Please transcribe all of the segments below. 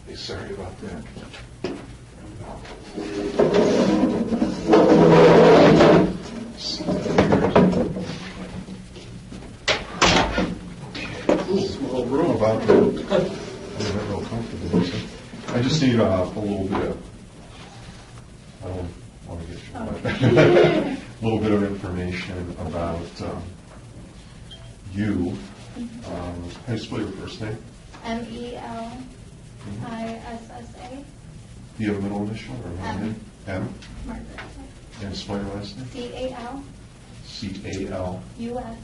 Hey, sorry about that. Small room about that. I'm not real comfortable. So I just need a little bit of, I don't want to get you, but a little bit of information about you. How do you spell your first name? Melissa. Do you have a middle initial or a middle name? M. Margaret. And spell your last name? Calusinski Calusinski.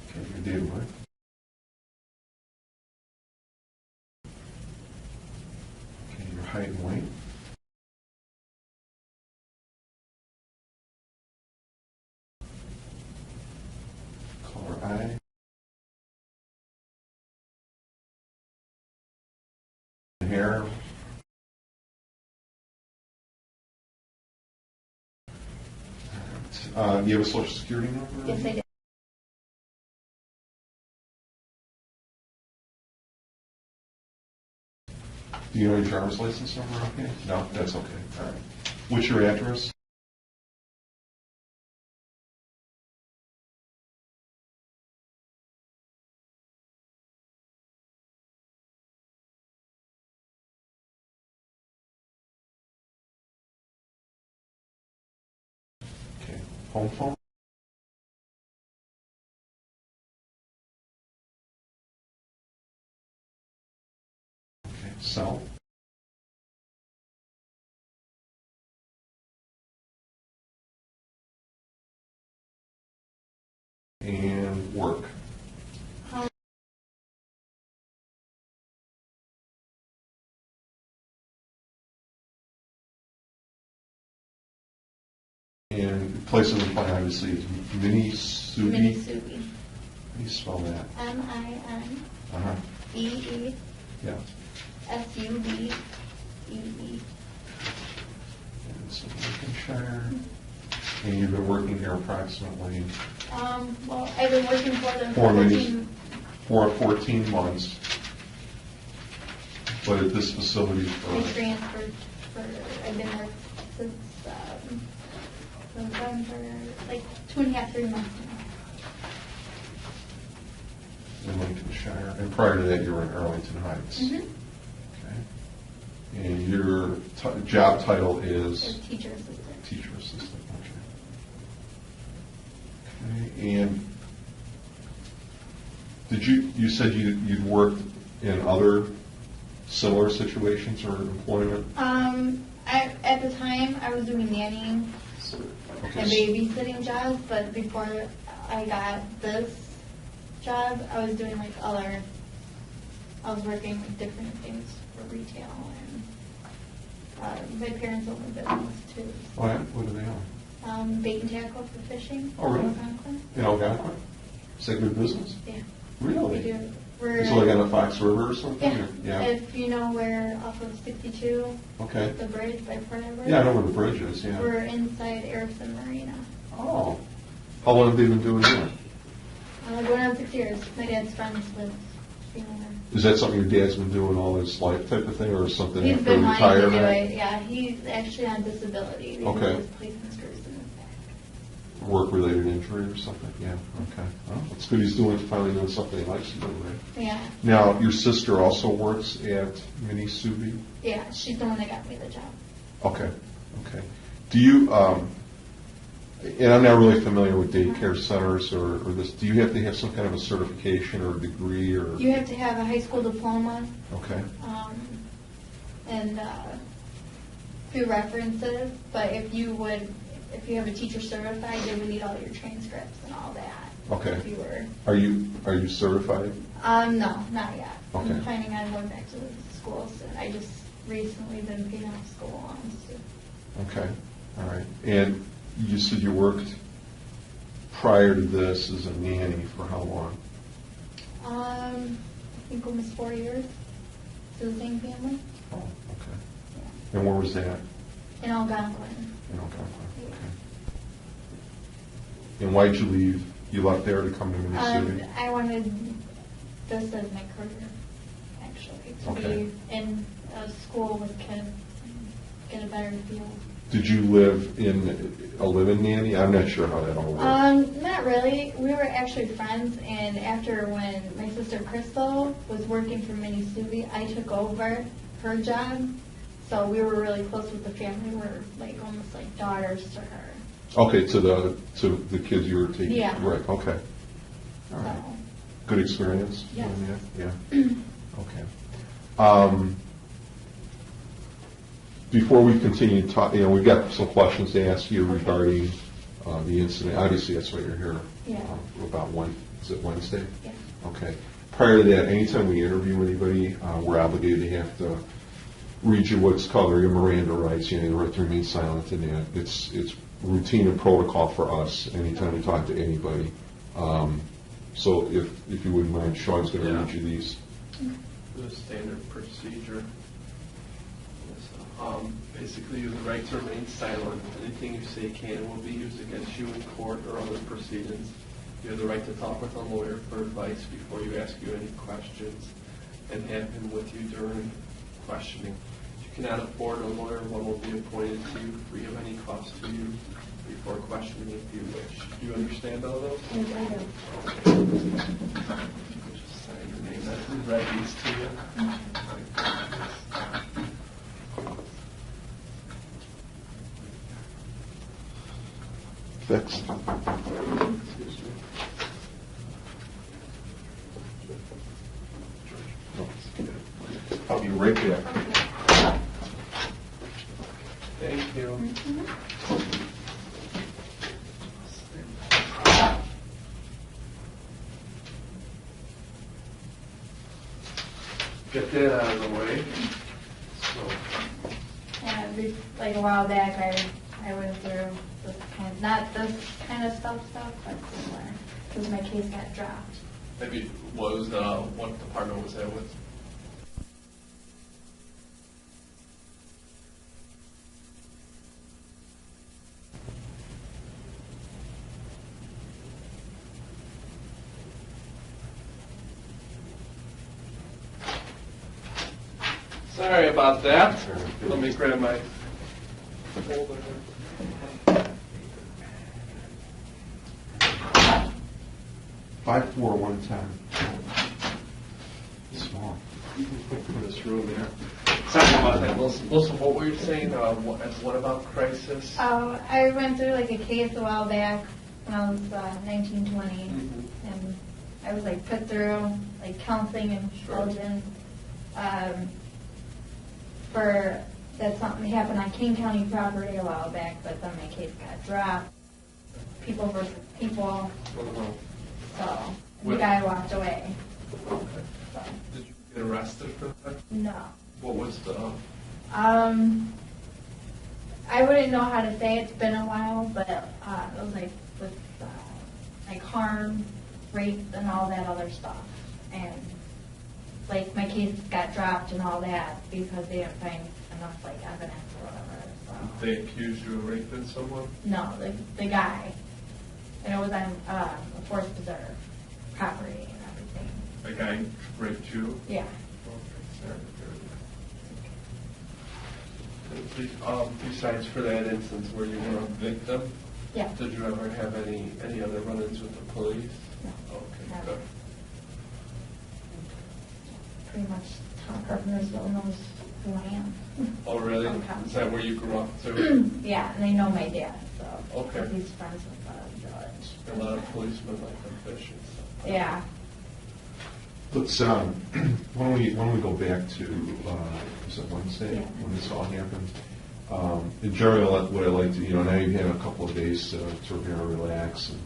Okay, your date of birth. Okay, your height and weight. Color eye. Hair. Do you have a social security number? Yes, I do. Do you know your driver's license number? Okay. No, that's okay. All right. What's your address? Okay. Home phone? Okay. Cell? And work? And place of employment, obviously, is Minnesota. Minnesota. How do you spell that? Minnesube. Yeah. And so Lincolnshire. And you've been working here approximately Well, I've been working for them for 14 months. But at this facility I for, transferred I've been there since November, like 2.5, 3 months now. in Lincolnshire. And prior to that, you were in Arlington Heights. Mm-hmm. Okay. And your job title is? As teacher assistant. Teacher assistant. Okay. And did you said you'd worked in other similar situations or employment? At the time, I was doing nannying Okay. and babysitting jobs, but before I got this job, I was doing I was working with different things for retail, and my parents own a business too. Oh, yeah? What do they own? Bait and tackle for fishing. Oh, really? Algonquin. In Algonquin? Is that good business? Yeah. Really? We do. We're, Is it like on the Fox River or something? yeah. If you know where off of 62, Okay. the bridge by Port Edward. Yeah, I know where the bridge is, yeah. We're inside Erickson Marina. Oh. How long have they been doing that? Going on 6 years. My dad's friends with the owner. Is that something your dad's been doing all his life type of thing, or something He's after been wanting to retirement? do it. Yeah, he's actually on disability. Because Okay. His placement screws in his back. Work-related injury or something? Yeah, okay. Well, it's good he's finally doing something he likes to do, right? Yeah. Now, your sister also works at Minnesota? Yeah, she's the one that got me the job. Okay, okay. Do you, and I'm not really familiar with daycare centers or this, do you have to have some kind of a certification or a degree or? You have to have a high school diploma Okay, and few references, but if you have a teacher certified, they would need all your transcripts and all that. okay. If you were. Are you certified? No, not yet. Okay. I'm planning on going back to the school soon. I just recently been paying off school loans too. Okay, all right. And you said you worked prior to this as a nanny for how long? I think almost 4 years to the same family. Oh, okay. Yeah. And where was that? In Algonquin. In Algonquin, Yeah. okay. And why'd you leave? You left there to come to Minnesota? I wanted this is my career, actually, to Okay. be in a school with kids and get a better feel. Did you live in a live-in nanny? I'm not sure how that all worked. Not really. We were actually friends, and after when my sister Crystal was working for Minnie Subi, I took over her job. So we were really close with the family. We're like almost like daughters to her. Okay, to the kids you were taking? Yeah. Right, okay. All right. So, Good experience? Yes. Yeah. Okay. Before we continue to talk, we've got some questions to ask you regarding the incident. Obviously, that's why you're here. Yeah. About is it Wednesday? Yeah. Okay. Prior to that, anytime we interview anybody, we're obligated to have to read you what's called your Miranda rights, the right to remain silent in that. It's routine and protocol for us anytime we talk to anybody. So if you wouldn't mind, Sean's going to read you these. The standard procedure. Basically, you have the right to remain silent. Anything you say can and will be used against you in court or other proceedings. You have the right to talk with a lawyer for advice before you ask you any questions and have him with you during questioning. If you cannot afford a lawyer, one will be appointed to you free of any cost to you before questioning if you wish. Do you understand all those? yes, I do. Just sign your name. I read these to you. Fixed. Excuse me. I'll be right back. Thank you. Get that out of the way. So, And like a while back, I went through this kind, not this kind of stuff, but similar, because my case got dropped. maybe what department was that with? Sorry about that. Let me grab my folder. 54110. Small. For this room here. Sorry about that. Melissa, what were you saying? What about crisis? I went through like a case a while back when I was 19, 20, and I was like put through like counseling and Sure. Belgian for that something happened on King County property a while back, but then my case got dropped. People versus people, so the What- guy walked away. Okay. So, Did you get arrested for that? no. What was the? I wouldn't know how to say it's been a while, but it was like with like harm, rape, and all that other stuff. And like my case got dropped and all that because they didn't find enough like evidence or whatever. So They accused you of raping someone? no, the guy, and it was on a forest preserve property and everything. A guy raped you? Yeah. Okay, sorry to hear that. Besides for that instance where you were a victim, Yeah. did you ever have any other run-ins with the police? No. Okay, Never. good. Pretty much Tom Carpentersville knows who I am. Oh, really? Sometimes. Is that where you grew up too? Yeah, and they know my dad, so. Okay. He's friends with the village. A lot of policemen like them fish and stuff. Yeah. Let's, why don't we go back to, was it Wednesday? Yeah. When this all happened? In general, what I like to, now you've had a couple of days to kind of relax and,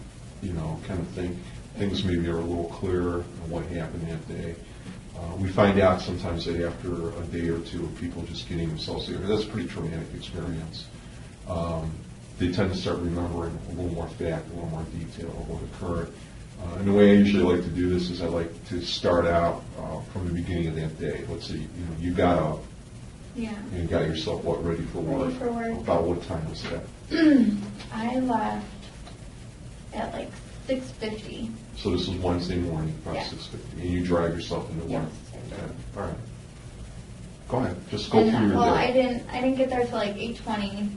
kind of think. Things maybe are a little clearer on what happened that day. We find out sometimes that after a day or two of people just getting themselves together, that's a pretty traumatic experience. They tend to start remembering a little more fact, a little more detail of what occurred. And the way I usually like to do this is I like to start out from the beginning of that day. Let's see, you got up Yeah. and you got yourself, ready for work? Ready for work. About what time was that? I left at like 6:50. So this was Wednesday morning, about Yeah. 6:50, and you drive yourself into work? Yes. Okay, all right. Go ahead, just go through your day. Well, I didn't get there till like 8:20. Mhm.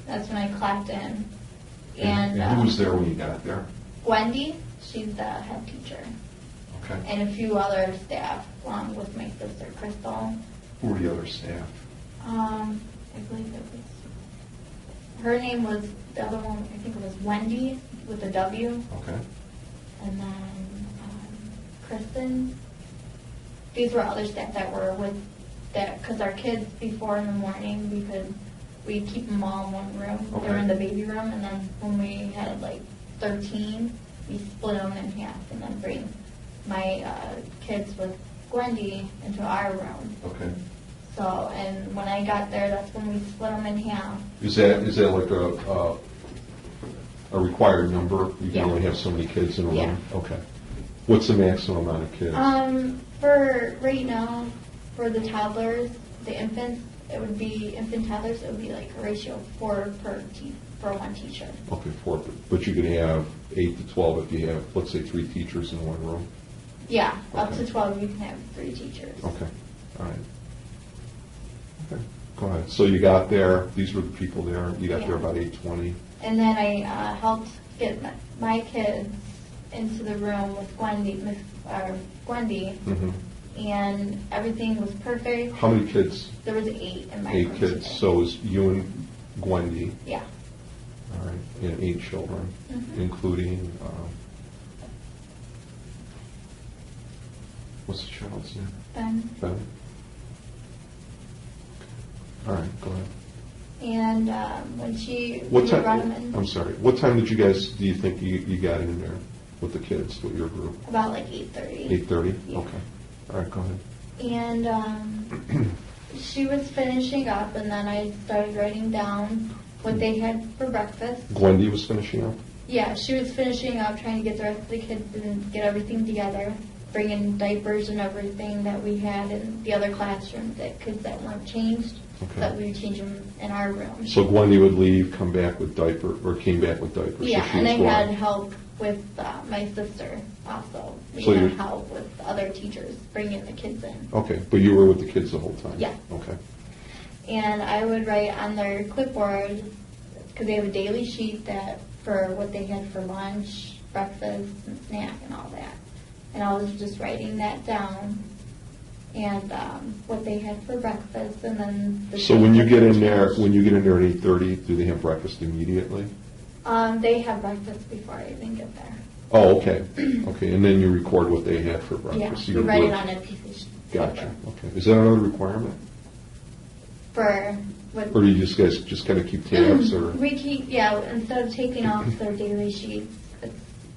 That's when I clocked in. And who was there when you got there? Wendy, she's the head teacher, Okay. and a few other staff, along with my sister Crystal. Who were the other staff? I believe it was, her name was, the other one, I think it was Wendy with a W, Okay. and then Kristen. These were other staff that were with that, because our kids before in the morning, we keep them all in one room. They were in the baby room, and then when we had like 13, we split them in half and then bring my kids with Gwendy into our room. Okay. So, and when I got there, that's when we split them in half. Is that like a required number? You can Yeah. only have so many kids in a room? Yeah. Okay. What's the maximum amount of kids? For right now, for the toddlers, the infants, it would be, infant toddlers, it would be like a ratio of 4 for one teacher. Okay, 4, but you could have 8 to 12 if you have, let's say, 3 teachers in one room? Yeah, up Okay. to 12, you can have 3 teachers. Okay, all right. Okay, go ahead. So you got there, these were the people there, you got there Yeah. about 8:20. And then I helped get my kids into the room with Gwendy, Mm-hmm. and everything was perfect. How many kids? There was 8 in my 8 room kids, today. so it was you and Gwendy, Yeah. all right, and 8 children, Mhm. including, what's the child's name? Ben. Ben? All right, go ahead. And when What we brought him time, in, I'm sorry, what time did you guys, do you think you got in there with the kids, with your group? about like 8:30. 8:30? Yeah. Okay, all right, go ahead. And she was finishing up, and then I started writing down what they had for breakfast. Gwendy was finishing up? Yeah, she was finishing up, trying to get the rest of the kids and get everything together, bring in diapers and everything that we had in the other classrooms, that kids that weren't changed, Okay. that we would change them in our room. So Gwendy would leave, come back with diaper, or came back with diapers? so Yeah, she and was I gone. had help with my sister also. We So had you're- help with other teachers bringing the kids in. Okay, but you were with the kids the whole time? Yeah. Okay, And I would write on their clipboard, because they have a daily sheet that for what they had for lunch, breakfast, and snack, and all that. And I was just writing that down, and what they had for breakfast, and then. so when you get in there, at 8:30, do they have breakfast immediately? They have breakfast before I even get there. Oh, okay, okay, and then you record what they had for Yeah, breakfast? we You write it would- on a piece of Gotcha, paper. okay. Is that another requirement? For what. Or do you guys just kind of keep tabs, or? We keep, yeah, instead of taking off their daily sheets, it's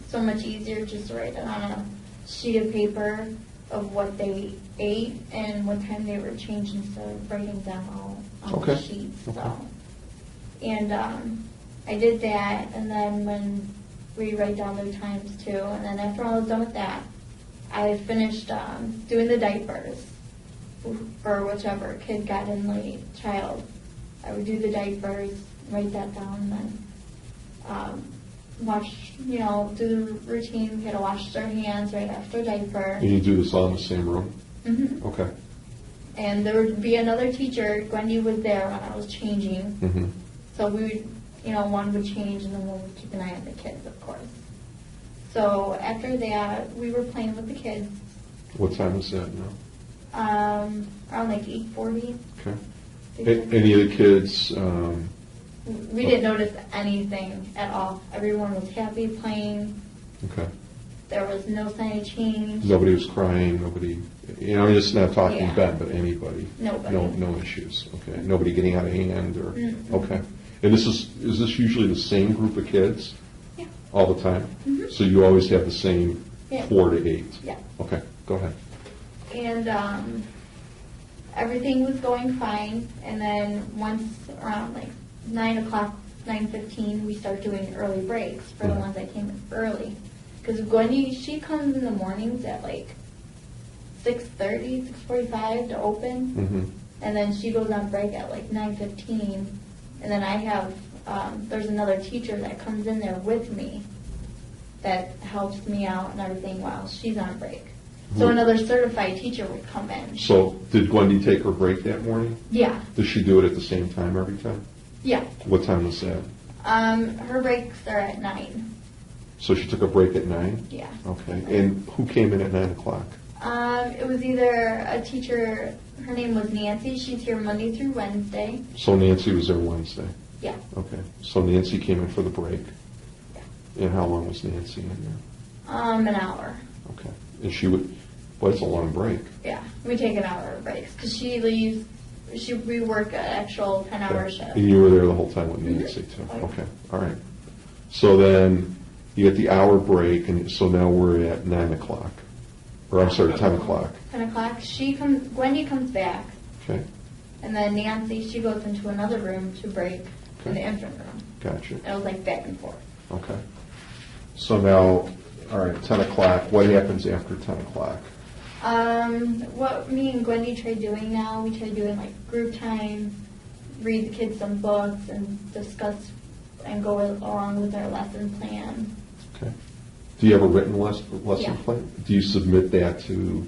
so much easier just to write it on a sheet of paper of what they ate and what time they were changed instead of writing down all on the Okay. sheets, Okay. so. And I did that, and then when we write down their times too, and then after I was done with that, I finished doing the diapers for whichever kid got in late, child. I would do the diapers, write that down, and then wash, do the routine. We had to wash their hands right after diaper. And you do this all in the same room? Hmm. Okay. And there would be another teacher, Gwendy was there when I was changing. Mm-hmm. So we would, one would change and then one would keep an eye on the kids, of course. So after that, we were playing with the kids. What time is that now? Around like 8:40. Okay. Any of the kids, We didn't notice anything at all. Everyone was happy playing. okay. There was no sign of change. Nobody was crying, nobody, I'm just not talking Yeah. Ben, but anybody? Nobody. No issues, okay. Nobody getting out of hand, or, Mm-mm. okay. And is this usually the same group of kids Yeah. all the time? Mhm. So you always have the same Yeah. 4 to 8? Yeah. Okay, go ahead. And everything was going fine. And then once around like 9 o'clock, 9:15, we start doing early breaks for the Mhm. ones that came early. Because Gwendy, she comes in the mornings at like 6:30, 6:45 to open. Mm-hmm. And then she goes on break at like 9:15. And then I have, there's another teacher that comes in there with me that helps me out and everything while she's on break. So another certified teacher would come in. So did Wendy take her break that morning? Yeah. Does she do it at the same time every time? Yeah. What time was that? Her breaks are at 9. So she took a break at 9? Yeah. Okay. And who came in at 9 o'clock? It was either a teacher, her name was Nancy, she's here Monday through Wednesday. So Nancy was there Wednesday? Yeah. Okay. So Nancy came in for the break? And how long was Nancy in there? An hour. Okay. And she would, well, it's a long break. Yeah, we take an hour of breaks because she leaves. We work an actual 10-hour shift. And you were there the whole time with Nancy too? Okay. All right. So then you get the hour break, and so now we're at 9 o'clock. Or I'm sorry, 10 o'clock. 10 o'clock. Wendy comes back, Okay. and then Nancy, she goes into another room to break in the infant room. Gotcha. And it was like back and forth. Okay. So now, all right, 10 o'clock. What happens after 10 o'clock? What me and Wendy try doing now, we try doing like group time, read the kids some books, and discuss and go along with our lesson plan. Okay. Do you have a written lesson Yeah. plan? Do you submit that to,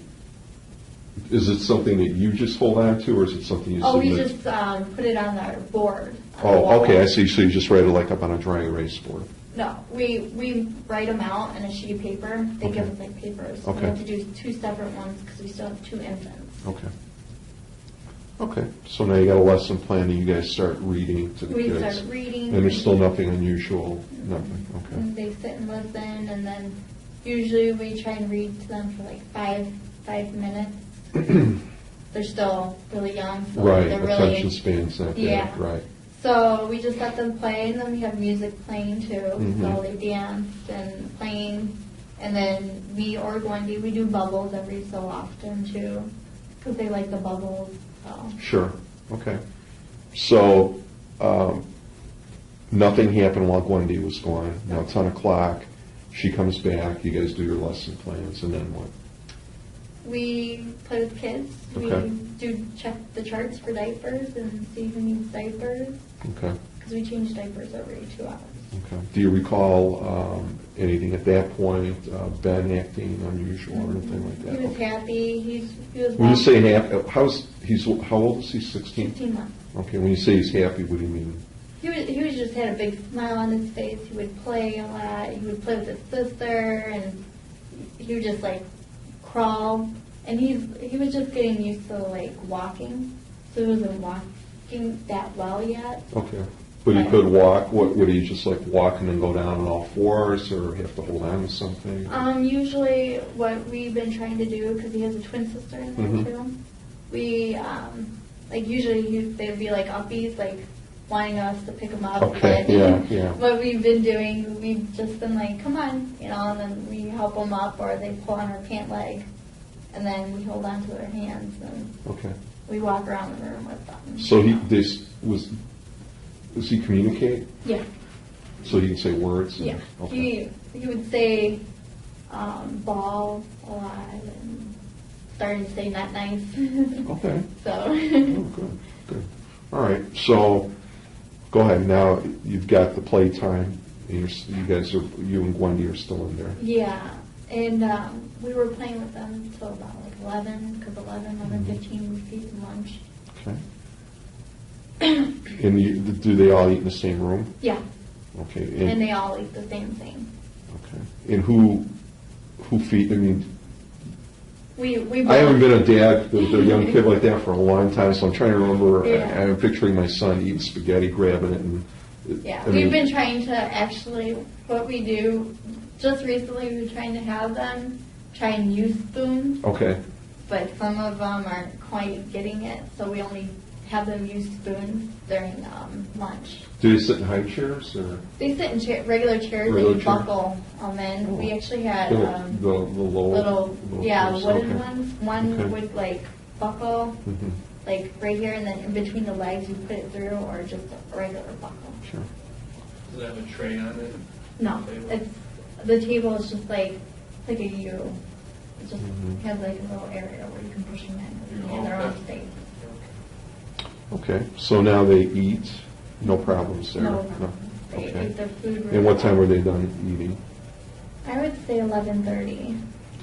is it something that you just hold on to, or is it something you Oh, we submit? just put it on our board. on the Oh, wall. okay, I see. So you just write it like up on a dry erase board? No, we write them out on a sheet of paper. They give us like papers. So Okay. we have to do 2 separate ones because we still have 2 infants. Okay. Okay, so now you got a lesson plan and you guys start reading to the We kids? start reading. And there's still nothing unusual? Nothing, okay. And they sit and listen, and then usually we try and read to them for like 5 minutes. They're still really young, so Right, they're really attention span's not Yeah. bad, right. So we just let them play, and then we have music playing too. Mhm. So they dance and playing, and then me or Wendy, we do bubbles every so often too, because they like the bubbles. So Sure, okay. So, nothing happened while Wendy was gone. Now 10 o'clock, she comes back, you guys do your lesson plans, and then what? we play with kids. Okay. We do check the charts for diapers and see who needs diapers, Okay, because we change diapers every 2 hours. okay. Do you recall anything at that point, Ben acting unusual or anything like that? He was Okay. happy. He was. When you say walking- happy, how old is he, 16? 15 months. Okay, when you say he's happy, what do you mean? He was just had a big smile on his face. He would play a lot. He would play with his sister, and he would just like crawl. And he was just getting used to like walking, so he wasn't walking that well yet. Okay, but he could walk, would he just like walk and then go down on all fours, or have to hold on to something? Usually what we've been trying to do, because he has a twin sister in there Mhm. too, we, like usually they'd be like uppies, like wanting us to pick him up. Okay, but yeah. what we've been doing, we've just been like, come on, and then we help them up, or they pull on our pant leg, and then we hold on to their hands, and Okay, we walk around the room with them. so does he communicate? Yeah, So he can say words? yeah. Okay. He would say ball a lot, and starting to say not nice. Okay, So, oh, good. All right, so, go ahead, now you've got the playtime, and you and Wendy are still in there. yeah, and we were playing with them until about like 11, because 11:15 we feed them lunch. Okay. And do they all eat in the same room? Yeah, Okay. and they all eat the same thing. Okay. And who feed, I mean, We I haven't been a dad with a young kid like that for a long time, so I'm trying to remember, Yeah. I'm picturing my son eating spaghetti, grabbing it, and... Yeah, I mean, we've been trying to actually, what we do, just recently we were trying to have them try and use spoons, Okay, but some of them aren't quite getting it, so we only have them use spoons during lunch. do they sit in high chairs, or They sit in regular chairs Regular and chair? buckle them in. Oh. We actually had the low... little, chairs? wooden Okay. ones. One Okay. would like buckle, Mhm. like right here, and then in between the legs you put it through, or just a regular buckle. Sure. Does it have a tray on it? No, it's, the table is just like a U. It just Mhm. has like a little area where you can push them in their own space. Okay, so now they eat, no problems there? No, they Okay. eat their food really And what time well. were they done eating? I would say 11:30.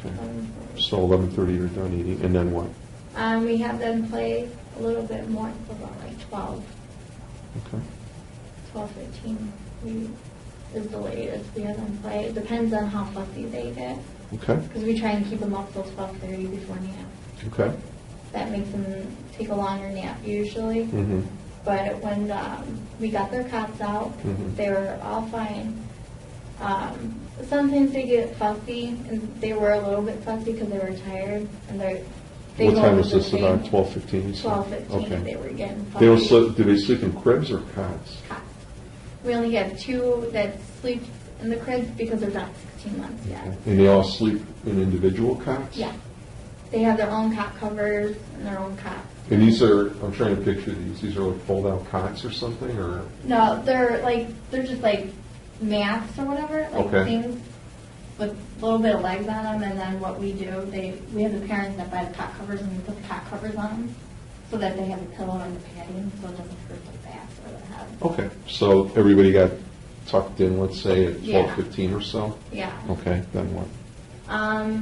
Okay. So 11:30 you're done eating, and then what? We have them play a little bit more, about like 12, Okay. 12:15. Is the latest we have them play. It depends on how fussy they get. Okay. Because we try and keep them up till 12:30 before nap. Okay. That makes them take a longer nap usually. Mm-hmm. But when we got their cots out, Mhm. they were all fine. Sometimes they get fussy, and they were a little bit fussy because they were tired, and they What go time to was the this, same- about 12:15? 12:15, Okay. they were getting They were fussy. did they sleep in cribs or cots? Cots. We only have 2 that sleep in the cribs because they're not 16 months yet. And they all sleep in individual cots? Yeah. They have their own cot covers and their own cots. And these are, I'm trying to picture these. These are like fold-out cots or something, or? No, they're just like mats or whatever, like Okay. things with a little bit of legs on them. And then what we do, we have the parents that buy the cot covers and we put the cot covers on them so that they have a pillow and the padding so it doesn't hurt the back or the head. Okay, so everybody got tucked in, let's say, at Yeah. 12:15 or so? Yeah. Okay, then what? How high are the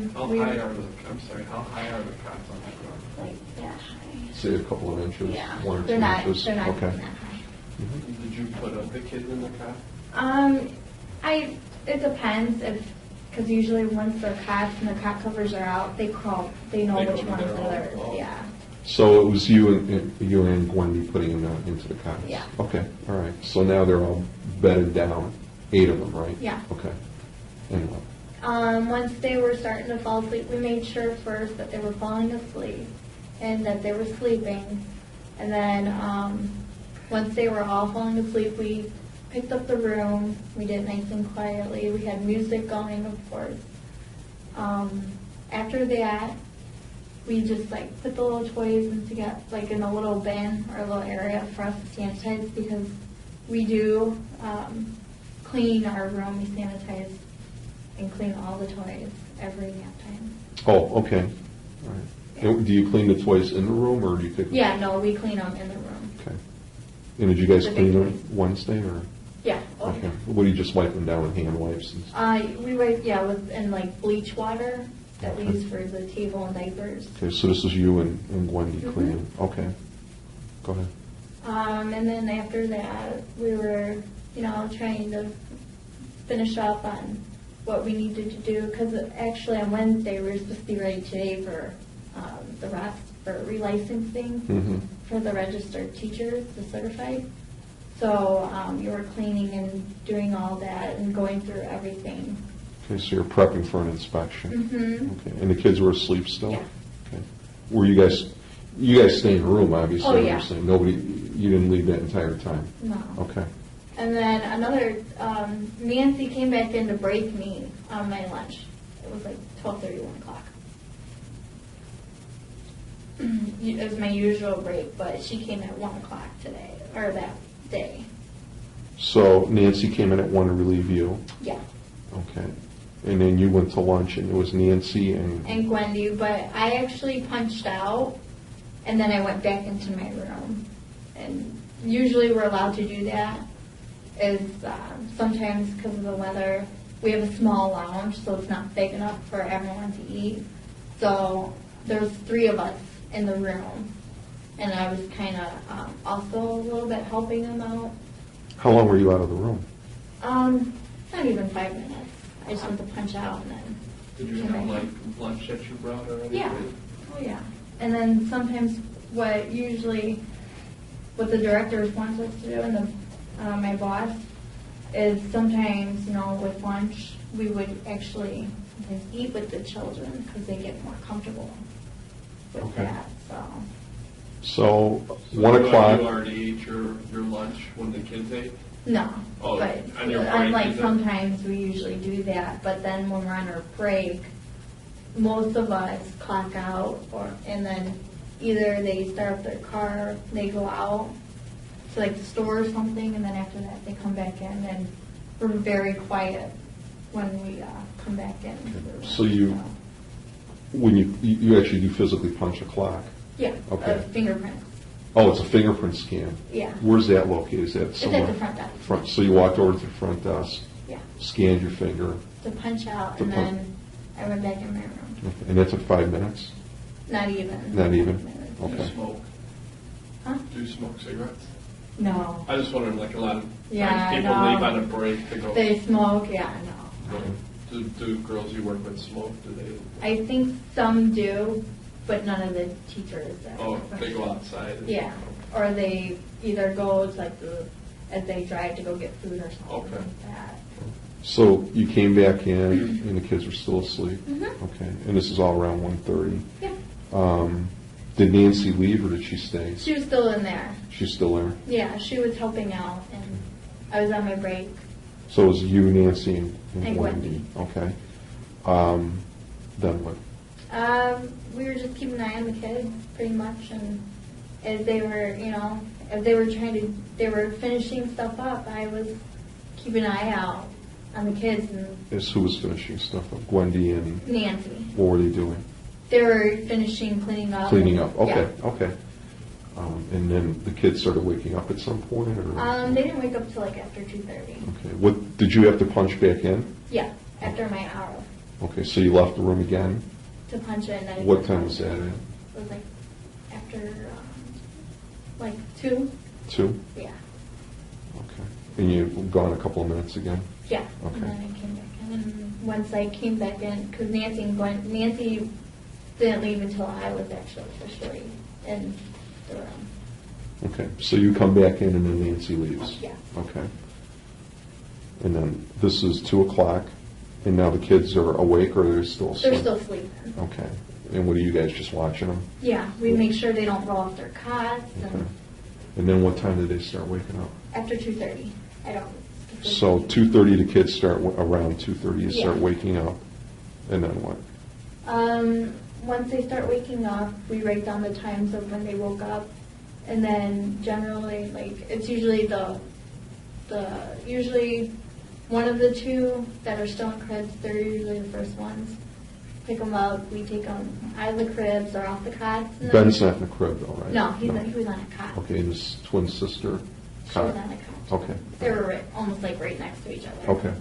cots on the ground? like that high? Say a couple of inches, Yeah. 1 or 2 They're not inches? even Okay. that high. Did you put the kids in the cot? It depends because usually once their cots and the cot covers are out, they crawl. They know They go which to one is their own. theirs. Oh. Yeah. So it was you and Wendy putting them into the cots? Yeah. Okay, all right. So now they're all bedded down, 8 of them, right? Yeah. Okay. And what? Once they were starting to fall asleep, we made sure first that they were falling asleep and that they were sleeping. And then once they were all falling asleep, we picked up the room. We did it nice and quietly. We had music going, of course. After that, we just like put the little toys in a little bin or a little area for us to sanitize because we do clean our room. We sanitize and clean all the toys every nap time. Oh, okay. All right. Yeah. And do you clean the toys in the room, or do you take them? Yeah, no, we clean them in the room. Okay. And did you guys The clean big them toys. Wednesday, or? Yeah. Okay. What do you just wipe them down with hand wipes? And We wipe, in like bleach water that we Okay. use for the table and diapers. Okay, so this is you and Wendy Mhm. cleaning. Okay. Go ahead. And then after that, we were, trying to finish up on what we needed to do because actually on Wednesday we were supposed to be ready today for the rest for relicensing Mm-hmm. for the registered teachers, the certified. So you were cleaning and doing all that and going through everything. Okay, so you're prepping for an inspection. Mm-hmm. Okay, and the kids were asleep still? Yeah. Okay. Were you guys stay in the room, obviously? Oh, yeah. You're saying you didn't leave that entire time? No. Okay. And then Nancy came back in to break me on my lunch. It was like 12:30, 1 o'clock. It was my usual break, but she came at 1 o'clock today, or that day. So Nancy came in at 1 to relieve you? Yeah. Okay. And then you went to lunch, and it was Nancy and... And Gwendy, but I actually punched out, and then I went back into my room. And usually we're allowed to do that. Sometimes because of the weather, we have a small lounge, so it's not big enough for everyone to eat. So there's 3 of us in the room, and I was kind of also a little bit helping them out. How long were you out of the room? Not even 5 minutes. I just went to punch out and then. Did you came have back like in. lunch that you brought or anything? Yeah. Oh, yeah. And then sometimes what the directors want us to do, and my boss, is sometimes, with lunch, we would actually sometimes eat with the children because they get more comfortable with Okay. that, so. So, So 1 you o'clock... already ate your lunch when the kids ate? No, Oh, but on your break, unlike is it? sometimes we usually do that, but then when we're on our break, most of us clock out, and then either they start up their car, they go out to like the store or something, and then after that they come back in, and we're very quiet when we come back in. So when you actually do physically punch a clock? Yeah, Okay. fingerprints. Oh, it's a fingerprint scan? Yeah. Where's that located? Is that It's somewhere? at the front desk. So you walked over to the front desk, Yeah. scanned your finger, to punch out, To and punch. then I went back in my room. Okay. And that took 5 minutes? Not even. Not even? 5 minutes. Do you Okay. smoke? Huh? Do you smoke cigarettes? No. I just wondering, like a lot of Yeah, times people I know. leave on a break to go. They smoke, yeah, no. Do girls you work with smoke? Do they? I think some do, but none of the teachers. That I Oh, work with. they go outside. Yeah, or they either go to like as they drive to go get food or something Okay. like that. So you came back in and the kids were still asleep? Mhm. Okay. And this is all around 1:30. Yeah, Did Nancy leave or did she stay? she was still in there. She's still there? Yeah, she was helping out, and I was on my break. So it was you, Nancy, and And Wendy? Wendy. Okay. Then what? We were just keeping an eye on the kids, pretty much, and as they were, as they were they were finishing stuff up, I was keeping an eye out on the kids and Is who was finishing stuff up? Wendy and Nancy. what were they doing? They were finishing cleaning up. Cleaning up. Okay, Yeah. okay. And then the kids started waking up at some point, or? They didn't wake up till like after 2:30. Okay. What did you have to punch back in? Yeah, after my hour Okay, so you left the room again. to punch in. I What didn't time punch was that in. at? It was like after like 2. 2? Yeah. Okay. And you've gone a couple of minutes again? Yeah. Okay. And then I came back in. And once I came back in, because Nancy didn't leave until I was actually officially in the room. Okay, so you come back in and then Nancy leaves? Yeah. Okay. And then this is 2 o'clock, and now the kids are awake or they're still asleep? They're still sleeping. Okay. And what are you guys, just watching them? Yeah, we make sure they don't fall off their cots. Okay. And And then what time did they start waking up? after 2:30, I don't. So 2:30 the kids start, around 2:30 you start Yeah. waking up, and then what? Once they start waking up, we write down the times of when they woke up, and then generally, like, it's usually usually one of the two that are still in cribs. They're usually the first ones. Pick them up. We take them out of the cribs or off the cots. And then- Ben's not in the crib though, right? No, he was on a cot. Okay, and his twin sister? She was on a cot. Okay. They were almost like right next to each other. Okay,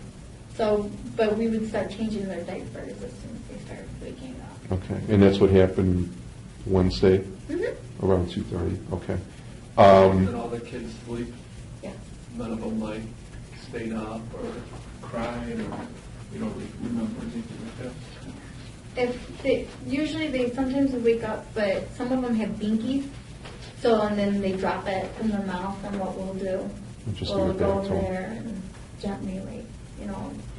So, but we would start changing their diapers as soon as they started waking up. okay. And that's what happened Wednesday, Mm-hmm. around 2:30? Okay. Did all the kids sleep? Yeah. None of them like stayed up or cried or you don't remember anything like that? Usually they sometimes wake up, but some of them have binkies. So, and then they drop it in their mouth, and what we'll do, Just we'll give it go back over to 'em. there and gently, like,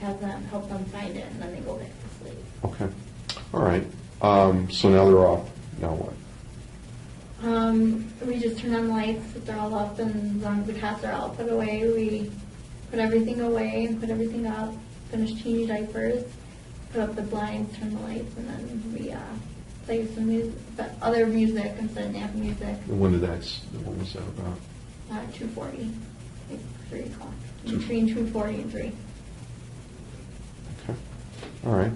have them, help them find it, and then they go back to sleep. Okay, all right. So now they're off. Now what? We just turn on the lights, if they're all up, and as long as the cots are all put away, we put everything away and put everything up, finish changing diapers, put up the blinds, turn the lights, and then we play some music, other music instead of nap music. And when did that? What was that about? 2:40, like 3 o'clock, Two- between 2:40 and 3. Okay, all right.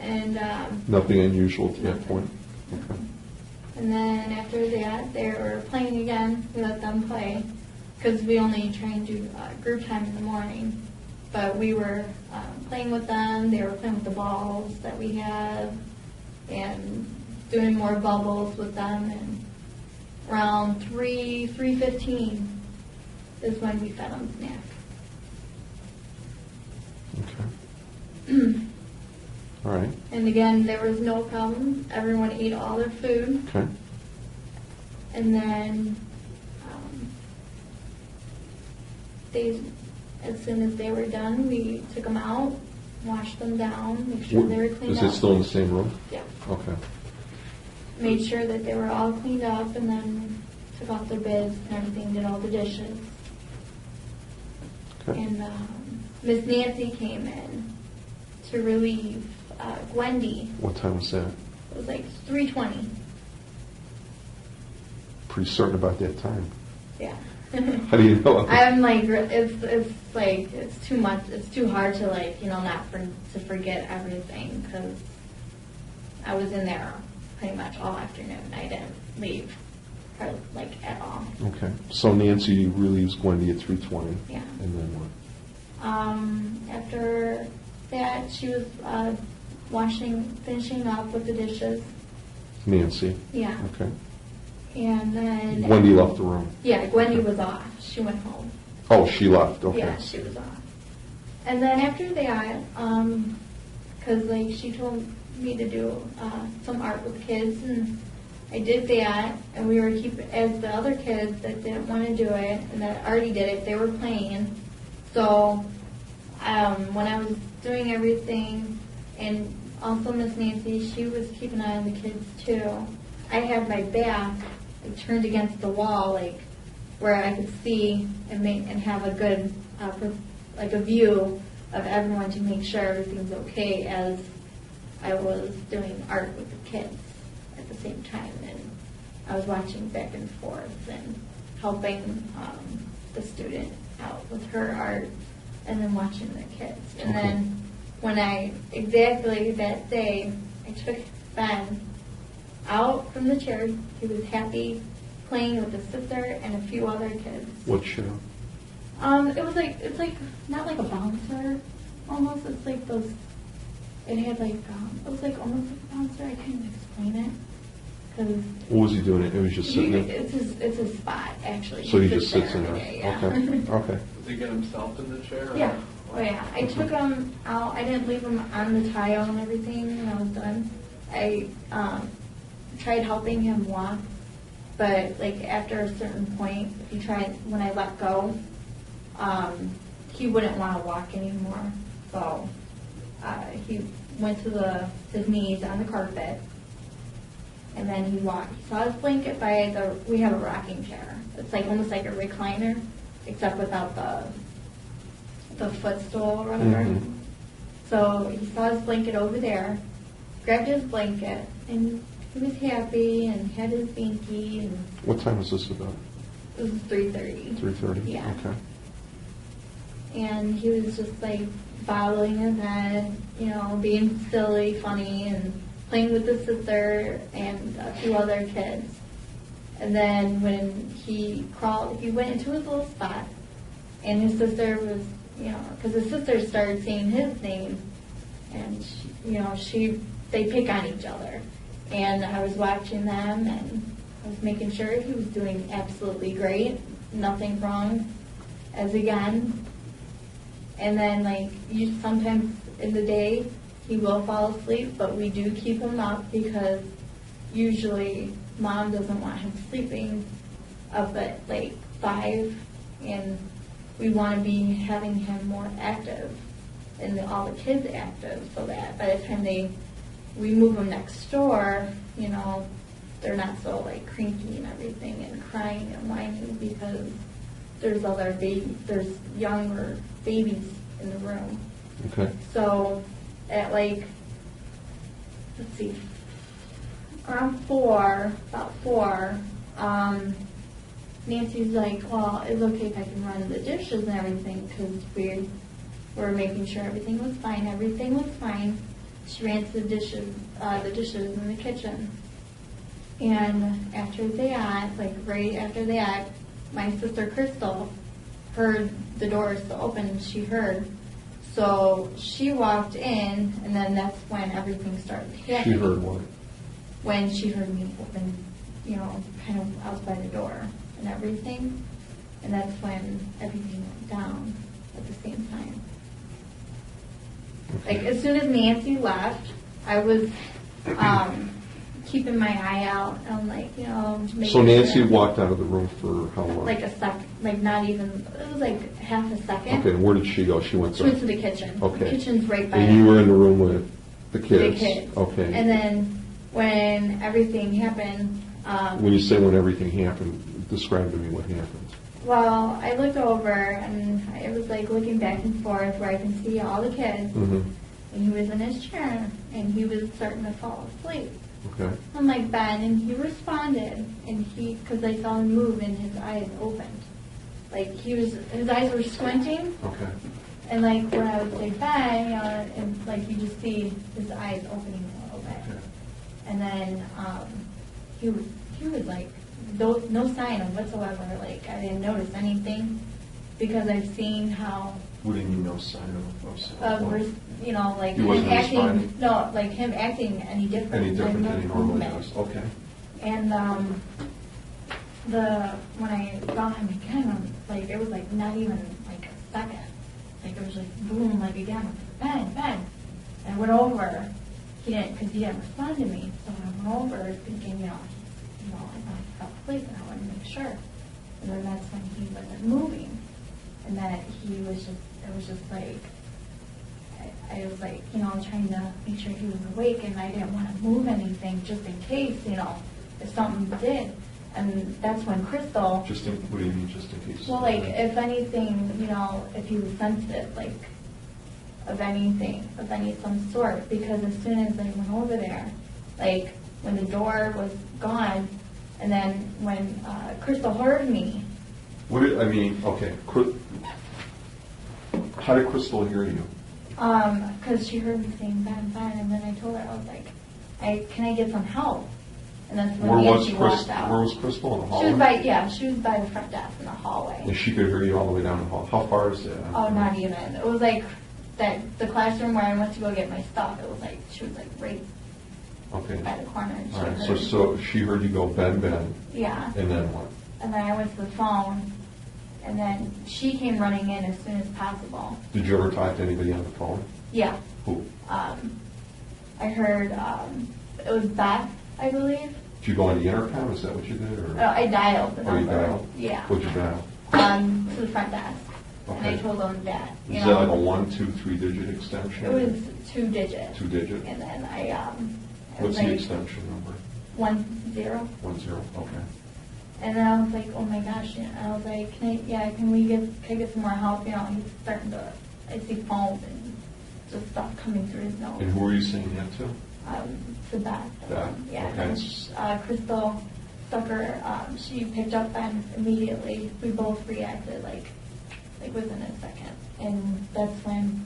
And Nothing unusual to that point. Okay. and then after that, they were playing again. We let them play because we only try and do group time in the morning. But we were playing with them. They were playing with the balls that we have and doing more bubbles with them. And around 3:15 is when we fed them snack. Okay. All right. And again, there was no problem. Everyone ate all their food. Okay. And then as soon as they were done, we took them out, washed them down, make sure they were cleaned Is up. it still in the same room? Yeah. Okay. Made sure that they were all cleaned up, and then took off their beds and everything, did all the dishes. Okay. And Miss Nancy came in to relieve Wendy. What time was that? It was like 3:20. Pretty certain about that time. Yeah. How do you know? I'm like, it's too much. It's too hard to to forget everything because I was in there pretty much all afternoon. I didn't leave at all. Okay. So Nancy relieves Wendy at 3:20. Yeah. And then what? After that, she was finishing up with the dishes. Nancy? Yeah. Okay. And then... Wendy left the room? Yeah, Wendy was off. She went home. Oh, she left, okay. Yeah, she was off. And then after that, because like she told me to do some art with kids, and I did that, and we were as the other kids that didn't want to do it and that already did it, they were playing. So when I was doing everything, and also Miss Nancy, she was keeping an eye on the kids too. I had my back turned against the wall, like where I could see and have a good a view of everyone to make sure everything's okay as I was doing art with the kids at the same time, and I was watching back and forth and helping the student out with her art, and then watching the kids. And then when exactly that day, I took Ben out from the chair. He was happy playing with his sister and a few other kids. What show? It's like not like a bouncer, almost. It's like those. It had like it was like almost like a bouncer. I can't even explain it. Cause What was he doing? It was just sitting there? It's his spot, actually. So he just sits in there? Day, yeah. Okay. Okay. Does he get himself in the chair? Or? Yeah. Oh yeah. I took him out. I didn't leave him on the tile and everything when I was done. I tried helping him walk, but like after a certain point, when I let go, he wouldn't want to walk anymore. So he went to his knees on the carpet, and then he walked. He saw his blanket we have a rocking chair. It's like almost like a recliner, except without the footstool or whatever. Mm-hmm. So he saw his blanket over there, grabbed his blanket, and he was happy and had his binky. And What time was this about? it was 3:30. 3:30? Yeah. Okay. And he was just like bobbling his head, being silly, funny, and playing with his sister and a few other kids. And then when he went into his little spot, and his sister was, because his sister started saying his name, and they pick on each other. And I was watching them, and I was making sure he was doing absolutely great, nothing wrong, as again. And then, sometimes in the day, he will fall asleep, but we do keep him up because usually Mom doesn't want him sleeping up at 5, and we want to be having him more active and all the kids active, so that by the time we move them next door, they're not so cranky and everything and crying and whining because there's younger babies in the room. Okay. So at let's see, around about 4, Nancy's like, well, it's okay if I can run the dishes and everything because we were making sure everything was fine. Everything was fine. She ran to the dishes in the kitchen. And after that, right after that, my sister Crystal heard the door still open, and she heard. So she walked in, and then that's when everything started happening. She heard what? When she heard me open, kind of outside the door and everything. And that's when everything went down at the same time. As soon as Nancy left, I was keeping my eye out. I'm So Nancy walked out of the room for how long? A second, not even, it was half a second. Okay, and where did she go? She went to the kitchen. Okay. The kitchen's right by And you were in the room with the kids? The kids. Okay. And then when everything happened... when you say when everything happened, describe to me what happened. Well, I looked over, and I was looking back and forth where I can see all the kids. Mm-hmm. And he was in his chair, and he was starting to fall asleep. Okay. I'm like, Ben, and he responded, and because I saw him move and his eyes opened. His eyes were squinting. Okay. And when I would say Ben, and you just see his eyes opening a little bit. Okay. And then he was no sign of whatsoever. I didn't notice anything because I've seen how What do you mean no sign of you know, like He him wasn't acting, responding? no, like him acting any different. any different like, than he no normally movement. does? Okay. And when I saw him again, like it was like not even like a second. Like it was like boom, like again, bang, bang. And I went over. He didn't respond to me. So I went over thinking, I thought he fell asleep, and I wanted to make sure. And then that's when he wasn't moving, and that it was just like. I was like, trying to make sure he was awake, and I didn't want to move anything just in case, if something did. And that's when Crystal, What do you mean, just in case? well, like, if anything, if he was sensitive, like, of anything, of some sort, because as soon as I went over there, like, when the door was gone, and then when Crystal heard me. Okay. How did Crystal hear you? Because she heard me saying bang, bang, and then I told her, I was like, can I get some help? And that's when Nancy walked out. Where was Crystal, in the hallway? She was by the front desk in the hallway. And she could hear you all the way down the hall. How far is that? Oh, not even. It was like the classroom where I went to go get my stuff. It was like, she was like right by the corner. And All right, so she heard you go, Ben. Yeah. And then what? And then I went to the phone, and then she came running in as soon as possible. Did you ever talk to anybody on the phone? Yeah. Who? I heard, it was Beth, I believe. Did you go on the intercom? Is that what you did? Or? I dialed the Oh, you number. dialed? Yeah. What'd you dial? To the front desk. And I Okay. told them that. Is that like a 1, 2, 3-digit extension? It was 2 digits. 2 digit? And then What's the extension number? 10. 10, okay. And then I was like, oh my gosh, and I was like, can I get some more help? He's starting to, I see foam and just stuff coming through his nose. And who were you saying that to? To Beth. Beth, Yeah, okay. and Crystal Stucker, she picked up and immediately we both reacted like within a second. And that's when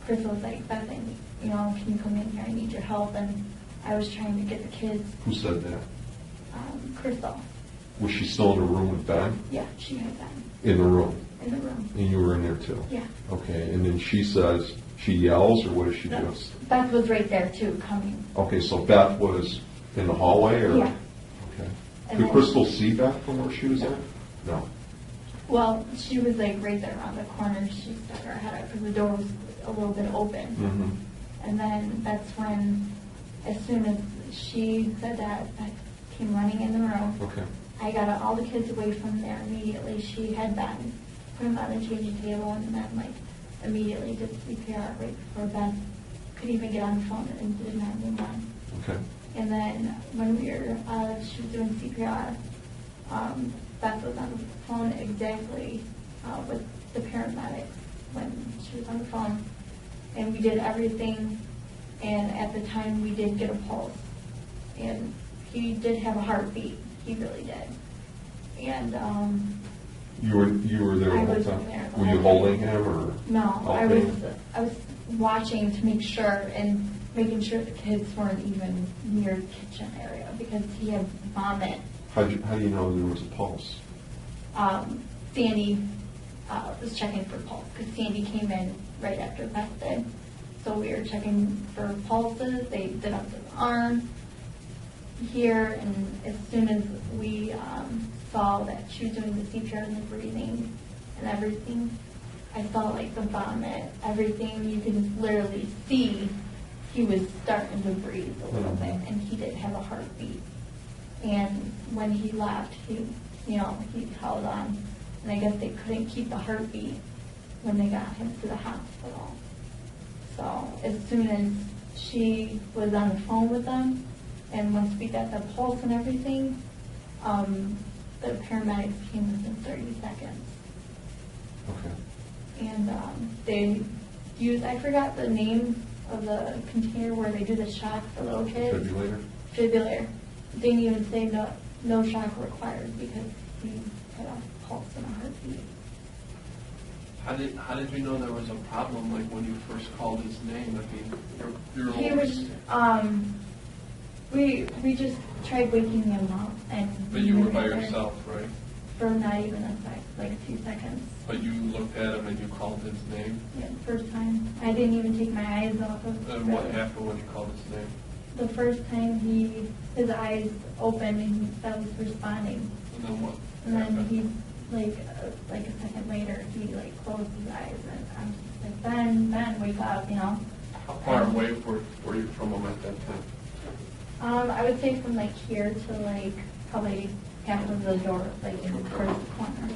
Crystal was like, Beth, can you come in here? I need your help. And I was trying to get the kids. Who said that? Crystal. Was she still in the room with Ben? Yeah, she had been In the room? in the room. And you were in there too? Yeah. Okay, and then she says, she yells, or what does she do? No, Beth was right there too, coming. Okay, so Beth was in the hallway, or? Yeah. Okay. And Could then- Crystal see Beth from where she was at? No. Well, she was like right there around the corner. She stuck her head out because the door was a little bit open. Mm-hmm. And then that's when, as soon as she said that, Beth came running in the room. Okay. I got all the kids away from there immediately. She had been put them on the changing table and then immediately did CPR right before Beth could even get on the phone and did 911. Okay. And then when she was doing CPR, Beth was on the phone exactly with the paramedics when she was on the phone. And we did everything, and at the time we did get a pulse. And he did have a heartbeat. He really did. And You were there the I whole was time? there the Were whole you time. holding him, or? no, I helping? was watching to make sure and making sure the kids weren't even near the kitchen area because he had vomit. How do you know there was a pulse? Sandy was checking for pulse because Sandy came in right after Beth did. So we were checking for pulses. They did up his arm here, and as soon as we saw that she was doing the CPR and the breathing and everything, I saw like the vomit, everything. You could literally see he was starting to breathe a little bit, and he did have a heartbeat. And when he left, he held on, and I guess they couldn't keep the heartbeat when they got him to the hospital. So as soon as she was on the phone with them, and once we got the pulse and everything, the paramedics came within 30 seconds. Okay. And they used, I forgot the name of the container where they do the shock for little kids. Defibrillator? Defibrillator. They didn't even say no shock required because he had a pulse and a heartbeat. How did you know there was a problem, like when you first called his name? I mean, you're He was, we just tried waking him up and. But you were by yourself, right? for not even a sec, like a few seconds. But you looked at him and you called his name? Yeah, first time. I didn't even take my eyes off of And what happened when you called his name? The first time his eyes opened and he was responding. And then what? And then happened? he, like a second later, he like closed his eyes and I'm just like, Ben, wake up, you know. How far away were you from him at that time? I would say from like here to like probably half of the door, like in the first corner.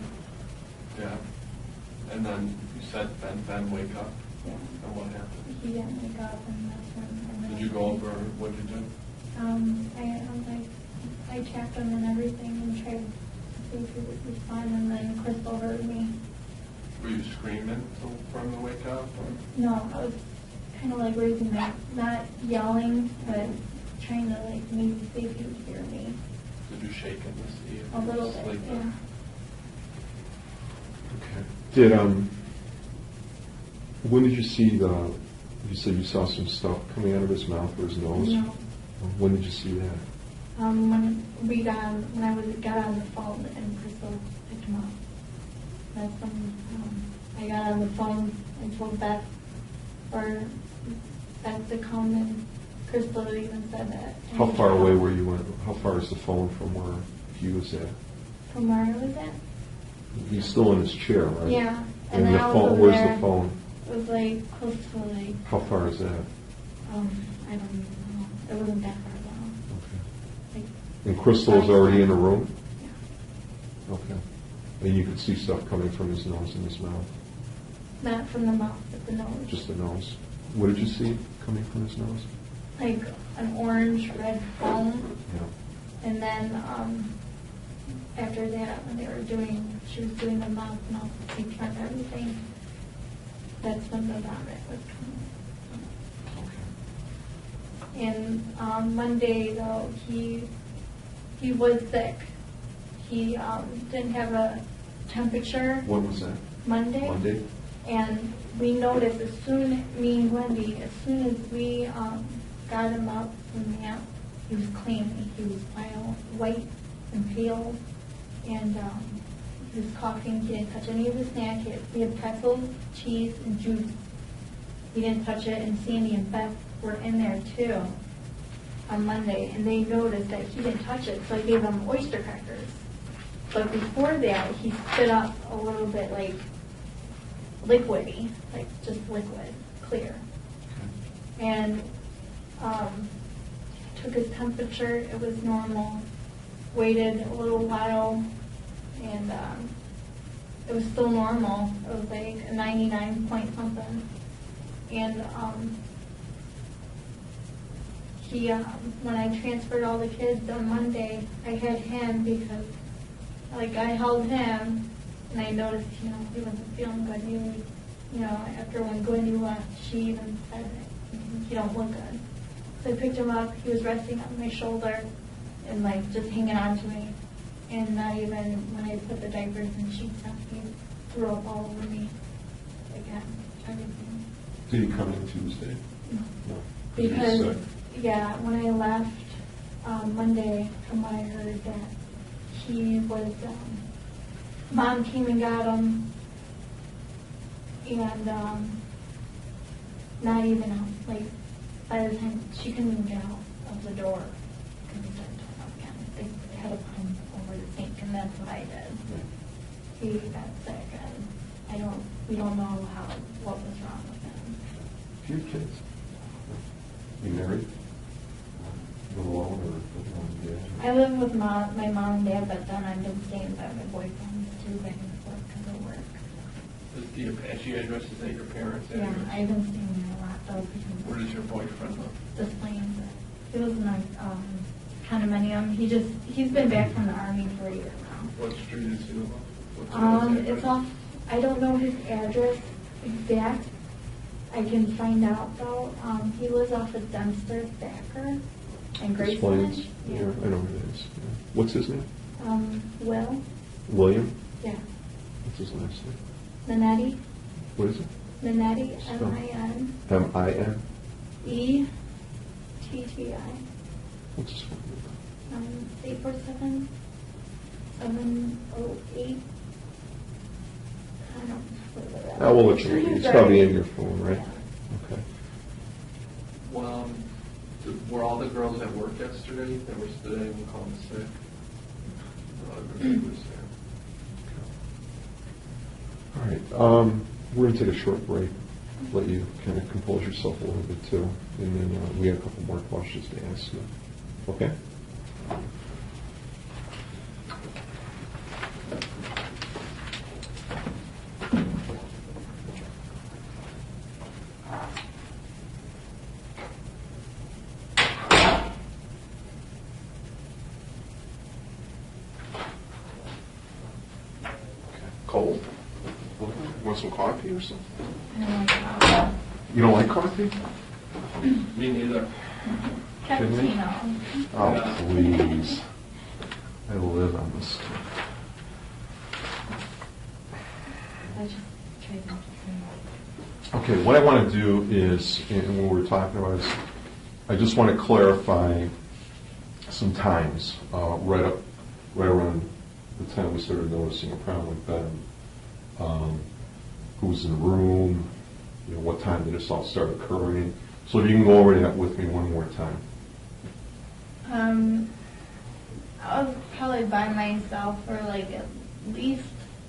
Yeah. And then you said, Ben, wake up. Yeah. And what happened? He didn't wake up and that's when. And then Did you go over, what did you do? I checked him and everything and tried to see if he would respond and then Crystal heard me. Were you screaming for him to wake up? Or? No, I was kind of like raising my, not yelling, but trying to like maybe see if he would hear me. Did you shake him to see if A he little was bit, sleeping? yeah. Okay. Did, when did you see you said you saw some stuff coming out of his mouth or his nose? No. When did you see that? When I got on the phone and Crystal picked him up. That's when I got on the phone and told Beth to come and Crystal even said that. How far away were you? How far is the phone from where he was at? From where I was at? He's still in his chair, right? Yeah. And the then I was phone, over where's there. the phone? It was like close to like, How far is that? I don't even know. It wasn't that far down. Okay. Like, And Crystal was already in the room? yeah. Okay. And you could see stuff coming from his nose and his mouth? Not from the mouth, but the nose. Just the nose. What did you see coming from his nose? Like an orange red foam. Yeah. And then after that, when she was doing the mouth picture and everything, that's when the vomit was coming. Okay. And Monday, though, he was sick. He didn't have a temperature. When was that? Monday. Monday? And we noticed me and Wendy, as soon as we got him up from that, he was clean. He was white and pale, and he was coughing. He didn't touch any of the snacks. We had pretzels, cheese, and juice. He didn't touch it, and Sandy and Beth were in there too on Monday, and they noticed that he didn't touch it, so I gave him oyster crackers. But before that, he spit up a little bit like liquidy, like just liquid, clear. And took his temperature, it was normal. Waited a little while, and it was still normal. It was like a 99 point something. And he, when I transferred all the kids on Monday, I had him because, like, I held him, and I noticed, he wasn't feeling good. He was, after when Gwendy left, she even said that he don't look good. So I picked him up. He was resting on my shoulder and, like, just hanging on to me. And not even when I put the diapers and sheets on, he threw up all over me again, everything. Did he come in Tuesday? No. No. Because, He was sick? yeah, when I left Monday, from what I heard, that he was, Mom came and got him, and not even out, like, by the time, she couldn't even get out of the door, because he started throwing up again. They had to put him over the sink, and that's what I did. He got sick, and we don't know what was wrong with him. Do you have kids? You married? Live alone or with mom and dad? I live with my mom and dad, but then I've been staying by my boyfriend too, back and forth because of work. Is the Apache address, is that your parents' Yeah, address? I've been staying there a lot though Where because does your boyfriend live? this plane. He was in a condominium. He's been back from the army for a year now. What street is he live on? It's off. I don't know his address exact. I can find out though. He lives off of Dempster Thacker and His Graceland. Plains? Yeah, I know who it is. Yeah. What's his name? Will. William? Yeah. What's his last name? Minetti. What is it? Minetti. Spell. MIN. M-I-N? ETTI. What's his phone number? 847 708. I don't I will let you read. It's probably in your phone, right? Okay. Well, were all the girls at work yesterday? There was, did anyone call in sick? No, everybody was there. All right. We're going to take a short break. Let you kind of compose yourself a little bit too. And then we have a couple more questions to ask you. Okay? Cold? Want some coffee or something? You don't like coffee? Me neither. Cappuccino. Oh, please. I live on this stuff. I just tried not to drink. Okay, what I want to do is, and what we're talking about is, I just want to clarify some times, right around the time we started noticing a problem with Ben. Who was in the room, what time did this all start occurring? So if you can go over that with me one more time. I was probably by myself for like at least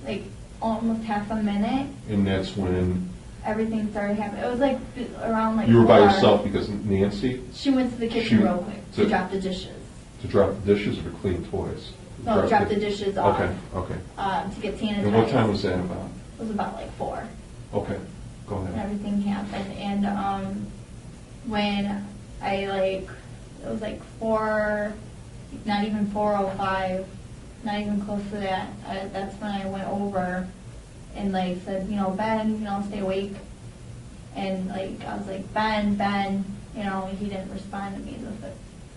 like almost half a minute. And that's when Everything started happening. It was like around like you were by 4. yourself because Nancy, She went to the kitchen She- real quick to to- drop the dishes. to drop the dishes or to clean toys? No, drop the dishes off. Okay. To get sanitized. And what time was that about? It was about like 4. Okay, go And ahead. everything happened. And when it was like 4, not even 4:05, not even close to that. That's when I went over and like said, Ben, stay awake. And like I was like, Ben, he didn't respond to me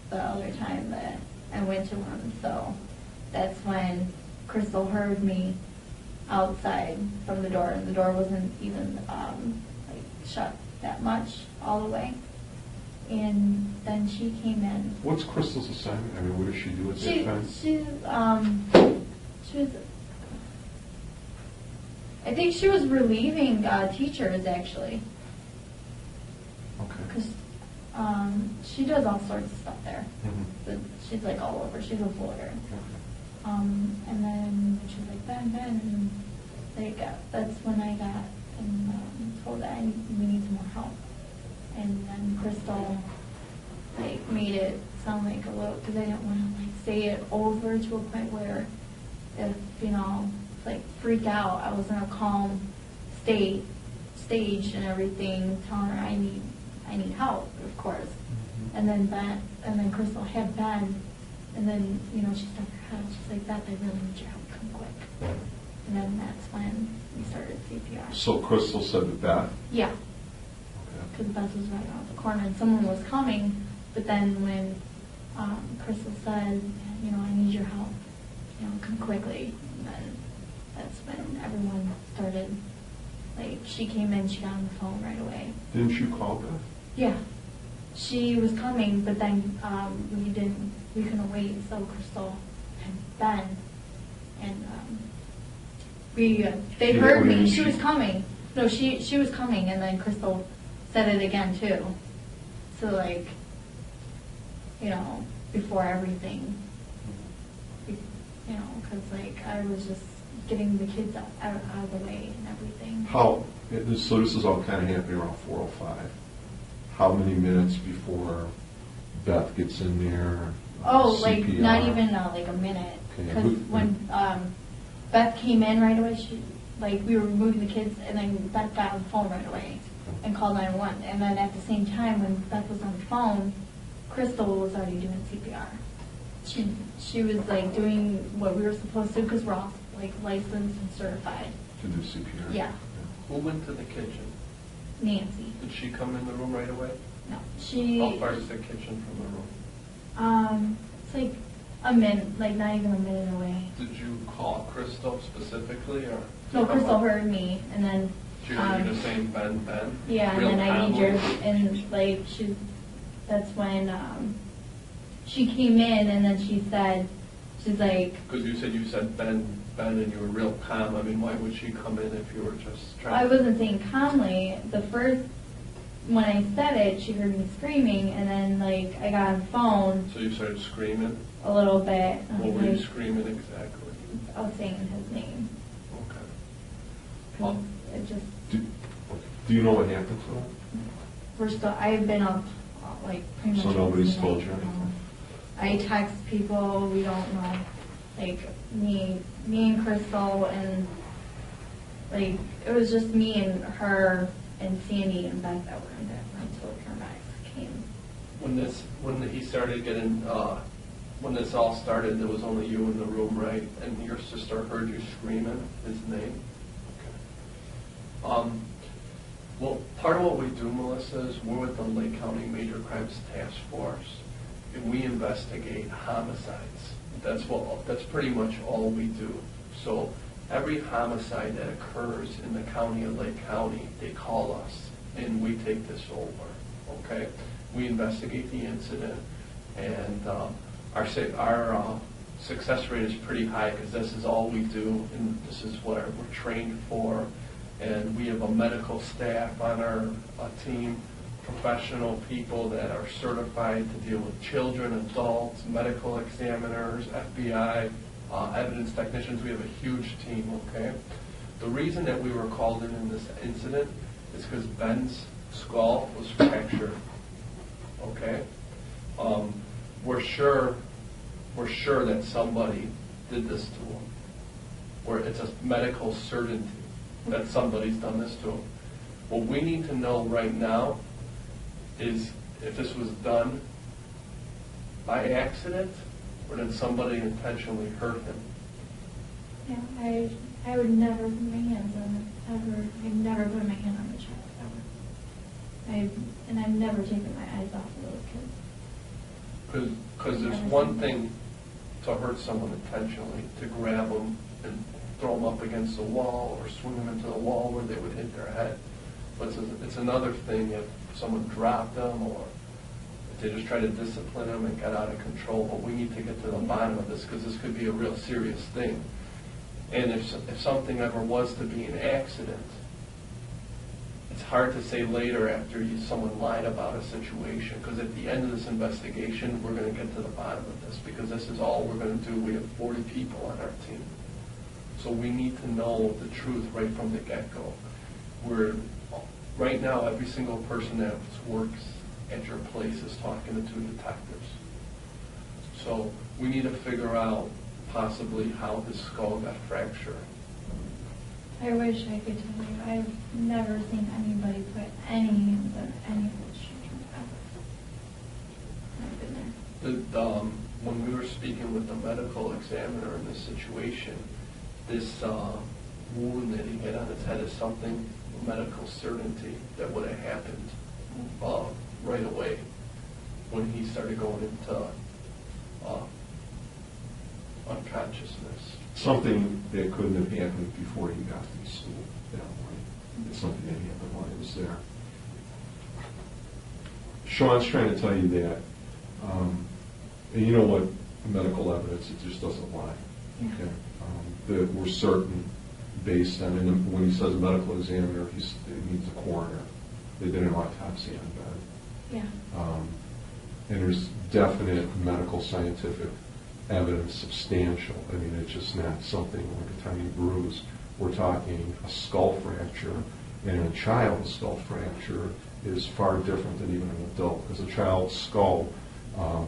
the other time that I went to him. So that's when Crystal heard me outside from the door, and the door wasn't even shut that much all the way. And then she came in. What's Crystal's assignment? I mean, what does she do at that time? She was. I think she was relieving teachers actually, Okay. because she does all sorts of stuff there. Mhm. But she's like all over. She's a floater. Okay. And then she was like, Ben, and that's when I got and told that we need some more help. And then Crystal made it sound like a little, because I didn't want to say it over to a point where if freak out. I was in a calm stage and everything, telling her I need help, of course. Mhm. And then Crystal had Ben, and then she stuck her head. She's like, Beth, I really need your help. Come quick. And then that's when we started CPR. So Crystal said to Beth. Yeah, Okay. because Beth was right around the corner and someone was coming. But then when Crystal said, I need your help, come quickly. And then that's when everyone started. She came in, she got on the phone right away. Didn't you call Beth? Yeah, she was coming, but then we couldn't wait. So Crystal had Ben, and they heard me. She was coming. No, she was coming, and then Crystal said it again too. So before everything, because I was just getting the kids out of the way and everything. So this is all kind of happening around 4:05. How many minutes before Beth gets in there? Oh, CPR? not even a minute. Okay. Because when Beth came in right away, we were moving the kids, and then Beth got on the phone right away and called 911. And then at the same time, when Beth was on the phone, Crystal was already doing CPR. She was doing what we were supposed to, because we're all licensed and certified. To do CPR? Yeah. Who went to the kitchen? Nancy. Did she come in the room right away? No, How far is the kitchen from the room? it's a minute, not even a minute away. Did you call Crystal specifically, or? No, Crystal heard me, and then. She heard you just saying Ben. Yeah, and Real then I need your, calmly? and that's when she came in, and then she said, she's like, Because you said Ben, and you were real calm. I mean, why would she come in if you were just trying? I wasn't saying calmly. When I said it, she heard me screaming, and then like I got on the phone So you started screaming? a little bit. and What I were was you like- screaming exactly? I was saying his name. Okay. 'Cause it just, Do you know what happened to him? first off, I've been up like pretty much. So all nobody's night. told you anything? I text people, we don't know, like me and Crystal, and like it was just me and her and Sandy and Beth that were in there until paramedics came. When he started getting, when this all started, there was only you in the room, right? And your sister heard you screaming his name? Okay. Well, part of what we do, Melissa, is we're with the Lake County Major Crimes Task Force, and we investigate homicides. That's pretty much all we do. So every homicide that occurs in the county of Lake County, they call us, and we take this over, okay? We investigate the incident, and our success rate is pretty high because this is all we do, and this is what we're trained for. And we have a medical staff on our team, professional people that are certified to deal with children, adults, medical examiners, FBI, evidence technicians. We have a huge team, okay? The reason that we were called in this incident is because Ben's skull was fractured, okay? We're sure that somebody did this to him, or it's a medical certainty that somebody's done this to him. What we need to know right now is if this was done by accident or did somebody intentionally hurt him. Yeah, I would never put my hands on it, ever. I've never put my hand on a child, ever. And I've never taken my eyes off of those kids. Because there's one thing to hurt someone intentionally, to grab them and throw them up against the wall or swing them into the wall where they would hit their head. But it's another thing if someone dropped them or if they just tried to discipline them and got out of control. But we need to get to the bottom of this because this could be a real serious thing. And if something ever was to be an accident, it's hard to say later after someone lied about a situation, because at the end of this investigation, we're going to get to the bottom of this, because this is all we're going to do. We have 40 people on our team. So we need to know the truth right from the get-go. Right now, every single person that works at your place is talking to 2 detectives. So we need to figure out possibly how his skull got fractured. I wish I could tell you. I've never seen anybody put any hands on any of those children ever. I've been there. When we were speaking with the medical examiner in this situation, this wound that he had on his head is something, medical certainty, that would have happened right away when he started going into unconsciousness. Something that couldn't have happened before he got to the school that morning. It's something that happened while he was there. Sean's trying to tell you that, and you know what, medical evidence, it just doesn't lie. Yeah. Okay? That we're certain, based on, and when he says medical examiner, it means a coroner. They did an autopsy on Ben. Yeah. And there's definite medical scientific evidence, substantial. I mean, it's just not something like a tiny bruise. We're talking a skull fracture, and in a child, a skull fracture is far different than even an adult, because a child's skull,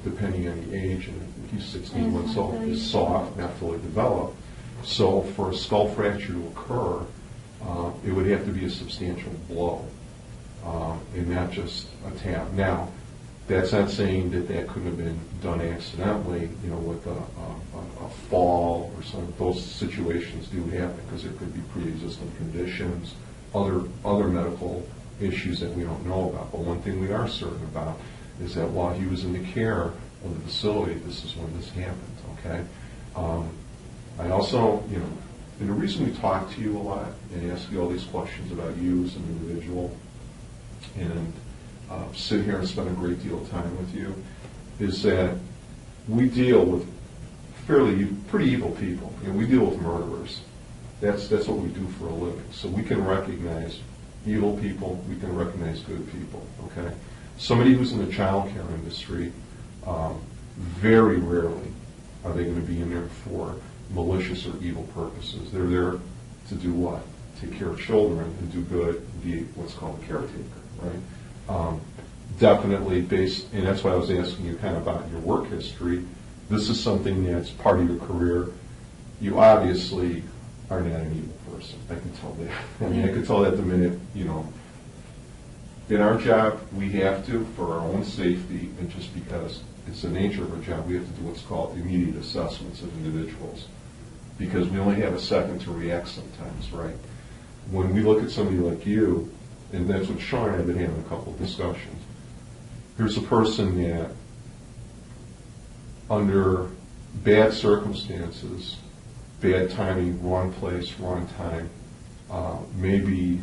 depending on the age, and if he's 16 months old, is soft, not fully developed. So for a skull fracture to occur, it would have to be a substantial blow, and not just a tap. Now, that's not saying that couldn't have been done accidentally, with a fall or some. Those situations do happen because there could be pre-existing conditions, other medical issues that we don't know about. But one thing we are certain about is that while he was in the care of the facility, this is when this happened. Okay. I also, and the reason we talk to you a lot and ask you all these questions about you as an individual, and sit here and spend a great deal of time with you, is that we deal with pretty evil people. We deal with murderers. That's what we do for a living. So we can recognize evil people, we can recognize good people, okay? Somebody who's in the child care industry, very rarely are they going to be in there for malicious or evil purposes. They're there to do what? Take care of children and do good, be what's called a caretaker, right? Definitely and that's why I was asking you kind of about your work history. This is something that's part of your career. You obviously are not an evil person. I can tell that. I mean, I can tell that the minute, in our job, we have to, for our own safety, and just because it's the nature of our job, we have to do what's called immediate assessments of individuals, because we only have a second to react sometimes, right? When we look at somebody like you, and that's what Sean and I have been having a couple of discussions, here's a person that, under bad circumstances, bad timing, wrong place, wrong time, maybe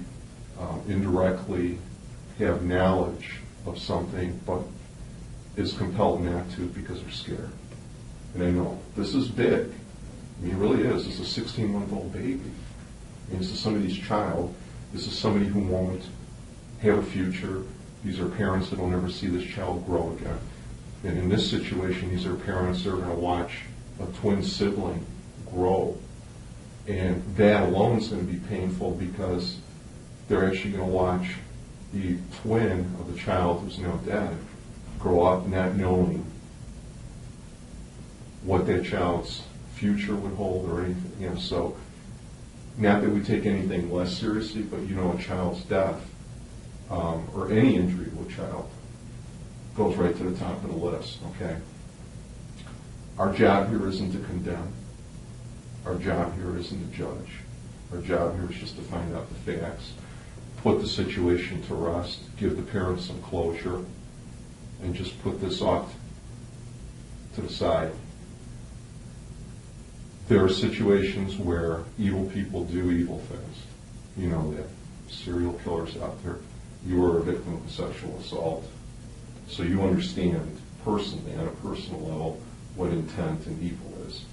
indirectly have knowledge of something, but is compelled not to because they're scared. And I know, this is big. I mean, it really is. This is a 16-month-old baby. I mean, this is somebody's child. This is somebody who won't have a future. These are parents that will never see this child grow again. And in this situation, these are parents that are going to watch a twin sibling grow. And that alone is going to be painful because they're actually going to watch the twin of the child who's now dead grow up not knowing what that child's future would hold or anything. So not that we take anything less seriously, but a child's death or any injury to a child goes right to the top of the list, okay? Our job here isn't to condemn. Our job here isn't to judge. Our job here is just to find out the facts, put the situation to rest, give the parents some closure, and just put this off to the side. There are situations where evil people do evil things. You know that. Serial killers out there. You were a victim of a sexual assault. So you understand personally, on a personal level, what intent and evil is.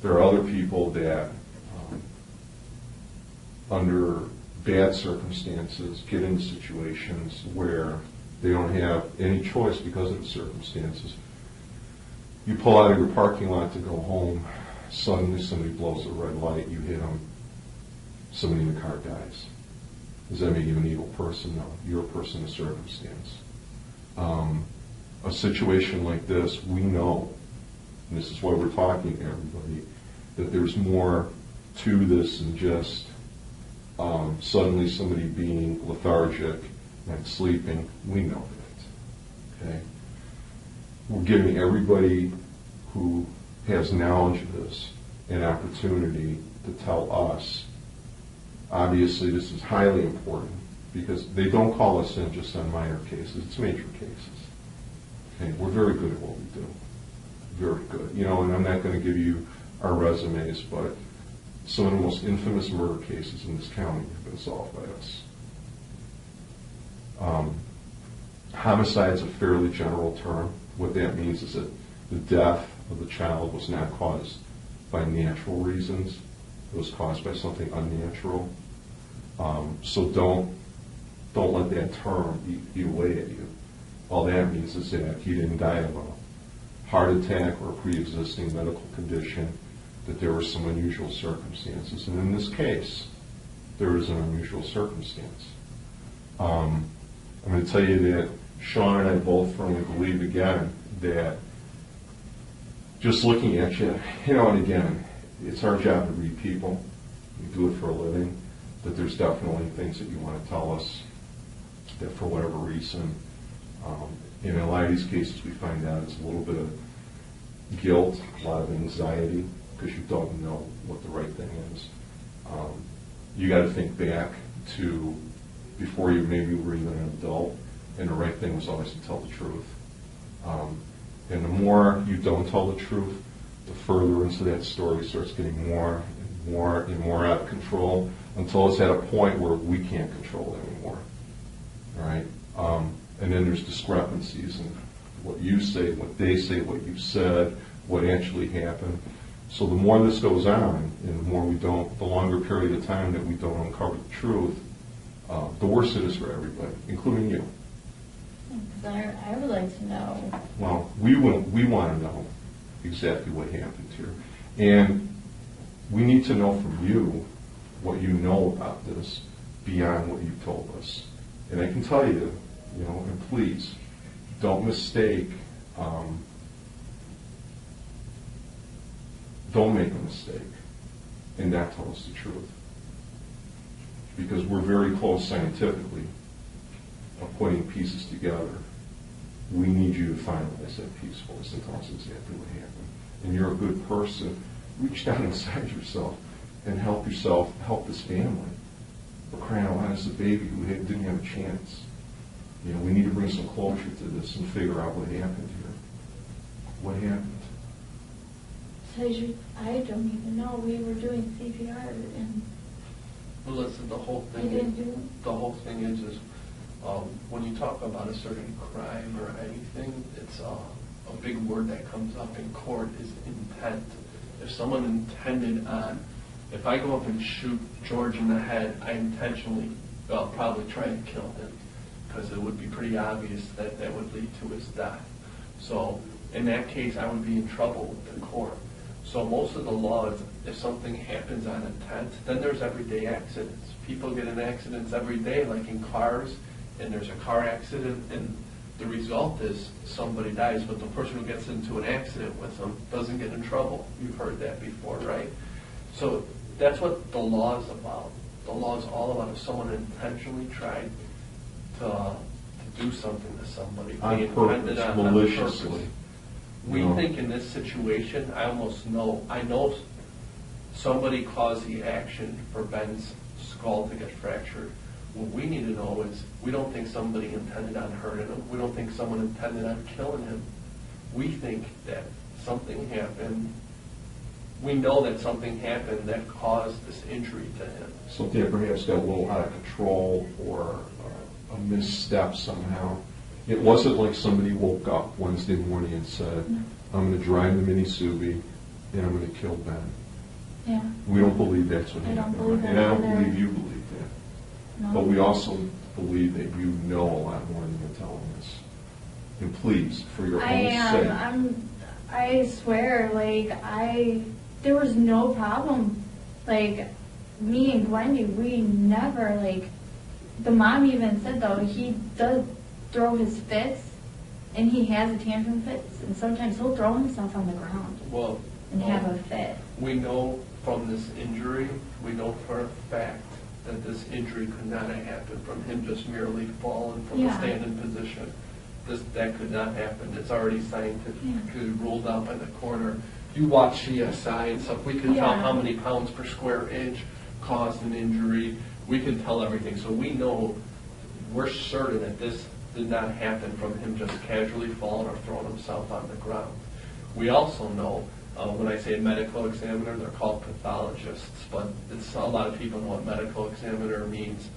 There are other people that, under bad circumstances, get into situations where they don't have any choice because of the circumstances. You pull out of your parking lot to go home, suddenly somebody blows a red light, you hit them, somebody in the car dies. Does that make you an evil person? No. You're a person of circumstance. A situation like this, we know, and this is why we're talking to everybody, that there's more to this than just suddenly somebody being lethargic and sleeping. We know that. Okay? We're giving everybody who has knowledge of this an opportunity to tell us. Obviously, this is highly important because they don't call us in just on minor cases. It's major cases. Okay? We're very good at what we do. Very good. And I'm not going to give you our resumes, but some of the most infamous murder cases in this county have been solved by us. Homicide's a fairly general term. What that means is that the death of the child was not caused by natural reasons. It was caused by something unnatural. So don't let that term eat away at you. All that means is that he didn't die of a heart attack or a pre-existing medical condition, that there were some unusual circumstances. And in this case, there is an unusual circumstance. I'm going to tell you that Sean and I both firmly believe, again, that just looking at you, and again, it's our job to read people. We do it for a living. That there's definitely things that you want to tell us that for whatever reason, in a lot of these cases we find out it's a little bit of guilt, a lot of anxiety, because you don't know what the right thing is. You got to think back to before you maybe were even an adult, and the right thing was always to tell the truth. And the more you don't tell the truth, the further into that story starts getting more and more and more out of control until it's at a point where we can't control it anymore. All right? And then there's discrepancies in what you say, what they say, what you said, what actually happened. So the more this goes on, and the more we don't, the longer period of time that we don't uncover the truth, the worse it is for everybody, including you. I would like to know. Well, we want to know exactly what happened here. And we need to know from you what you know about this beyond what you told us. And I can tell you, and please, don't mistake, don't make a mistake and not tell us the truth. Because we're very close scientifically of putting pieces together. We need you to finalize that piece for us and tell us exactly what happened. And you're a good person. Reach down inside yourself and help this family. For crying out loud, it's a baby who didn't have a chance. We need to bring some closure to this and figure out what happened here. What happened? I don't even know. We were doing CPR and Well, listen, the whole I thing didn't do is when you talk about a certain crime or anything, it's a big word that comes up in court is intent. If someone intended on, if I go up and shoot George in the head, I intentionally, probably try and kill him, because it would be pretty obvious that that would lead to his death. So in that case, I would be in trouble with the court. So most of the laws, if something happens on intent, then there's everyday accidents. People get in accidents every day, like in cars, and there's a car accident, and the result is somebody dies, but the person who gets into an accident with them doesn't get in trouble. You've heard that before, right? So that's what the law is about. The law is all about if someone intentionally tried to do something to somebody. On they purpose, intended on maliciously. purpose. We think in this situation, I know somebody caused the action for Ben's skull to get fractured. What we need to know is we don't think somebody intended on hurting him. We don't think someone intended on killing him. We think that something happened. We know that something happened that caused this injury to him. Something that perhaps got a little out of control or a misstep somehow. It wasn't like somebody woke up Wednesday morning and said, I'm going to drive the Mini Subi and I'm going to kill Ben. Yeah. We don't believe that's what I don't happened. believe that And I don't either. believe you believe that. No. But we also believe that you know a lot more than you're telling us. And please, for your own sake. I swear, there was no problem. Me and Gwendy, we never, the mom even said, though, he does throw his fits, and he has a tantrum fits, and sometimes he'll throw himself on the ground and have a fit. We know from this injury, we know for a fact that this injury could not have happened from him just merely falling from a standing position. That could not happen. It's already scientifically ruled out by the coroner. You watch CSI and stuff, we can tell how many pounds per square inch caused an injury. We can tell everything. So we know, we're certain that this did not happen from him just casually falling or throwing himself on the ground. We also know, when I say medical examiner, they're called pathologists, but a lot of people know what medical examiner means.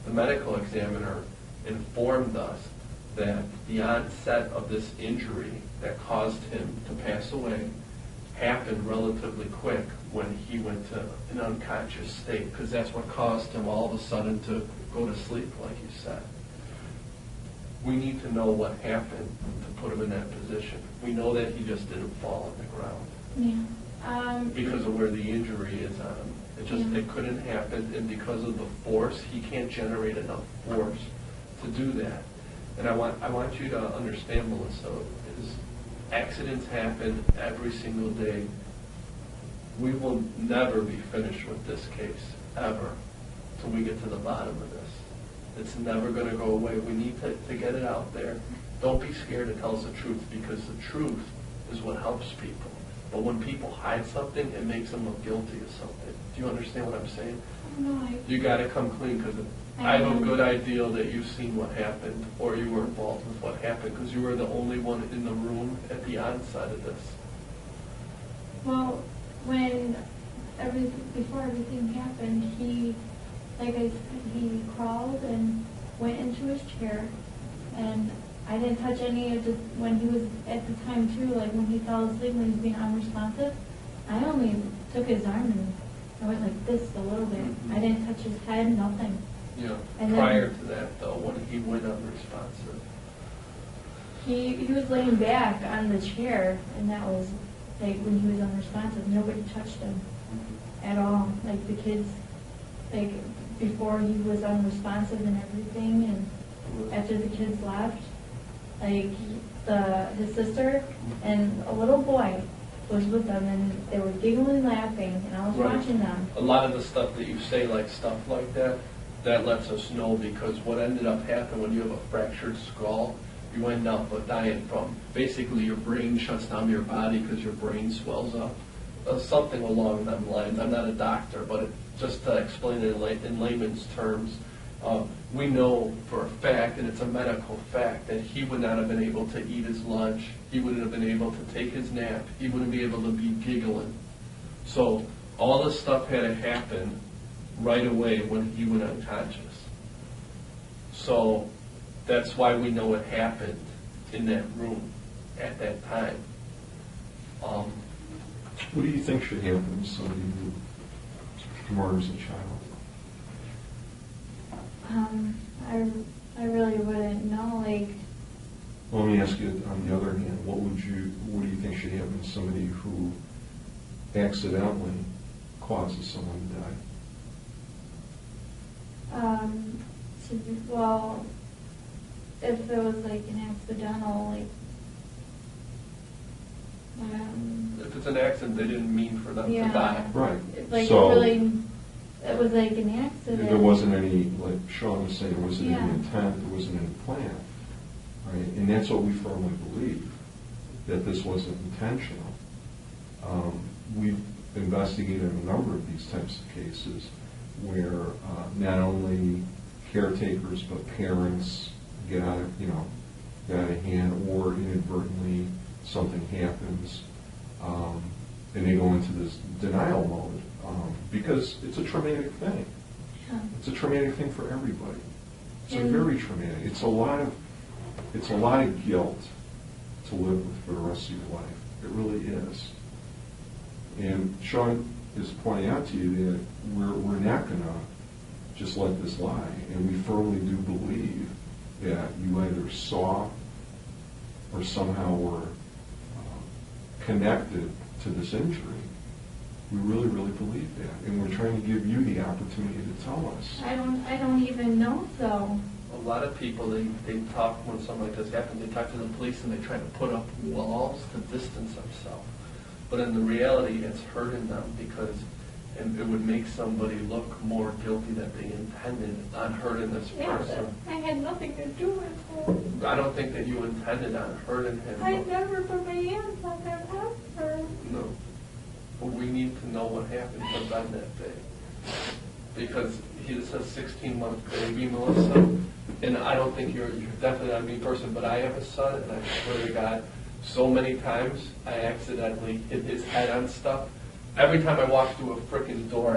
The medical examiner informed us that the onset of this injury that caused him to pass away happened relatively quick when he went to an unconscious state, because that's what caused him all of a sudden to go to sleep, like you said. We need to know what happened to put him in that position. We know that he just didn't fall on the ground. Yeah. Because of where the injury is on him. It couldn't happen, and because of the force, he can't generate enough force to do that. And I want you to understand, Melissa, is accidents happen every single day. We will never be finished with this case, ever, till we get to the bottom of this. It's never going to go away. We need to get it out there. Don't be scared to tell us the truth, because the truth is what helps people. But when people hide something, it makes them look guilty of something. Do you understand what I'm saying? No, You got to come clean, because I have a good idea that you've seen what happened, or you were involved with what happened, because you were the only one in the room at the onset of this. Well, before everything happened, he crawled and went into his chair, and I didn't touch any of the, when he was at the time too, like when he fell asleep, when he was being unresponsive, I only took his arm and I went like this a little bit. I didn't touch his head, nothing. Yeah. And Prior then- to that, though, when he went unresponsive. He was laying back on the chair, and that was like when he was unresponsive. Nobody touched him at all. Like the kids, like before he was unresponsive and everything, and after the kids left, like his sister and a little boy was with them, and they were giggling and laughing, and I was Right. watching them. A lot of the stuff that you say, like stuff like that, that lets us know, because what ended up happening when you have a fractured skull, you end up dying from basically your brain shuts down your body because your brain swells up. Something along them lines. I'm not a doctor, but just to explain it in layman's terms, we know for a fact, and it's a medical fact, that he would not have been able to eat his lunch. He wouldn't have been able to take his nap. He wouldn't be able to be giggling. So all this stuff had to happen right away when he went unconscious. So that's why we know it happened in that room at that time. What do you think should happen to somebody who murders a child? I really wouldn't know. Like, Well, let me ask you, on the other hand, what do you think should happen to somebody who accidentally causes someone to die? well, if it was like an accidental, like, If it's an accident, they didn't mean for them Yeah. to die. Right. like So really, it was like an accident. there wasn't any, like Sean was saying, there wasn't Yeah. any intent, there wasn't any plan. Right? And that's what we firmly believe, that this wasn't intentional. We've investigated a number of these types of cases where not only caretakers but parents get out of hand, or inadvertently something happens, and they go into this denial mode because it's a traumatic thing. Yeah. It's a traumatic thing for everybody. It's And- very traumatic. It's a lot of guilt to live with for the rest of your life. It really is. And Sean is pointing out to you that we're not going to just let this lie, and we firmly do believe that you either saw or somehow were connected to this injury. We really, really believe that, and we're trying to give you the opportunity to tell us. I don't even know though. A lot of people, they talk when something like this happens, they talk to the police and they try to put up walls to distance themselves. But in the reality, it's hurting them because it would make somebody look more guilty that they intended on hurting this person. I had nothing to do with it. I don't think that you intended on hurting him. I never put my hands on that ever. No. But we need to know what happened to Ben that day. Because he's a 16-month baby, Melissa, and I don't think you're definitely not a mean person, but I have a son, and I swear to God, so many times I accidentally hit his head on stuff. Every time I walk through a frickin' door,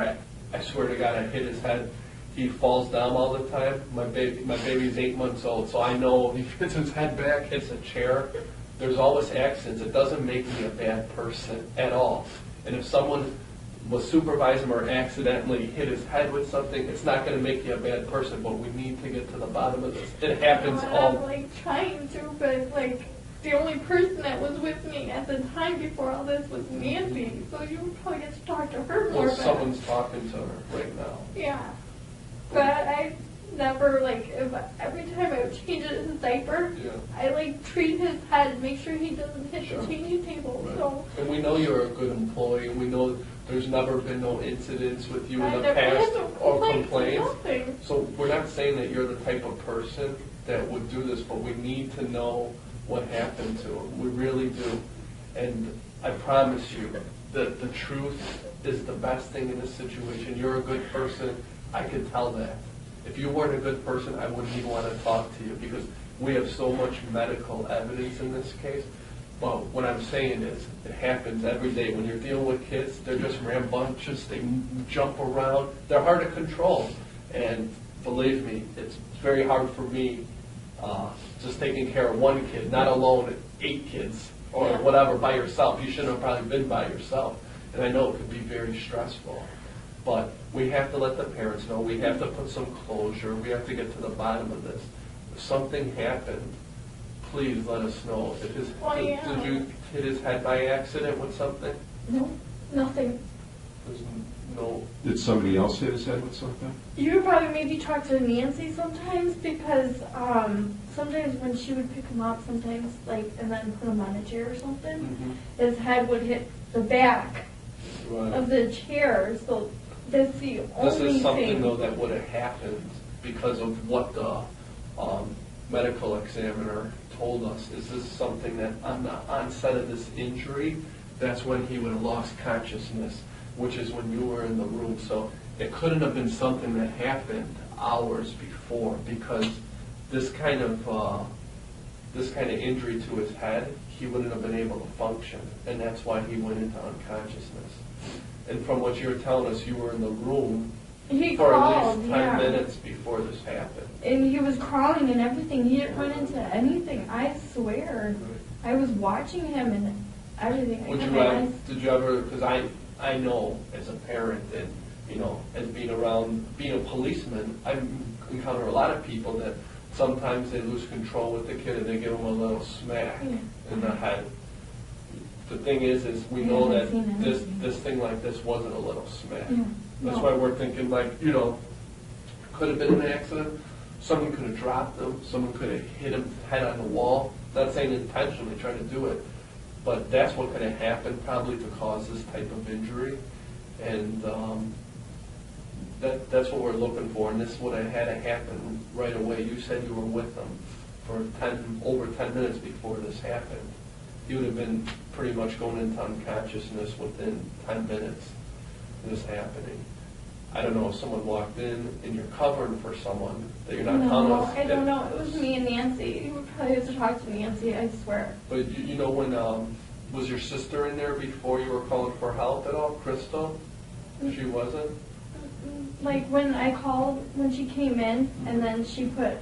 I swear to God, I hit his head. He falls down all the time. My baby's 8 months old, so I know he hits his head back, hits a chair. There's always accidents. It doesn't make me a bad person at all. And if someone was supervising or accidentally hit his head with something, it's not going to make you a bad person, but we need to get to the bottom of this. It happens I'm all... like trying to, but like the only person that was with me at the time before all this was Nancy, so you would probably get to talk to her more. Well, but- someone's talking to her right now. Yeah, but I never every time I would change his diaper, Yeah. I like treat his head, make sure he doesn't hit Sure. the changing table. Right. So And we know you're a good employee, and we know there's never been no incidents with you I in the never had past no or complaints, complaints. nothing. So we're not saying that you're the type of person that would do this, but we need to know what happened to him. We really do. And I promise you that the truth is the best thing in this situation. You're a good person. I could tell that. If you weren't a good person, I wouldn't even want to talk to you because we have so much medical evidence in this case. But what I'm saying is, it happens every day. When you're dealing with kids, they're just rambunctious. They jump around. They're hard to control. And believe me, it's very hard for me just taking care of one kid, not alone 8 kids or Yeah. whatever by yourself. You shouldn't have probably been by yourself. And I know it could be very stressful. But we have to let the parents know. We have to put some closure. We have to get to the bottom of this. If something happened, please let us know. If his, Oh, yeah. did you hit his head by accident with something? No, nothing. There's no. Did somebody else hit his head with something? You would probably maybe talk to Nancy sometimes because sometimes when she would pick him up, sometimes like and then put him on a chair or something, Mhm. his head would hit the back Right. of the chair. So that's the only This thing. is something, though, that would have happened because of what the medical examiner told us. Is this something that on the onset of this injury, that's when he would have lost consciousness, which is when you were in the room. So it couldn't have been something that happened hours before, because this kind of injury to his head, he wouldn't have been able to function, and that's why he went into unconsciousness. And from what you were telling us, you were in the room He for called, at least 10 yeah. minutes before this happened. And he was crawling and everything. He didn't run into anything. I swear. I was watching him and everything. Would I you had my have, eyes- did you ever, because I know as a parent and, you know, as being a policeman, I've encountered a lot of people that sometimes they lose control with the kid and they give them a little smack Yeah. in the head. The thing is we I know that haven't seen anything. this thing like this wasn't a little smack. Yeah. That's No. why we're thinking like, you know, could have been an accident. Someone could have dropped him. Someone could have hit him head on the wall. Not saying intentionally trying to do it, but that's what could have happened probably to cause this type of injury. And that's what we're looking for. And this would have had to happen right away. You said you were with them for over 10 minutes before this happened. You would have been pretty much going into unconsciousness within 10 minutes of this happening. I don't know if someone walked in and you're covering for someone that you're not telling No, us. I don't know. It was me and Nancy. You would probably have to talk to Nancy, I swear. But you know when, was your sister in there before you were calling for help at all, Crystal? She wasn't? Like when I called, when she came in, and then she put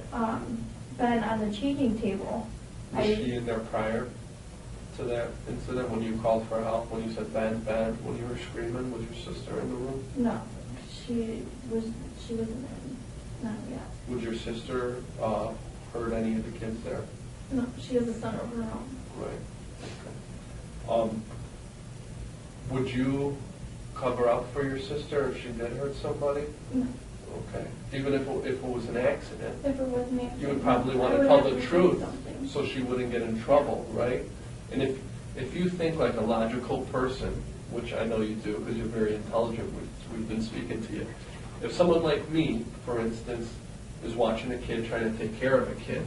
Ben on the changing table. Was she in there prior to that incident when you called for help, when you said Ben, when you were screaming? Was your sister in the room? No, she wasn't in. Not yet. Would your sister hurt any of the kids there? No, she has a son of her own. Right. Okay. Would you cover up for your sister if she did hurt somebody? No, Okay. Even if it was an accident, if it was Nancy. you would probably want I to would tell have the say truth something. so she wouldn't get in trouble, right? And if you think like a logical person, which I know you do because you're very intelligent, we've been speaking to you. If someone like me, for instance, is watching a kid trying to take care of a kid,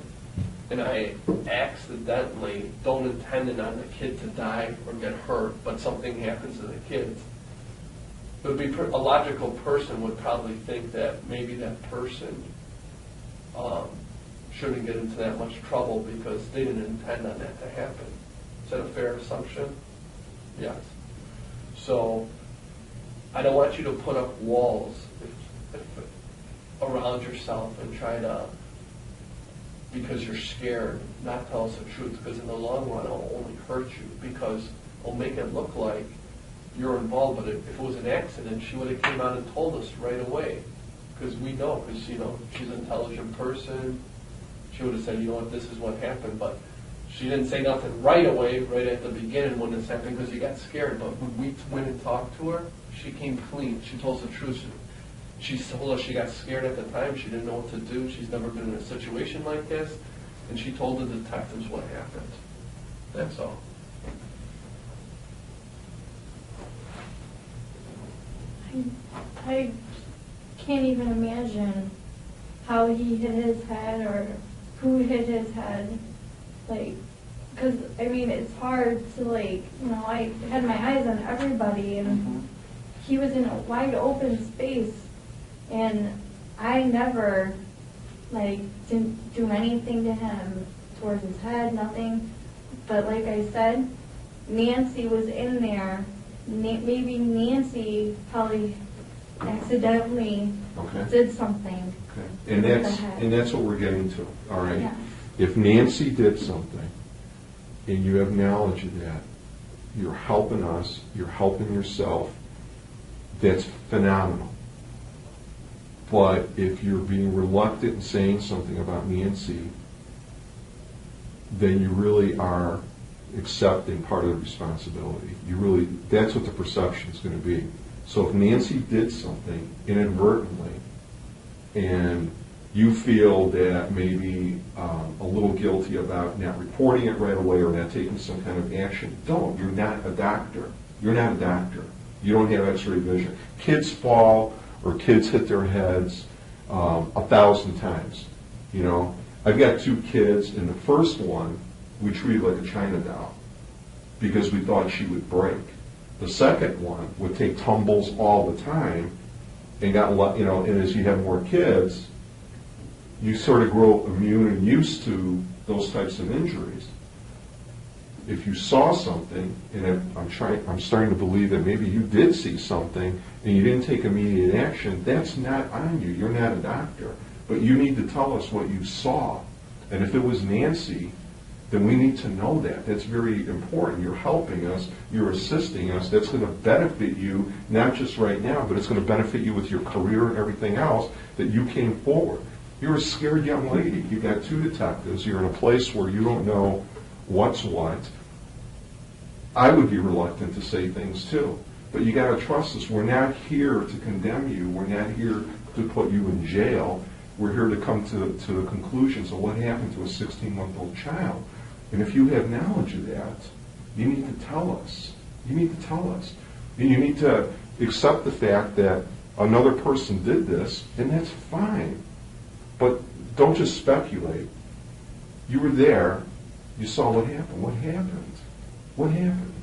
and I accidentally don't intend on the kid to die or get hurt, but something happens to the kid, it would be a logical person would probably think that maybe that person shouldn't get into that much trouble because they didn't intend on that to happen. Is that a fair assumption? Yes. So I don't want you to put up walls around yourself and try to, because you're scared, not tell us the truth, because in the long run it'll only hurt you, because it'll make it look like you're involved. But if it was an accident, she would have came out and told us right away, because we know, because you know she's an intelligent person. She would have said, you know what, this is what happened, but she didn't say nothing right away, right at the beginning when this happened, because you got scared. But when we went and talked to her, she came clean. She told us the truth. She told us she got scared at the time. She didn't know what to do. She's never been in a situation like this. And she told the detectives what happened. That's all. I can't even imagine how he hit his head or who hit his head. Like, because, I mean, it's hard to, like, you know, I had my eyes on everybody, and he was in a wide open space, and I never, like, didn't do anything to him towards his head, nothing. But like I said, Nancy was in there. Maybe Nancy probably accidentally Okay. did something. Okay. And that's what we're getting to, all right? Yeah. If Nancy did something and you have knowledge of that, you're helping us, you're helping yourself, that's phenomenal. But if you're being reluctant in saying something about Nancy, then you really are accepting part of the responsibility. That's what the perception is going to be. So if Nancy did something inadvertently and you feel that maybe a little guilty about not reporting it right away or not taking some kind of action, don't. You're not a doctor. You're not a doctor. You don't have x-ray vision. Kids fall or kids hit their heads 1,000 times. You know, I've got 2 kids, and the first one we treated like a China doll because we thought she would break. The second one would take tumbles all the time and and as you have more kids, you sort of grow immune and used to those types of injuries. If you saw something, and I'm starting to believe that maybe you did see something and you didn't take immediate action, that's not on you. You're not a doctor. But you need to tell us what you saw. And if it was Nancy, then we need to know that. That's very important. You're helping us. You're assisting us. That's going to benefit you, not just right now, but it's going to benefit you with your career and everything else that you came forward. You're a scared young lady. You've got 2 detectives. You're in a place where you don't know what's what. I would be reluctant to say things too. But you got to trust us. We're not here to condemn you. We're not here to put you in jail. We're here to come to the conclusions of what happened to a 16-month-old child. And if you have knowledge of that, you need to tell us. You need to tell us. And you need to accept the fact that another person did this, and that's fine. But don't just speculate. You were there. You saw what happened. What happened? What happened?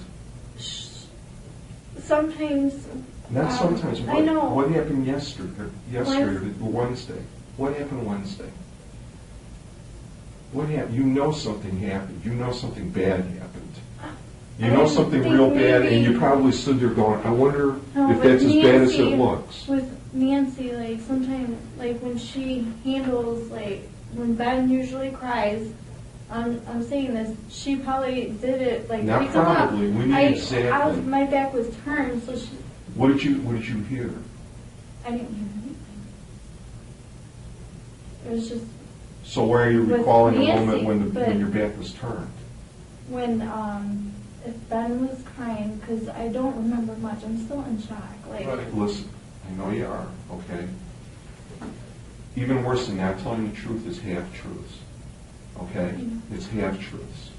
Sometimes. Not sometimes. I know. What happened yesterday or Wednesday? What happened Wednesday? What happened? You know something happened. You know something bad happened. You know something real bad, and you probably stood there going, I wonder if that's as bad as it looks. With Nancy, like, sometimes, like, when she handles, like, when Ben usually cries, I'm saying this, she probably did it, like, Not picks him up. probably. We need exactly. My back was turned, so she... What did you hear? I didn't hear anything. It was just... So where are you with recalling a Nancy, moment when but your back was turned? When, if Ben was crying, because I don't remember much, I'm still in shock, like... Right. Listen, I know you are, okay? Even worse than not telling the truth is half-truths, okay? It's half-truths.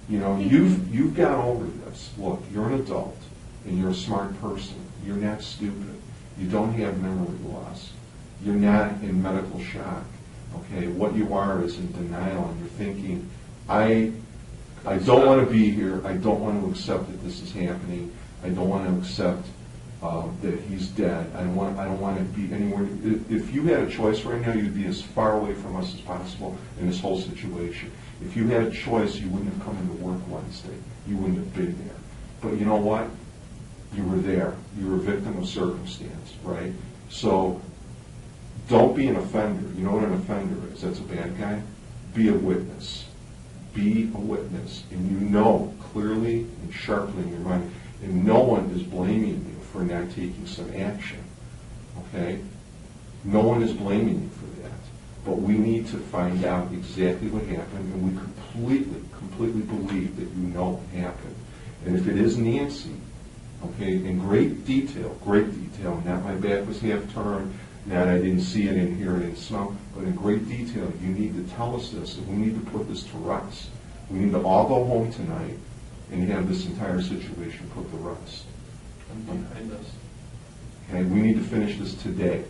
You know, you've got over this. Look, you're an adult, and you're a smart person. You're not stupid. You don't have memory loss. You're not in medical shock, okay? What you are is in denial, and you're thinking, I don't want to be here. I don't want to accept that this is happening. I don't want to accept that he's dead. I don't want to be anywhere. If you had a choice right now, you'd be as far away from us as possible in this whole situation. If you had a choice, you wouldn't have come into work Wednesday. You wouldn't have been there. But you know what? You were there. You were a victim of circumstance, right? So don't be an offender. You know what an offender is? That's a bad guy. Be a witness. Be a witness. And you know clearly and sharply in your mind, and no one is blaming you for not taking some action, okay? No one is blaming you for that. But we need to find out exactly what happened, and we completely believe that you know what happened. And if it is Nancy, okay, in great detail, not my back was half turned, not I didn't see it in here, I didn't smell, but in great detail, you need to tell us this, and we need to put this to rest. We need to all go home tonight and have this entire situation put to rest. Behind us. Okay, we need to finish this today.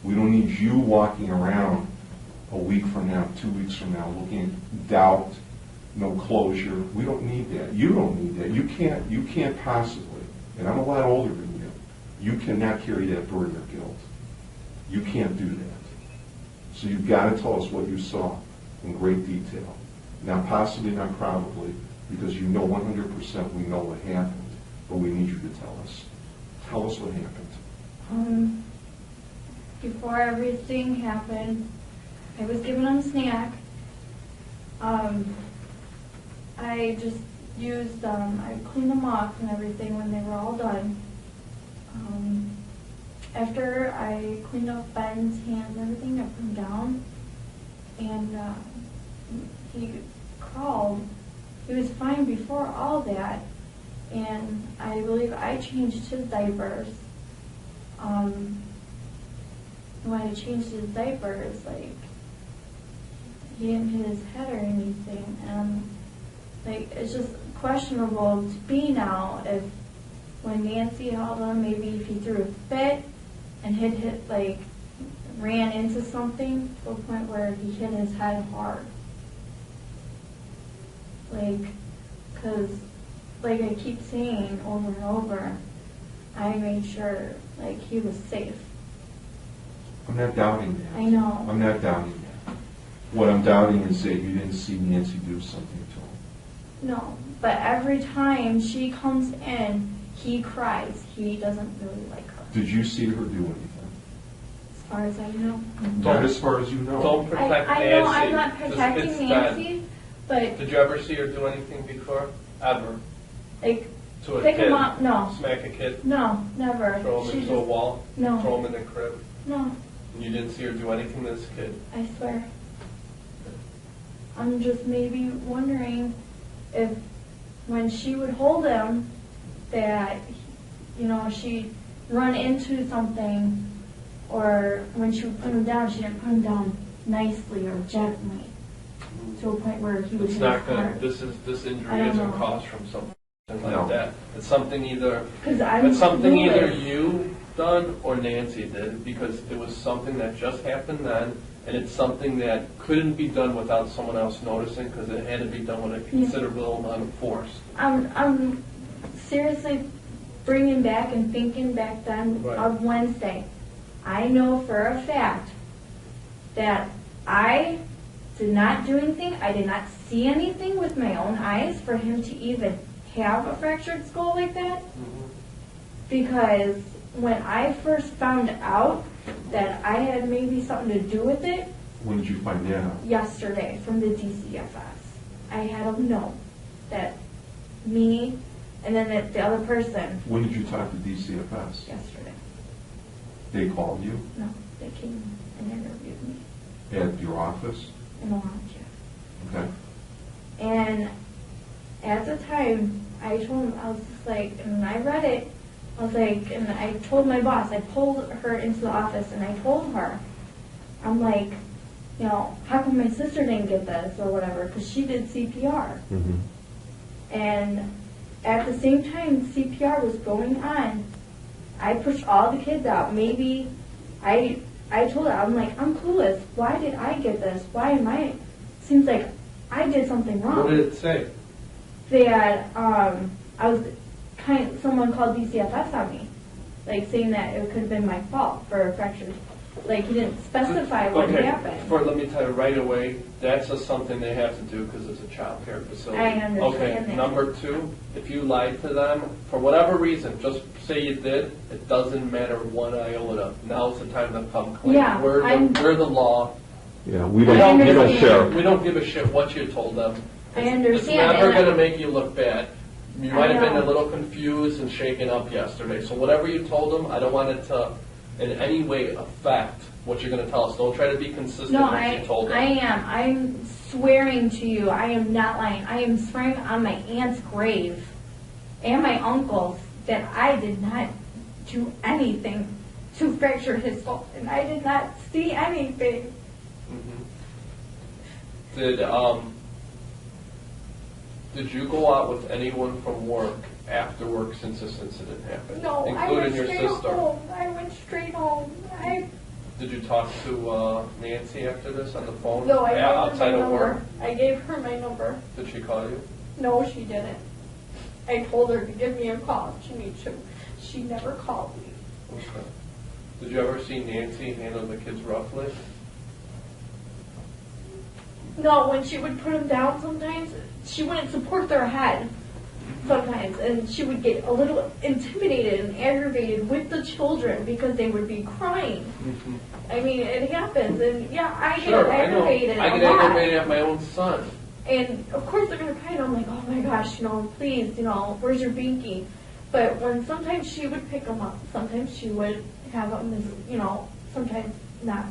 We don't need you walking around a week from now, 2 weeks from now, looking at doubt, no closure. We don't need that. You don't need that. You can't possibly, and I'm a lot older than you, you cannot carry that burden of guilt. You can't do that. So you've got to tell us what you saw in great detail. Not possibly, not probably, because you know 100% we know what happened, but we need you to tell us. Tell us what happened. Before everything happened, I was giving him a snack, I just used, I cleaned them off and everything when they were all done. After I cleaned off Ben's hands and everything, I put him down, and he crawled. He was fine before all that, and I believe I changed his diapers. When I changed his diapers, like, he didn't hit his head or anything, and like, it's just questionable to me now if when Nancy held him, maybe if he threw a fit and hit like, ran into something to a point where he hit his head hard. Like, because, like I keep saying over and over, I made sure, like, he was safe. I'm not doubting that. I know. I'm not doubting that. What I'm doubting is that you didn't see Nancy do something to him. No, but every time she comes in, he cries. He doesn't really like her. Did you see her do anything? As far as I know. Not as far as you know. Don't protect I Nancy. know I'm not protecting It's Nancy, but Did you ever see her do anything before? Ever? like, To a pick kid? him up, no. Smack a kid? No, never. Throw him She into a just- wall? No. Throw him in a crib? No, And you didn't see her do anything to this kid? I swear. I'm just maybe wondering if when she would hold him, that, you know, she'd run into something, or when she would put him down, she didn't put him down nicely or gently to a point where he would It's hit not his gonna, heart. this I injury don't isn't know. caused from something No. like that. It's something either, 'Cause I'm it's something either clueless. you done or Nancy did, because it was something that just happened then, and it's something that couldn't be done without someone else noticing, because it had to be done with a considerable amount of force. I'm seriously bringing back and thinking back then Right. of Wednesday. I know for a fact that I did not do anything. I did not see anything with my own eyes for him to even have a fractured skull like that. Because when I first found out that I had maybe something to do with it, When did you find that out? yesterday from the DCFS. I had a note that me and then that the other person When did you talk to DCFS? yesterday. They called you No, they came and interviewed me at your office? in the lounge. Yeah. Okay. And at the time, I told him, I was just like, and I read it, I was like, and I told my boss, I pulled her into the office and I told her, I'm like, you know, how come my sister didn't get this or whatever, because she did CPR. Mm-hmm. And at the same time CPR was going on, I pushed all the kids out. Maybe I told her, I'm like, I'm clueless. Why did I get this? Why am I? Seems like I did something wrong. What did it say? That someone called DCFS on me, like saying that it could have been my fault for a fracture. Like he didn't specify what happened. Let me tell you right away, that's just something they have to do because it's a child care facility. I understand Okay, that. number two, if you lied to them, for whatever reason, just say you did, it doesn't matter one iota. Now's the time to come clean. Yeah, we're the law. Yeah, we I don't understand. share. We don't give a shit what you told them. I It's understand, never and I- going to make you look bad. You I might have been know. a little confused and shaken up yesterday. So whatever you told them, I don't want it to in any way affect what you're going to tell us. Don't try to be consistent No, with what you told them. I am. I'm swearing to you. I am not lying. I am swearing on my aunt's grave and my uncle's that I did not do anything to fracture his skull, and I did not see anything. Did you go out with anyone from work after work since this incident happened? No, I including went your straight sister. home. I went straight home. Did you talk to Nancy after this on the phone? No, I gave her my outside of work. number. I gave her my number. Did she call you? No, she didn't. I told her to give me a call if she needs to. She never called me. Okay. Did you ever see Nancy handle the kids roughly? No, when she would put them down sometimes, she wouldn't support their head sometimes, and she would get a little intimidated and aggravated with the children because they would be crying. I mean, it happens, and yeah, I Sure, get I know. aggravated I a get lot. aggravated at my own son. And of course they're gonna cry, and I'm like, oh my gosh, please, where's your binky? But when sometimes she would pick them up, sometimes she would have them, sometimes not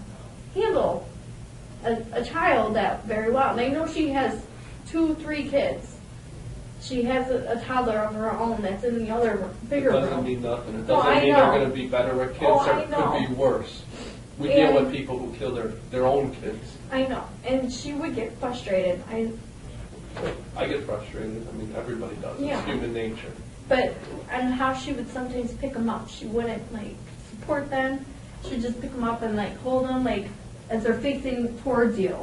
handle a child that very well. And I know she has 2-3 kids. She has a toddler of her own that's in the other bigger room. It doesn't mean nothing. It Oh, doesn't I mean they're know. going to be better with kids, Oh, or I it know. could be worse. We And- deal with people who kill their own kids. I know, and she would get frustrated. I get frustrated. I mean, everybody does. Yeah. It's human nature. But and how she would sometimes pick them up. She wouldn't support them. She'd just pick them up and hold them as they're facing towards you,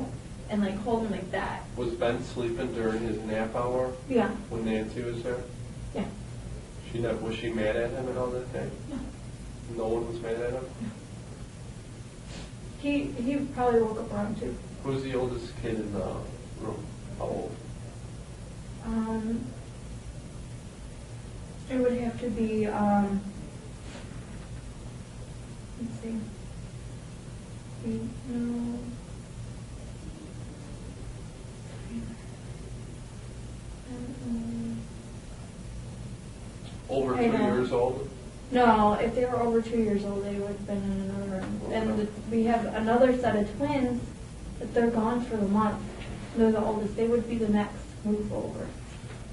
and hold them like that. Was Ben sleeping during his nap hour Yeah, when Nancy was there? yeah. Was she mad at him at all that day? No. No one was mad at him? He probably woke up around 2. Who's the oldest kid in the room? How old? It would have to be let's see. No. Over I 2 know. years old? No, if they were over 2 years old, they would have been in another room. And we have another set of twins, but they're gone for the month. They're the oldest. They would be the next move over.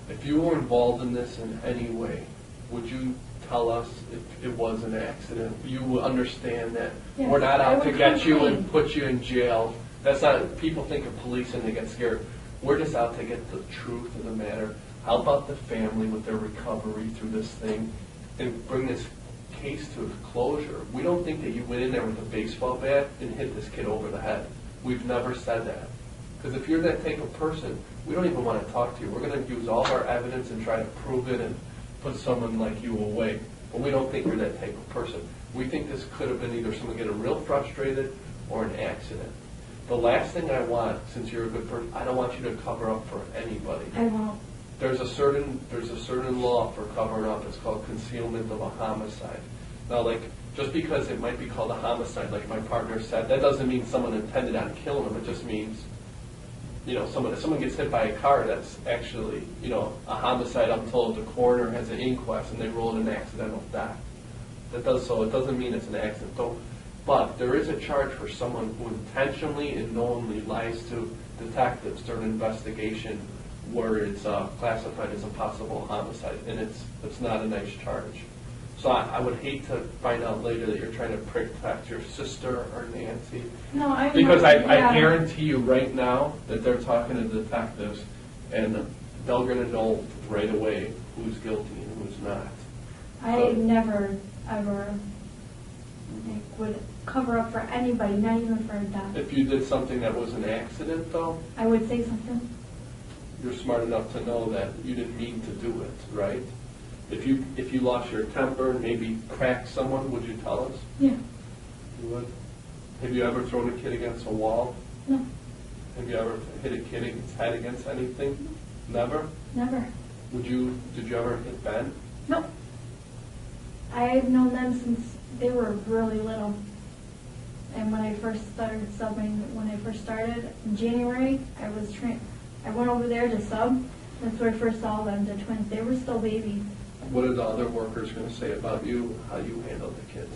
If you were involved in this in any way, would you tell us if it was an accident? You would understand that Yes, we're not I out to would get you complain. and put you in jail. That's not, people think of police and they get scared. We're just out to get the truth of the matter. How about the family with their recovery through this thing and bring this case to a closure? We don't think that you went in there with a baseball bat and hit this kid over the head. We've never said that. Because if you're that type of person, we don't even want to talk to you. We're going to use all our evidence and try to prove it and put someone like you away. But we don't think you're that type of person. We think this could have been either someone getting real frustrated or an accident. The last thing I want, since you're a good person, I don't want you to cover up for anybody. I won't. There's a certain law for covering up. It's called concealment of a homicide. Now, just because it might be called a homicide, like my partner said, that doesn't mean someone intended on killing him. It just means, if someone gets hit by a car, that's actually, a homicide up until the coroner has an inquest and they rule it an accidental death. It doesn't mean it's an accident. But there is a charge for someone who intentionally and knowingly lies to detectives during an investigation where it's classified as a possible homicide, and it's not a nice charge. So I would hate to find out later that you're trying to protect your sister or Nancy. No, I Because know, I yeah. guarantee you right now that they're talking to detectives, and they're going to know right away who's guilty and who's not. I never, ever would cover up for anybody, not even for a death. If you did something that was an accident, though, I would say something. you're smart enough to know that you didn't mean to do it, right? If you lost your temper and maybe cracked someone, would you tell us? Yeah. You would? Have you ever thrown a kid against a wall? No. Have you ever hit a kid's head against anything? Never? Never. Did you ever hit Ben? Nope. I've known them since they were really little. And when I first started subbing, in January, I went over there to sub. That's where I first saw them, the twins. They were still babies. What are the other workers going to say about you, how you handle the kids?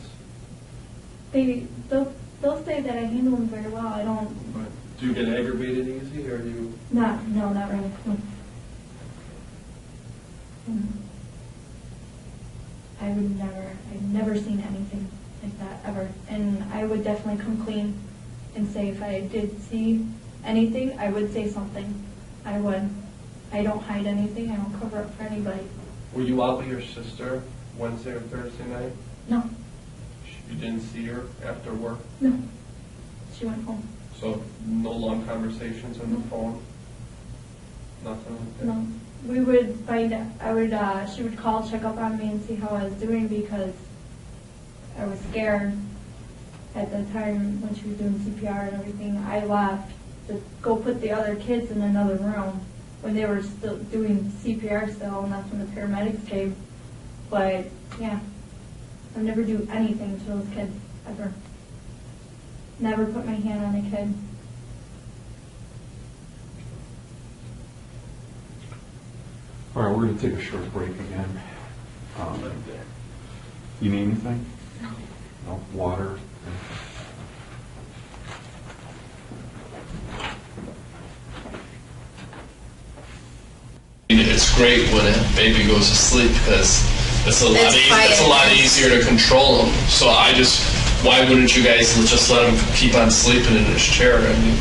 They'll say that I handle them very well. I don't. Do you get aggravated easy, or do you? No, not really. No. I've never seen anything like that ever. And I would definitely come clean and say if I did see anything, I would say something. I would. I don't hide anything. I don't cover up for anybody. Were you out with your sister Wednesday or Thursday night? No, You didn't see her after work? no. She went home. So no long conversations on the phone? Nothing like that? No. We would find out. She would call, check up on me and see how I was doing because I was scared at the time when she was doing CPR and everything. I left to go put the other kids in another room when they were still doing CPR still, and that's when the paramedics came. But yeah, I would never do anything to those kids, ever. Never put my hand on a kid. All right, we're going to take a short break again. You need anything? No. Water? Anything? It's great when a baby goes to sleep because it's a lot easier to control them. So why wouldn't you guys just let him keep on sleeping in his chair? I mean,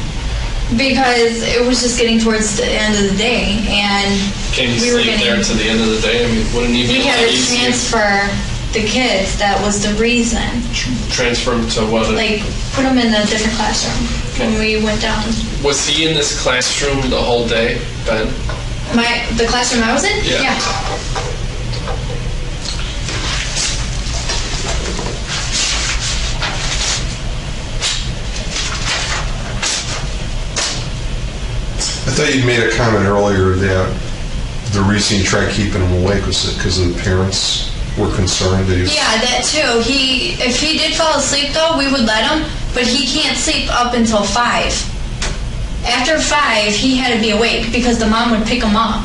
because it was just getting towards the end of the day, and can you we were sleep there to the end of the day? I mean, wouldn't he be we a lot had to easier? transfer the kids. That was the reason. Transfer him to what? Like, put them in a different classroom when we went down. Was he in this classroom the whole day, Ben? The classroom I was in? Yeah. I thought you'd made a comment earlier that the reason you tried keeping him awake was because the parents were concerned that he was... Yeah, that too. If he did fall asleep though, we would let him, but he can't sleep up until 5. After 5, he had to be awake because the mom would pick him up.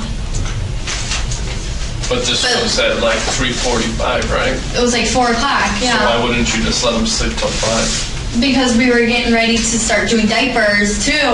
But this was at like 3:45, right? It was like 4 o'clock, yeah. So why wouldn't you just let him sleep till 5? Because we were getting ready to start doing diapers too,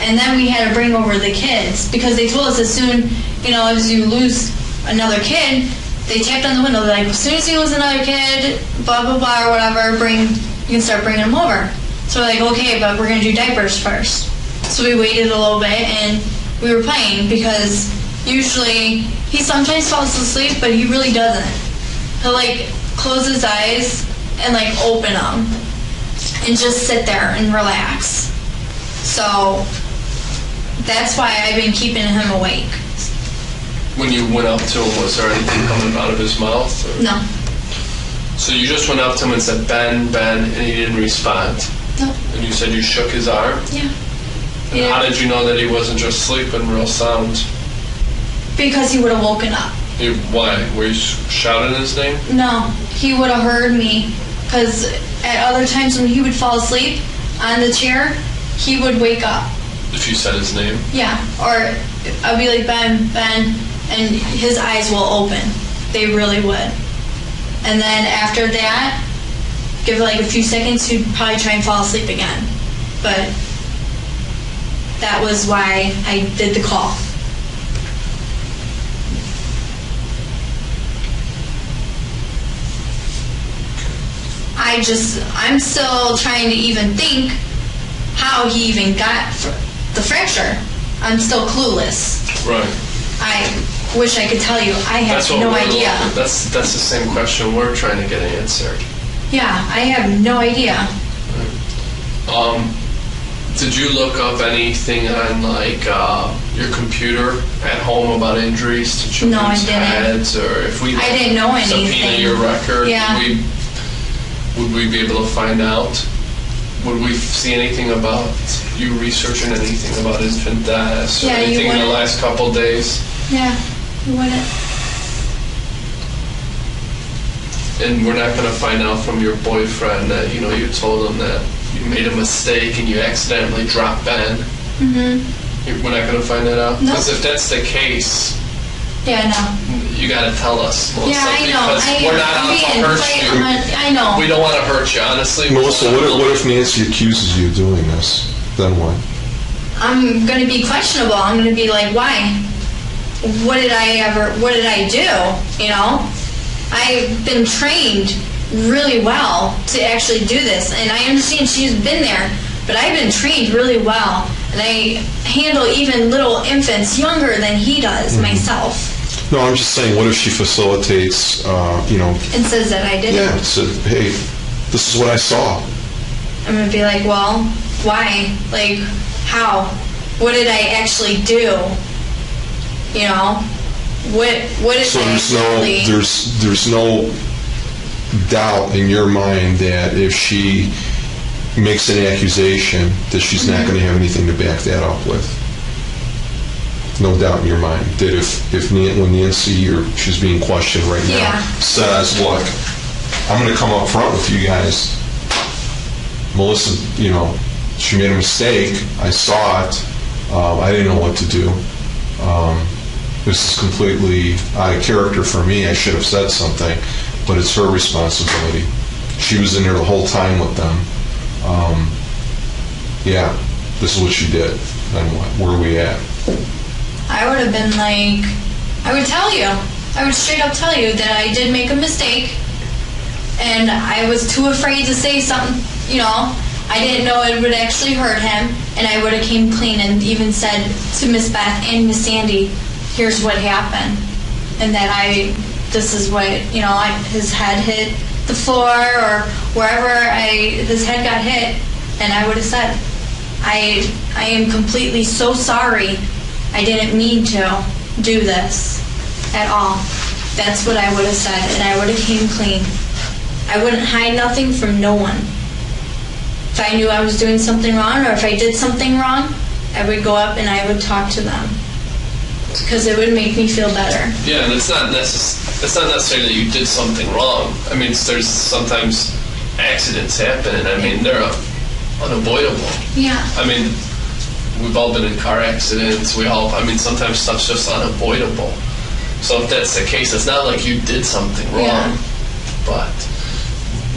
and then we had to bring over the kids because they told us as soon, as you lose another kid, they tapped on the window. They're like, as soon as you lose another kid, blah blah blah or whatever, you can start bringing them over. So we're like, okay, but we're gonna do diapers first. So we waited a little bit and we were playing because usually he sometimes falls asleep, but he really doesn't. He'll like close his eyes and like open them and just sit there and relax. So that's why I've been keeping him awake. When you went up to him, was there anything coming out of his mouth? Or? No. So you just went up to him and said, Ben, Ben, and he didn't respond? No. And you said you shook his arm? Yeah. And how did you know that he wasn't just sleeping real sound? Because he would have woken up. Why? Were you shouting his name? No, he would have heard me. Because at other times when he would fall asleep on the chair, he would wake up. If you said his name? Yeah. Or I'd be like, Ben, Ben, and his eyes will open. They really would. And then after that, give it like a few seconds, he'd probably try and fall asleep again. But that was why I did the call. I'm still trying to even think how he even got the fracture. I'm still clueless. Right. I wish I could tell you. I have no idea. That's the same question we're trying to get answered. Yeah, I have no idea. Did you look up anything on like your computer at home about injuries to children's No, I didn't. heads, or if we I didn't know anything. subpoena your record? Yeah. Would we be able to find out? Would we see anything about you researching anything about infant deaths or Yeah, you anything in the wouldn't. last couple of days? Yeah, you wouldn't. And we're not going to find out from your boyfriend that you told him that you made a mistake and you accidentally dropped Ben. Mm-hmm. We're not going to find that out? No. Because if that's the case, Yeah, no. you got to tell us, Melissa. Yeah, I know. Because we're not out to hurt you. I know. We don't want to hurt you, honestly. Melissa, what if Nancy accuses you of doing this? Then what? I'm going to be questionable. I'm going to be like, why? What did I do? I've been trained really well to actually do this. And I understand she's been there, but I've been trained really well. And I handle even little infants younger than he does myself. No, I'm just saying, what if she facilitates, And says that I did yeah, it. said, hey, this is what I saw. I'm going to be like, well, why? Like, how? What did I actually do? What did So I actually... there's no doubt in your mind that if she makes an accusation that she's not going to have anything to back that up with. No doubt in your mind that when Nancy, or she's being questioned right now, says, look, I'm going to come up front with you guys. Melissa, she made a mistake. I saw it. I didn't know what to do. this is completely out of character for me. I should have said something, but it's her responsibility. She was in there the whole time with them. Yeah, this is what she did. Then what? Where are we at? I would have been like, I would tell you. I would straight up tell you that I did make a mistake, and I was too afraid to say something, you know. I didn't know it would actually hurt him, and I would have came clean and even said to Miss Beth and Miss Sandy, here's what happened, and that this is what, you know, his head hit the floor or wherever his head got hit, and I would have said, I am completely so sorry. I didn't mean to do this at all. That's what I would have said, and I would have came clean. I wouldn't hide nothing from no one. If I knew I was doing something wrong, or if I did something wrong, I would go up and I would talk to them, because it would make me feel better. Yeah, and it's not necessarily that you did something wrong. I mean, there's sometimes accidents happen, and I mean, they're unavoidable. Yeah. I mean, we've all been in car accidents. I mean, sometimes stuff's just unavoidable. So if that's the case, it's not like you did something wrong, Yeah. but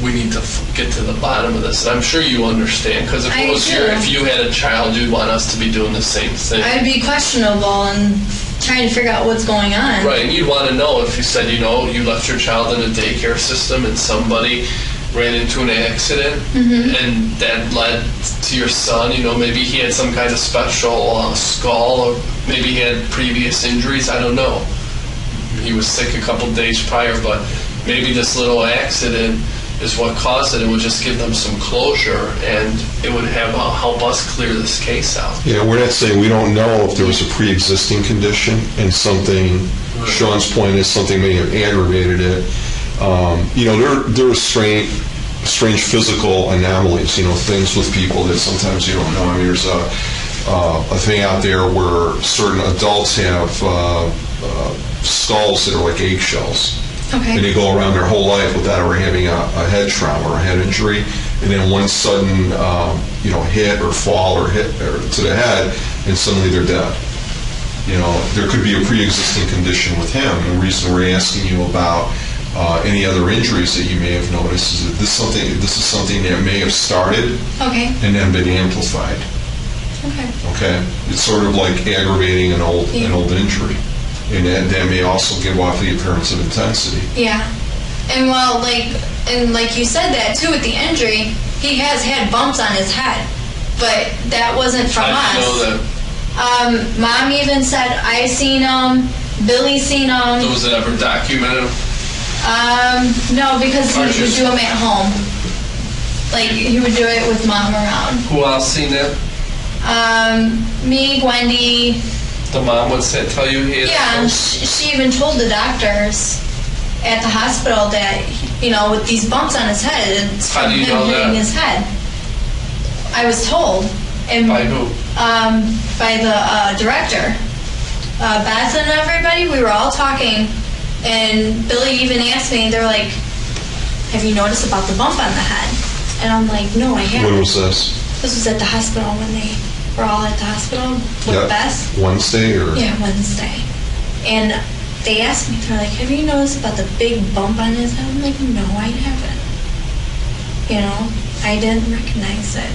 we need to get to the bottom of this. And I'm sure you understand, because if you had a child, you'd want us to be doing the same thing. I'd be questionable and trying to figure out what's going on. Right, and you'd want to know if you said, you know, you left your child in a daycare system and somebody ran into an accident, and that led to your son, you know, maybe he had some kind of special skull, or maybe he had previous injuries, I don't know. He was sick a couple days prior, but maybe this little accident is what caused it. It would just give them some closure, and it would help us clear this case out. Yeah, we're not saying we don't know if there was a pre-existing condition and something, Sean's point is something may have aggravated it. You know, there are strange physical anomalies, you know, things with people that sometimes you don't know. I mean, there's a thing out there where certain adults have skulls that are like eggshells. Okay. And they go around their whole life without ever having a head trauma or a head injury, and then one sudden, hit or fall or hit to the head, and suddenly they're dead. You know, there could be a pre-existing condition with him. And the reason we're asking you about any other injuries that you may have noticed is that this is something that may have started and then been amplified. Okay. It's sort of like aggravating an old injury. And that may also give off the appearance of intensity. Yeah. And like you said that too with the injury, he has had bumps on his head, but that wasn't from us. I know that. Mom even said, I seen him, Billy seen him. Was it ever documented? No, because he would do them at home. Like, he would do it with Mom around. Who else seen that? Me, Wendy. The mom would tell you he had... Yeah, and she even told the doctors at the hospital that, you know, with these bumps on his head, it's from him hitting his head. I was told. And, by who? By the director. Beth and everybody, we were all talking, and Billy even asked me, they're like, have you noticed about the bump on the head? And I'm like, no, I haven't. When was this? This was at the hospital when they were all at the hospital with Beth. Wednesday or? Yeah, Wednesday. And they asked me, they're like, have you noticed about the big bump on his head? I'm like, no, I haven't. You know, I didn't recognize it.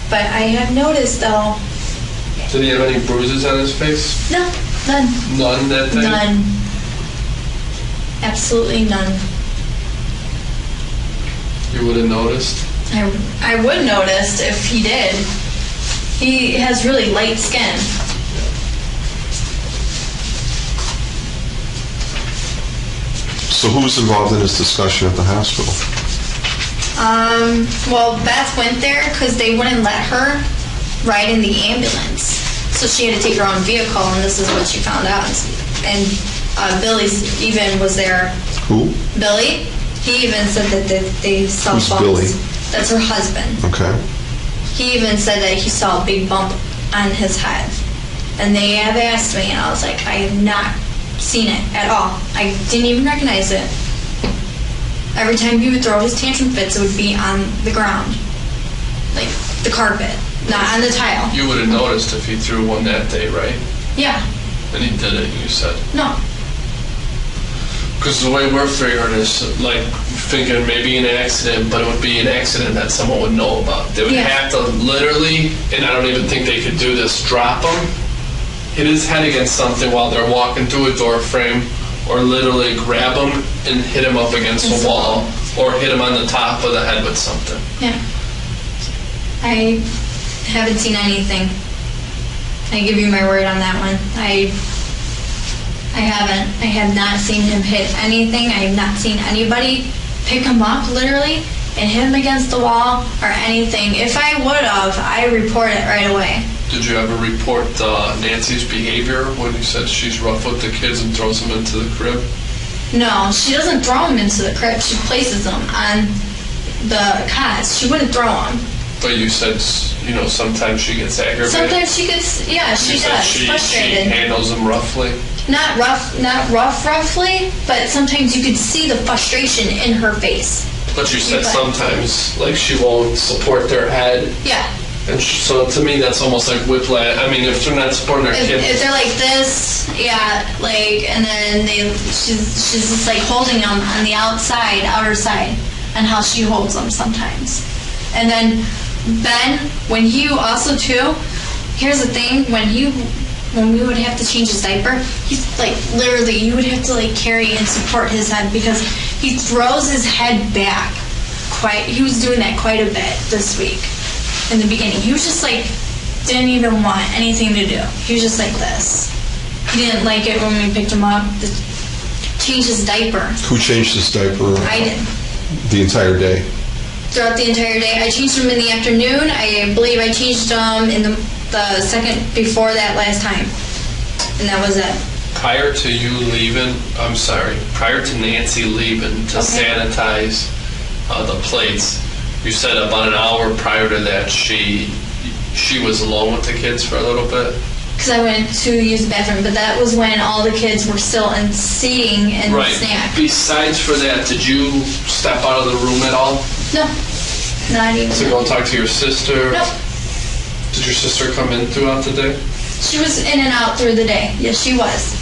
But I have noticed, though. Did he have any bruises on his face? No, none. None that day? None. Absolutely none. You would have noticed? I would notice if he did. He has really light skin. So who was involved in this discussion at the hospital? Well, Beth went there because they wouldn't let her ride in the ambulance. So she had to take her own vehicle, and this is what she found out. And Billy even was there. Who? Billy. He even said that they saw Who's bumps. Billy? That's her husband. Okay. He even said that he saw a big bump on his head. And they have asked me, and I was like, I have not seen it at all. I didn't even recognize it. Every time he would throw his tantrum fits, it would be on the ground. Like the carpet, not on the tile. You would have noticed if he threw one that day, right? Yeah. And he did it, you said? No. Because the way we're figuring is, like, thinking maybe an accident, but it would be an accident that someone would know about. They would Yeah. have to literally, and I don't even think they could do this, drop him, hit his head against something while they're walking through a door frame, or literally grab him and hit him up against a wall, or hit him on the top of the head with something. Yeah. I haven't seen anything. I give you my word on that one. I haven't. I have not seen him hit anything. I have not seen anybody pick him up, literally, and hit him against the wall or anything. If I would have, I report it right away. Did you ever report Nancy's behavior when you said she's rough with the kids and throws them into the crib? No, she doesn't throw them into the crib. She places them on the cots. She wouldn't throw them. But you said, you know, sometimes she gets aggravated. Sometimes she gets, yeah, she You said does, she frustrated. handles them roughly. Not roughly, but sometimes you could see the frustration in her face. But you said Right. sometimes, like, she won't support their head. Yeah. And so to me, that's almost like whiplash. I mean, if they're not supporting their If kids. they're like this, yeah, like, and then she's just like holding them on the outer side, and how she holds them sometimes. And then Ben, when he also too, here's the thing, when we would have to change his diaper, he's like, literally, you would have to like carry and support his head because he throws his head back he was doing that quite a bit this week. In the beginning, he was just like, didn't even want anything to do. He was just like this. He didn't like it when we picked him up to change his diaper. Who changed his diaper? I did. The entire day. Throughout the entire day. I changed him in the afternoon. I believe I changed him in the second before that last time. And that was it. Prior to Nancy leaving to sanitize the plates, you said about an hour prior to that she was alone with the kids for a little bit. Because I went to use the bathroom, but that was when all the kids were still in seating and Right. snack. Besides for that, did you step out of the room at all No, not even. to go and talk to your sister? Nope. Did your sister come in throughout the day? She was in and out through the day. Yes, she was.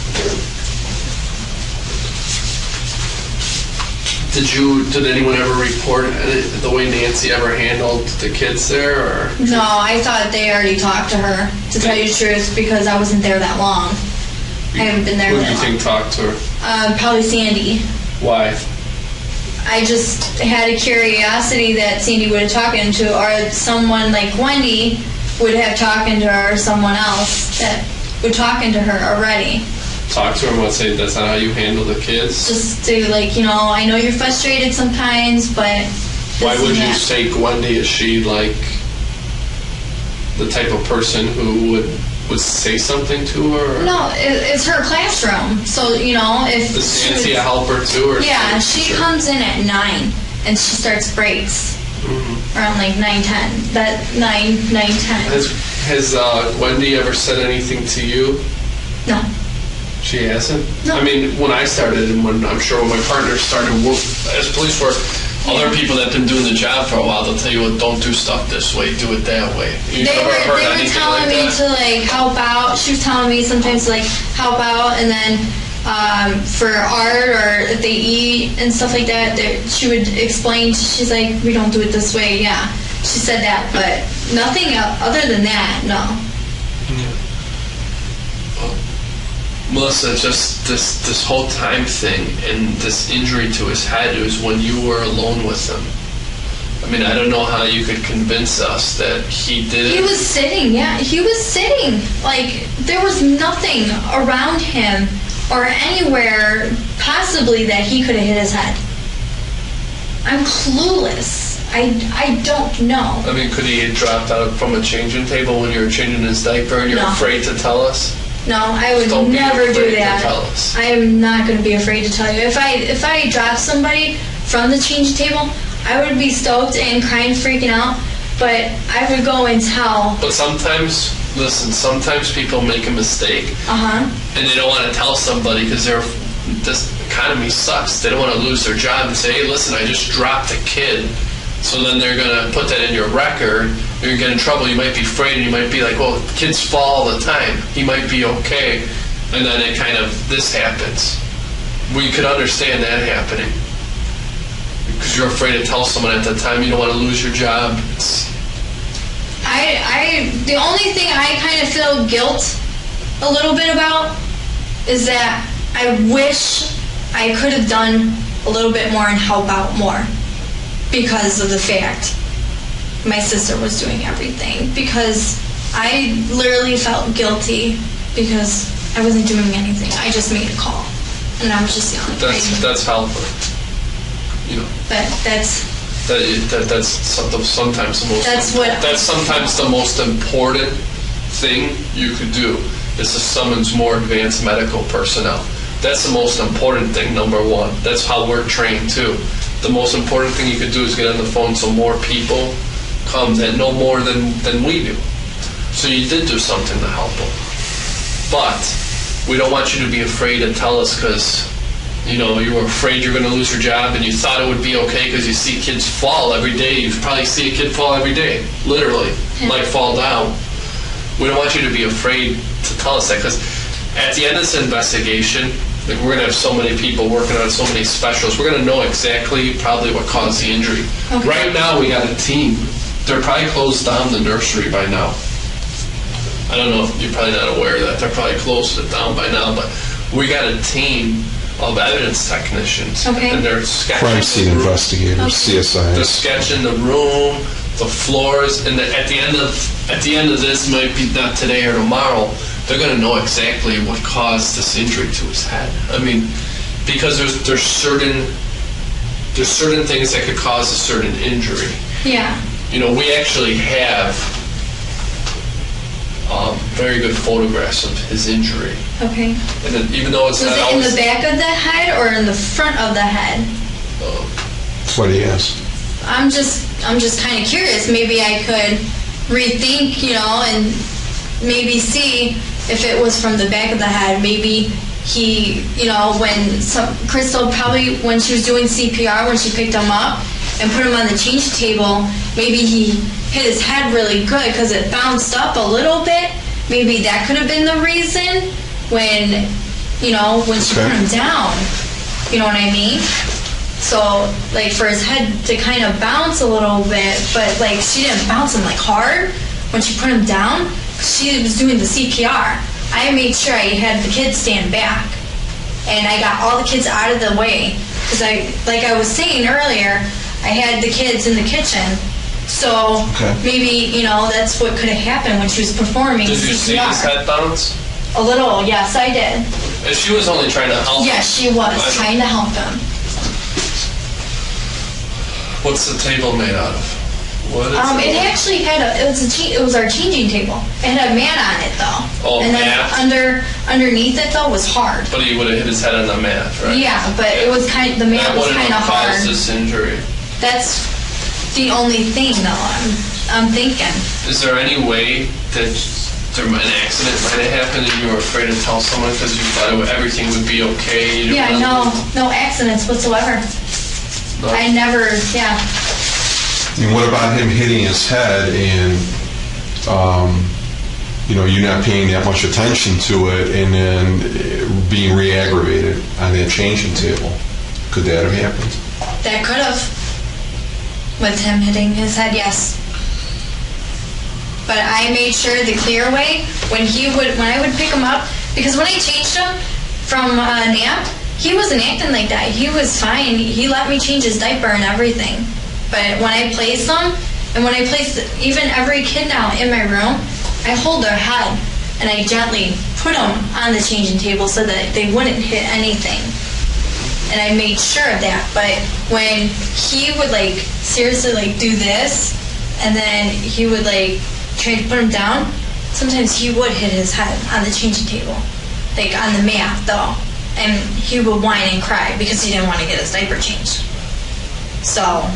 Did anyone ever report the way Nancy ever handled the kids there, or? No, I thought they already talked to her, to tell you the truth, because I wasn't there that long. I haven't been there Who that do you long. think talked to her? Probably Sandy. Why? I just had a curiosity that Sandy would have talked to, or someone like Wendy would have talked to her, or someone else that would talking to her already. Talk to her and what, say that's not how you handle the kids? Just to like, I know you're frustrated sometimes, but this Why would and you that. say Wendy? Is she like the type of person who would say something to her? Or No, it's her classroom. So, if Is she Nancy was- a helper too? Or Yeah, she comes in at 9 and she starts breaks around like 9:10. That 9:10. Has Wendy ever said anything to you? No. She hasn't? No. I mean, when I started, and when my partner started work as police work, other people that have been doing the job for a while, they'll tell you, well, don't do stuff this way, do it that way. You've They never heard were anything telling like me that? to like help out. She was telling me sometimes to like help out, and then for art or if they eat and stuff like that, she would explain. She's like, we don't do it this way. Yeah, she said that, but nothing other than that. No. Melissa, just this whole time thing and this injury to his head, it was when you were alone with him. I mean, I don't know how you could convince us that he did it. He was sitting, yeah. He was sitting. Like, there was nothing around him or anywhere possibly that he could have hit his head. I'm clueless. I don't know. I mean, could he have dropped out from a changing table when you were changing his diaper and you're No. afraid to tell us? No, I would Don't be never afraid do to that. tell us. I am not going to be afraid to tell you. If I drop somebody from the change table, I would be stoked and crying, freaking out, but I would go and tell. But sometimes people make a mistake Uh-huh. and they don't want to tell somebody because this economy sucks. They don't want to lose their job and say, hey, listen, I just dropped a kid. So then they're going to put that in your record. You're going to get in trouble. You might be afraid and you might be like, well, kids fall all the time. He might be okay. and then it kind of, this happens. We could understand that happening. Because you're afraid to tell someone at the time, you don't want to lose your job. The only thing I kind of feel guilt a little bit about is that I wish I could have done a little bit more and help out more because of the fact my sister was doing everything. Because I literally felt guilty because I wasn't doing anything. I just made a call, and I was just yelling. That's helpful. You know. But that's sometimes the most important thing you could do is to summons more advanced medical personnel. That's the most important thing, number one. That's how we're trained too. The most important thing you could do is get on the phone so more people come that know more than we do. So you did do something to help them. But we don't want you to be afraid to tell us because you were afraid you're going to lose your job and you thought it would be okay because you see kids fall every day. You probably see a kid fall every day, literally, like fall down. We don't want you to be afraid to tell us that because at the end of this investigation, we're going to have so many people working on so many specialists. We're going to know exactly probably what caused the injury. Okay. Right now, we got a team. They're probably closed down the nursery by now. I don't know if you're probably not aware of that. They're probably closed it down by now, but we got a team of evidence technicians. Okay. And they're sketching crime scene investigators, CSI. They're sketching the room, the floors, and at the end of this, might be not today or tomorrow, they're going to know exactly what caused this injury to his head. I mean, because there's certain things that could cause a certain injury. Yeah. We actually have very good photographs of his injury. Okay. And then, even though it's was not it always in the back of the head or in the front of the head? That's what he asked. I'm just kind of curious. Maybe I could rethink, and maybe see if it was from the back of the head. Maybe he, Crystal probably, when she was doing CPR, when she picked him up and put him on the change table, maybe he hit his head really good because it bounced up a little bit. Maybe that could have been the reason when she put him down. You know what I mean? So, for his head to kind of bounce a little bit, but, she didn't bounce him, hard when she put him down. She was doing the CPR. I made sure I had the kids stand back. And I got all the kids out of the way. Because I was saying earlier, I had the kids in the kitchen. So, maybe, that's what could have happened when she was performing CPR. Did you see his head bounce? A little, yes, I did. And she was only trying to help him. Yes, she was trying to help him. What's the table made out of? What is it? It actually had it was our changing table. It had a mat on it though. Oh, and mat. then underneath it though was hard. But he would have hit his head on the mat, right? Yeah, but it was the mat was kind of hard. That wouldn't have caused this injury. That's the only thing though. I'm thinking. Is there any way that an accident might have happened and you were afraid to tell someone because you thought everything would be okay? Yeah, no accidents whatsoever. No. I never, yeah. And what about him hitting his head and, you not paying that much attention to it and then being re-aggravated on that changing table? Could that have happened? That could have. With him hitting his head, yes. But I made sure the clear way when I would pick him up, because when I changed him from a nap, he wasn't acting like that. He was fine. He let me change his diaper and everything. But when I placed them, and when I placed even every kid now in my room, I hold their head and I gently put them on the changing table so that they wouldn't hit anything. And I made sure of that. But when he would seriously do this, and then he would try to put him down, sometimes he would hit his head on the changing table, on the mat though. And he would whine and cry because he didn't want to get his diaper changed. So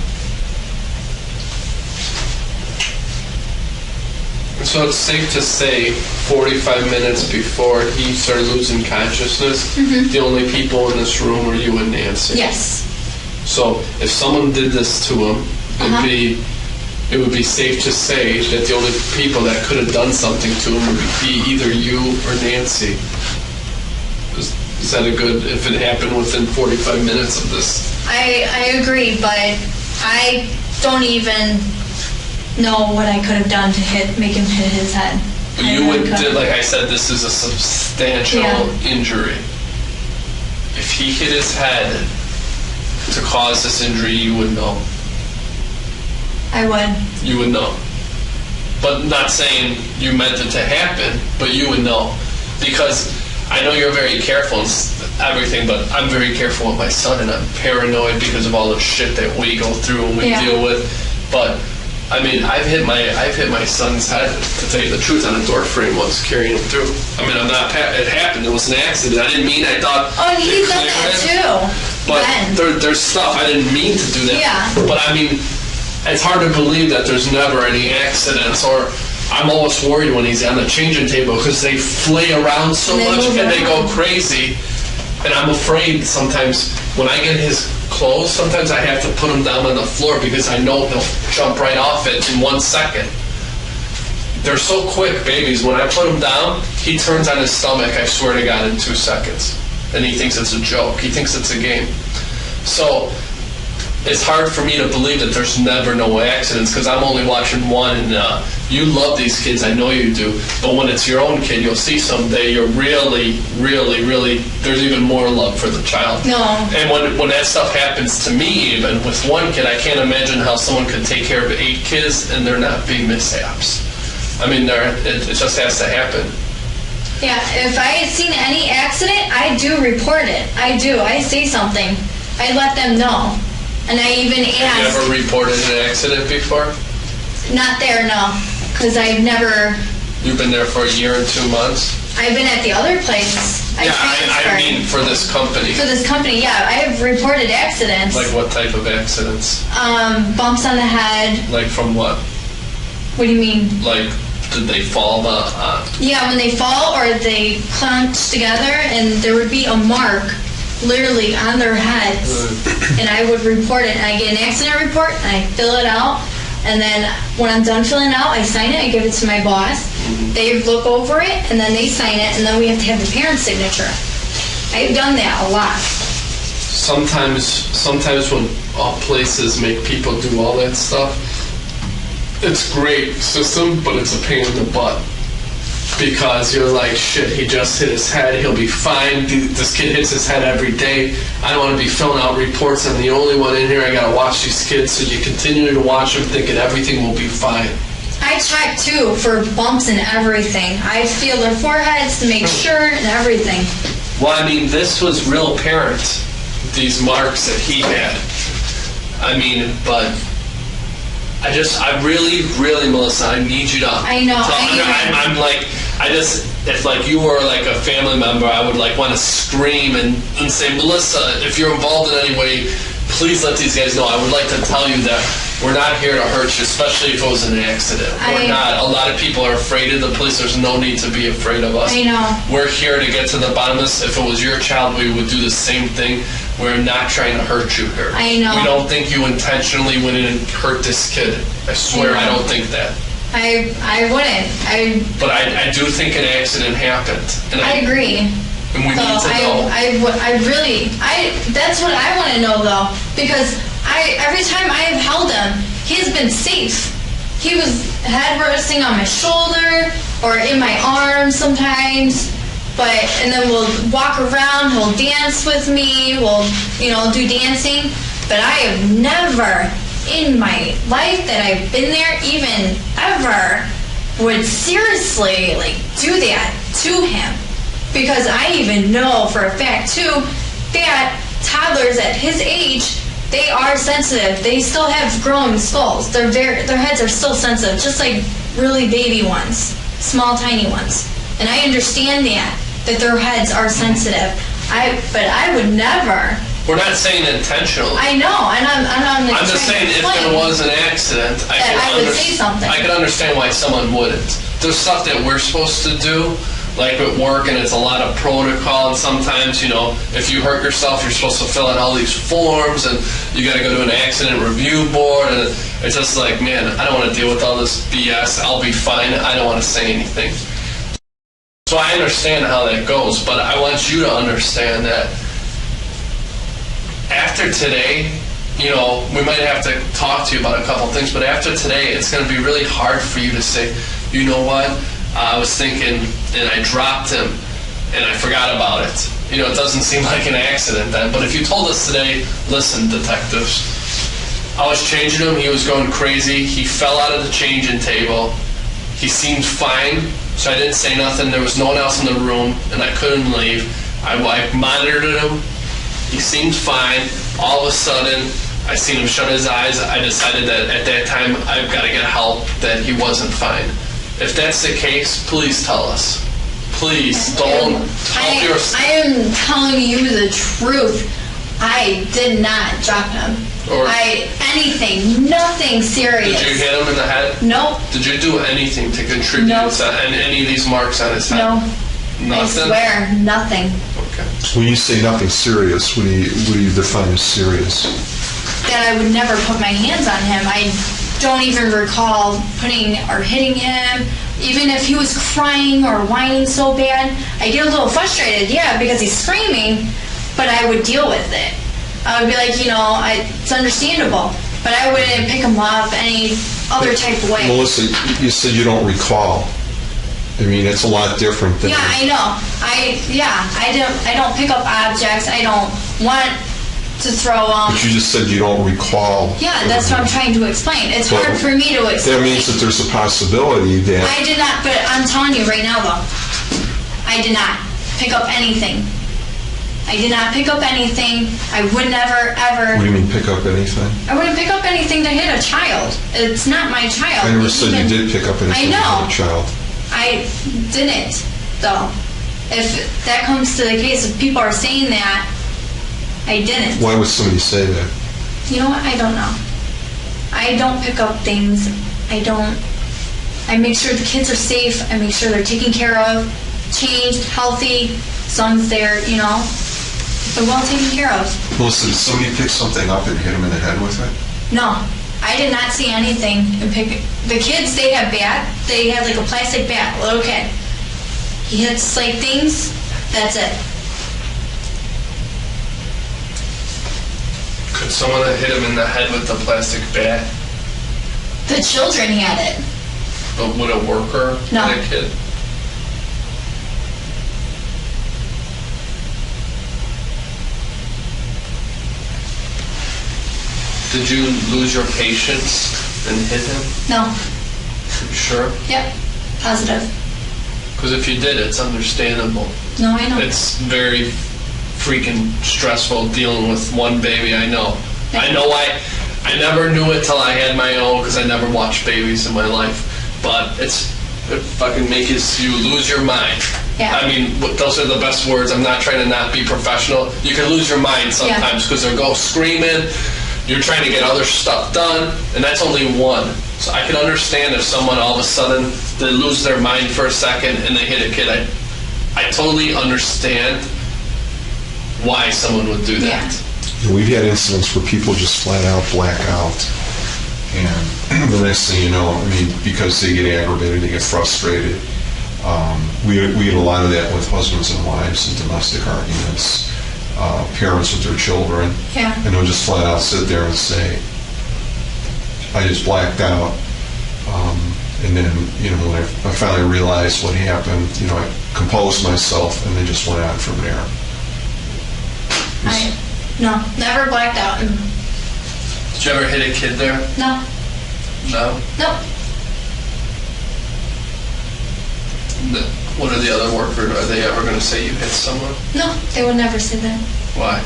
it's safe to say 45 minutes before he started losing consciousness, the only people in this room were you and Nancy. Yes. So if someone did this to him, it would be safe to say that the only people that could have done something to him would be either you or Nancy. Is that a good, if it happened within 45 minutes of this? I agree, but I don't even know what I could have done to make him hit his head. But you would, like I said, this is a substantial injury. If he hit his head to cause this injury, you would know. I would. You would know. But not saying you meant it to happen, but you would know. Because I know you're very careful and everything, but I'm very careful with my son, and I'm paranoid because of all the shit that we go through and we deal with. But I mean, I've hit my son's head, to tell you the truth, on a door frame once, carrying him through. I mean, it happened. It was an accident. I didn't mean. I thought. Oh, and he's done that too. But there's stuff I didn't mean to do that. Yeah. But I mean, it's hard to believe that there's never any accidents, or I'm almost worried when he's on the changing table because they flay around so much and they go crazy. And I'm afraid sometimes when I get his clothes, sometimes I have to put him down on the floor because I know he'll jump right off it in 1 second. They're so quick, babies. When I put him down, he turns on his stomach, I swear to God, in 2 seconds. And he thinks it's a joke. He thinks it's a game. So it's hard for me to believe that there's never no accidents because I'm only watching one, and you love these kids, I know you do, but when it's your own kid, you'll see someday you're really, really, really, there's even more love for the child. No. And when that stuff happens to me, even with one kid, I can't imagine how someone could take care of 8 kids and there not be mishaps. I mean, it just has to happen. Yeah, if I had seen any accident, I do report it. I do. I say something. I let them know. And I even asked. Have you ever reported an accident before? Not there, no. Because I've never. You've been there for a year and 2 months? I've been at the other place. I mean for this company. For this company, yeah. I have reported accidents. Like what type of accidents? Bumps on the head. Like from what? What do you mean? Like, did they fall? Yeah, when they fall or they clench together, and there would be a mark literally on their heads, and I would report it. And I get an accident report, and I fill it out, and then when I'm done filling it out, I sign it, I give it to my boss. They look over it, and then they sign it, and then we have to have the parent's signature. I've done that a lot. Sometimes when places make people do all that stuff, it's a great system, but it's a pain in the butt. Because you're like, shit, he just hit his head, he'll be fine. This kid hits his head every day. I don't want to be filling out reports. I'm the only one in here. I got to watch these kids. So you continue to watch them thinking everything will be fine. I check, too, for bumps and everything. I feel their foreheads to make sure and everything. Well, I mean, this was real apparent, these marks that he had. I mean, but I really, Melissa, I need you to. I know. I'm like, if like you were like a family member, I would like want to scream and say, Melissa, if you're involved in any way, please let these guys know. I would like to tell you that we're not here to hurt you, especially if it was an accident. We're not. A lot of people are afraid of the police. There's no need to be afraid of us. I know. We're here to get to the bottom of this. If it was your child, we would do the same thing. We're not trying to hurt you here. I know. We don't think you intentionally went in and hurt this kid. I swear I don't think that. I wouldn't. But I do think an accident happened. And I agree. And we need to know. That's what I want to know, though. Because every time I have held him, he's been safe. He was head resting on my shoulder or in my arms sometimes. And then we'll walk around, he'll dance with me, we'll, do dancing. But I have never in my life that I've been there, even ever, would seriously, do that to him. Because I even know for a fact, too, that toddlers at his age, they are sensitive. They still have growing skulls. Their heads are still sensitive, just like really baby ones, small, tiny ones. And I understand that their heads are sensitive. But I would never. We're not saying intentionally. I know, and I'm just saying if there was an accident, I would say something. I can understand why someone wouldn't. There's stuff that we're supposed to do, like at work, and it's a lot of protocol, and sometimes, if you hurt yourself, you're supposed to fill out all these forms, and you got to go to an accident review board, and it's just like, man, I don't want to deal with all this BS. I'll be fine. I don't want to say anything. So I understand how that goes, but I want you to understand that after today, you know, we might have to talk to you about a couple things, but after today, it's going to be really hard for you to say, you know what, I was thinking and I dropped him and I forgot about it. You know, it doesn't seem like an accident then, but if you told us today, listen, detectives, I was changing him, he was going crazy, he fell out of the changing table, he seemed fine, so I didn't say nothing, there was no one else in the room, and I couldn't leave. I monitored him, he seemed fine, all of a sudden, I seen him shut his eyes, I decided that at that time, I've got to get help, that he wasn't fine. If that's the case, please tell us. Please, don't help yourself. I am telling you the truth. I did not drop him. Anything, nothing serious. Did you hit him in the head? Nope. Did you do anything to contribute to any of these marks on his head? No. Nothing? I swear, nothing. Okay. When you say nothing serious, what do you define as serious? That I would never put my hands on him. I don't even recall putting or hitting him. Even if he was crying or whining so bad, I get a little frustrated, yeah, because he's screaming, but I would deal with it. I would be like, you know, it's understandable, but I wouldn't pick him up any other type of way. Melissa, you said you don't recall. I mean, it's a lot different than... Yeah, I know. I don't pick up objects. I don't want to throw them. But you just said you don't recall. Yeah, that's what I'm trying to explain. It's hard for me to explain. That means that there's a possibility that... I did not, but I'm telling you right now, though, I did not pick up anything. I did not pick up anything. I would never, ever... What do you mean, pick up anything? I wouldn't pick up anything to hit a child. It's not my child. I never said you did pick up anything I know. to hit a child. I didn't, though. If that comes to the case, if people are saying that, I didn't. Why would somebody say that? You know what? I don't know. I don't pick up things. I make sure the kids are safe. I make sure they're taken care of, changed, healthy, as long as they're, you know, they're well taken care of. Melissa, did somebody pick something up and hit him in the head with it? No. I did not see anything. The kids, they have bat. They have like a plastic bat, little kid. He hits like things, that's it. Could someone have hit him in the head with the plastic bat? The children had it. But would a worker No. hit a kid? Did you lose your patience and hit him? No. You sure? Yep. Positive. Because if you did, it's understandable. No, I know. It's very freaking stressful dealing with one baby, I know. I know I never knew it till I had my own because I never watched babies in my life. But it fucking makes you lose your mind. Yeah. I mean, those are the best words. I'm not trying to not be professional. You can lose your mind sometimes because they'll go screaming. You're trying to get other stuff done, and that's only one. So I can understand if someone all of a sudden, they lose their mind for a second and they hit a kid. I totally understand why someone would do that. Yeah. We've had incidents where people just flat out black out. And the next thing you know, I mean, because they get aggravated, they get frustrated. We had a lot of that with husbands and wives and domestic arguments. Parents with their children, and they'll just flat out sit there and say, I just blacked out. And then, you know, when I finally realized what happened, you know, I composed myself and then just went on from there. No, never blacked out. Did you ever hit a kid there? No. No? No. What are the other workers? Are they ever going to say you hit someone? No, they would never say that. Why?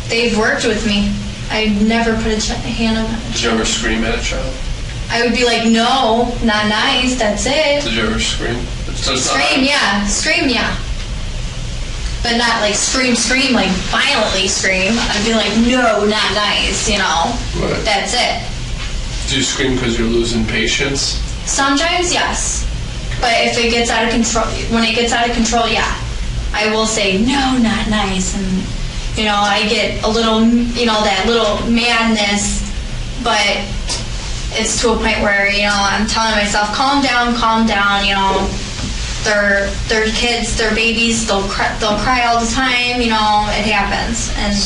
They've worked with me. I never put a hand on them. Did you ever scream at a child? I would be like, no, not nice, that's it. Did you ever scream? Scream, yeah. Scream, yeah. But not like scream, like violently scream. I'd be like, no, not nice, you know. Right. That's it. Do you scream because you're losing patience? Sometimes, yes. But if it gets out of control, when it gets out of control, yeah. I will say, no, not nice. And, you know, I get a little, you know, that little madness. But it's to a point where, you know, I'm telling myself, calm down, you know. They're kids, they're babies, they'll cry all the time, you know, it happens. And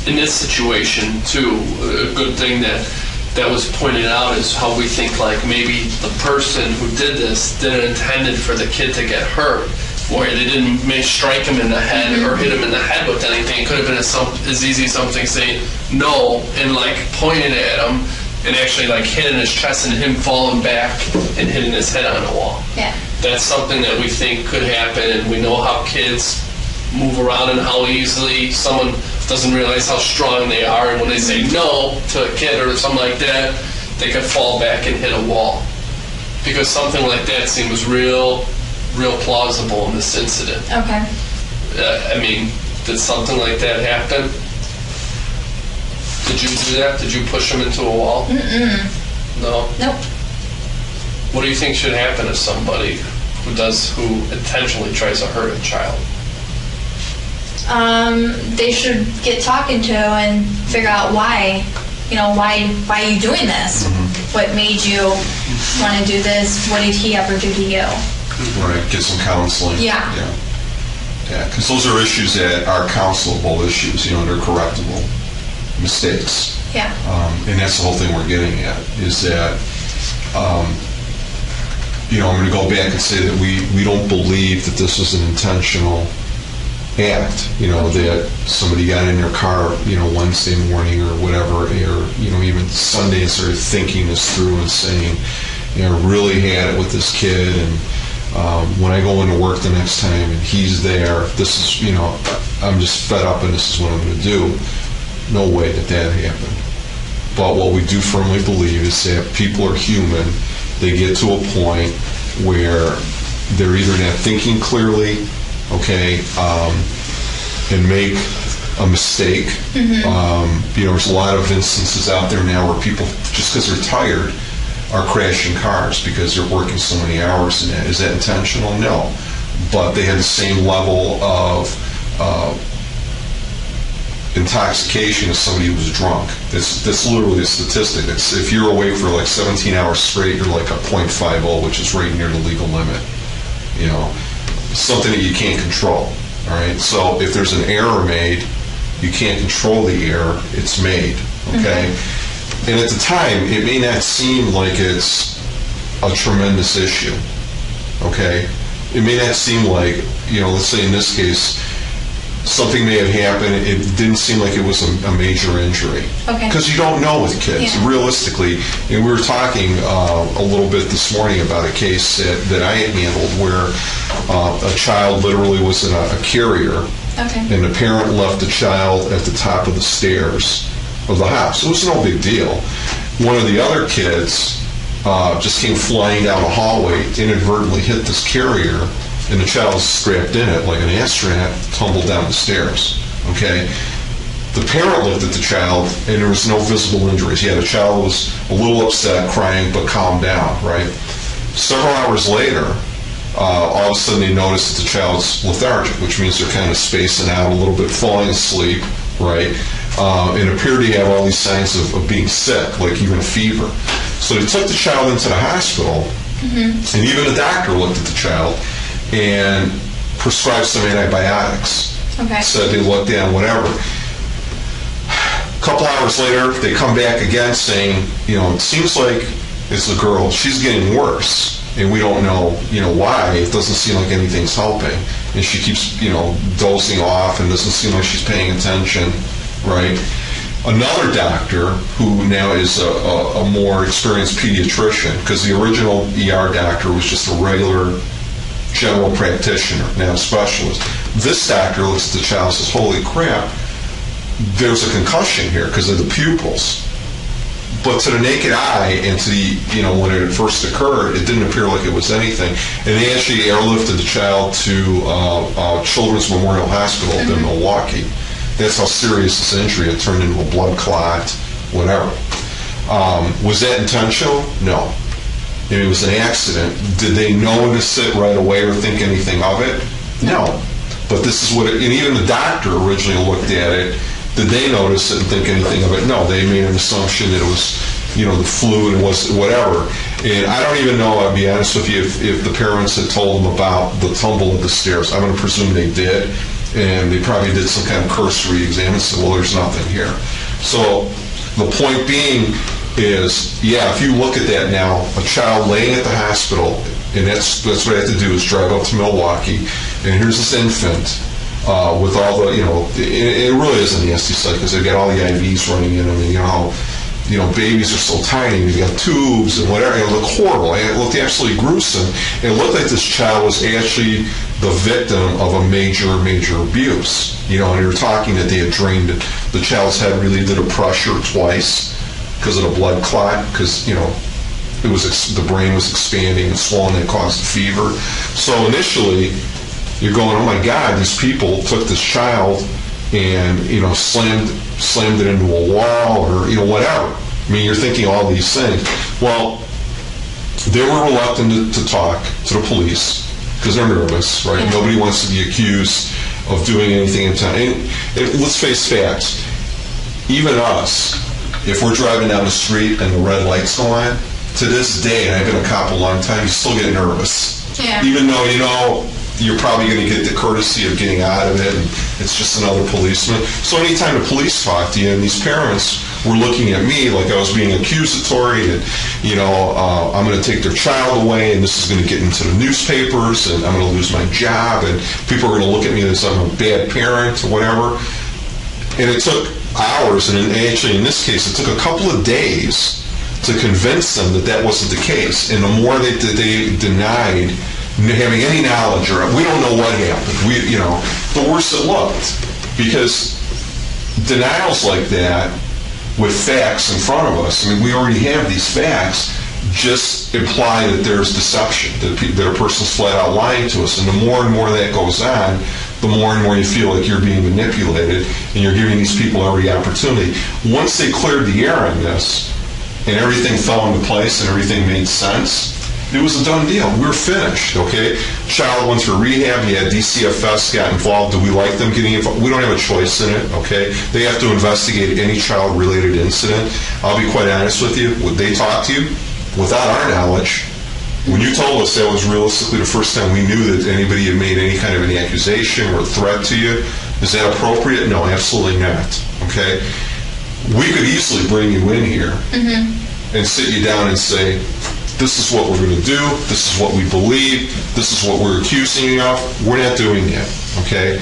in this situation, too, a good thing that was pointed out is how we think like maybe the person who did this didn't intended for the kid to get hurt, or they didn't may strike him in the head or hit him in the head with anything. It could have been as easy as something saying no and like pointed at him and actually like hitting his chest and him falling back and hitting his head on the wall. yeah. That's something that we think could happen, and we know how kids move around and how easily someone doesn't realize how strong they are, and when they say no to a kid or something like that, they could fall back and hit a wall. Because something like that seems real plausible in this incident. Okay. I mean, did something like that happen? Did you do that? Did you push him into a wall? Mm-mm. No? Nope. What do you think should happen if somebody who intentionally tries to hurt a child? They should get talking to and figure out why. You know, why are you doing this? What made you want to do this? What did he ever do to you? Right, get some counseling. Yeah. Yeah, because those are issues that are counselable issues, you know, they're correctable mistakes. Yeah. And that's the whole thing we're getting at, is that, you know, I'm going to go back and say that we don't believe that this was an intentional act, you know, that somebody got in their car, you know, Wednesday morning or whatever, or, you know, even Sunday and started thinking this through and saying, you know, really had it with this kid, and when I go into work the next time and he's there, this is, you know, I'm just fed up and this is what I'm going to do. No way that happened. But what we do firmly believe is that people are human. They get to a point where they're either not thinking clearly, okay, and make a mistake. You know, there's a lot of instances out there now where people, just because they're tired, are crashing cars because they're working so many hours in that. Is that intentional? No. But they had the same level of intoxication as somebody who was drunk. That's literally a statistic. It's, if you're awake for like 17 hours straight, you're like a .50, which is right near the legal limit. You know, something that you can't control. All right. So if there's an error made, you can't control the error. It's made. Okay. And at the time, it may not seem like it's a tremendous issue. Okay. It may not seem like, you know, let's say in this case, something may have happened. It didn't seem like it was a major injury. Okay. Because you don't know with kids, realistically. And we were talking a little bit this morning about a case that I had handled where a child literally was in a carrier, and the parent left the child at the top of the stairs of the house. It was no big deal. One of the other kids just came flying down the hallway, inadvertently hit this carrier, and the child was strapped in it like an astronaut, tumbled down the stairs. Okay? The parent looked at the child, and there was no visible injuries. Yeah, the child was a little upset, crying, but calmed down, right? Several hours later, all of a sudden they noticed that the child's lethargic, which means they're kind of spacing out a little bit, falling asleep, right? And appeared to have all these signs of being sick, like even a fever. So they took the child into the hospital, and even the doctor looked at the child and prescribed some antibiotics. Okay. Said they looked down, whatever. A couple hours later, they come back again saying, you know, it seems like it's the girl, she's getting worse. And we don't know, you know, why. It doesn't seem like anything's helping. And she keeps, you know, dozing off and doesn't seem like she's paying attention, right? Another doctor, who now is a more experienced pediatrician, because the original ER doctor was just a regular general practitioner, now a specialist. This doctor looks at the child and says, holy crap, there's a concussion here because of the pupils. But to the naked eye and to the, you know, when it first occurred, it didn't appear like it was anything. And they actually airlifted the child to Children's Memorial Hospital in Milwaukee. That's how serious this injury had turned into a blood clot, whatever. Was that intentional? No. It was an accident. Did they notice it right away or think anything of it? No. But this is what it, and even the doctor originally looked at it. Did they notice it and think anything of it? No. They made an assumption that it was, you know, the flu and it was whatever. And I don't even know, I'll be honest with you, if the parents had told them about the tumble of the stairs. I'm going to presume they did, and they probably did some kind of cursory exam and said, well, there's nothing here. So the point being is, yeah, if you look at that now, a child laying at the hospital, and that's what I had to do, is drive up to Milwaukee, and here's this infant with all the, it really is a nasty sight because they've got all the IVs running in them, and babies are so tiny, they've got tubes and whatever. It looked horrible. It looked absolutely gruesome. It looked like this child was actually the victim of a major, major abuse. And you're talking that they had drained the child's head, really did a pressure twice because of the blood clot, because, the brain was expanding and swollen and caused fever. So initially, you're going, oh my God, these people took this child and, slammed it into a wall or, whatever. I mean, you're thinking all these things. Well, they were reluctant to talk to the police because they're nervous, right? Yeah. Nobody wants to be accused of doing anything in town. And let's face facts. Even us, if we're driving down the street and the red lights go on, to this day, and I've been a cop a long time, you still get nervous. Yeah. Even though, you're probably going to get the courtesy of getting out of it, and it's just another policeman. So anytime the police talk to you, and these parents were looking at me like I was being accusatory, and, I'm going to take their child away, and this is going to get into the newspapers, and I'm going to lose my job, and people are going to look at me as I'm a bad parent or whatever. And it took hours, and actually in this case, it took a couple of days to convince them that wasn't the case. And the more that they denied having any knowledge, or we don't know what happened, the worse it looked. Because denials like that, with facts in front of us, we already have these facts, just imply that there's deception, that a person's flat out lying to us. And the more and more that goes on, the more and more you feel like you're being manipulated, and you're giving these people every opportunity. Once they cleared the air on this, and everything fell into place and everything made sense, it was a done deal. We were finished, okay? Child went through rehab. Yeah, DCFS got involved. Do we like them getting involved? We don't have a choice in it, okay? They have to investigate any child-related incident. I'll be quite honest with you. Would they talk to you? Without our knowledge, when you told us that was realistically the first time we knew that anybody had made any kind of an accusation or threat to you, is that appropriate? No, absolutely not, okay? We could easily bring you in here and sit you down and say, this is what we're going to do, this is what we believe, this is what we're accusing you of. We're not doing that, okay?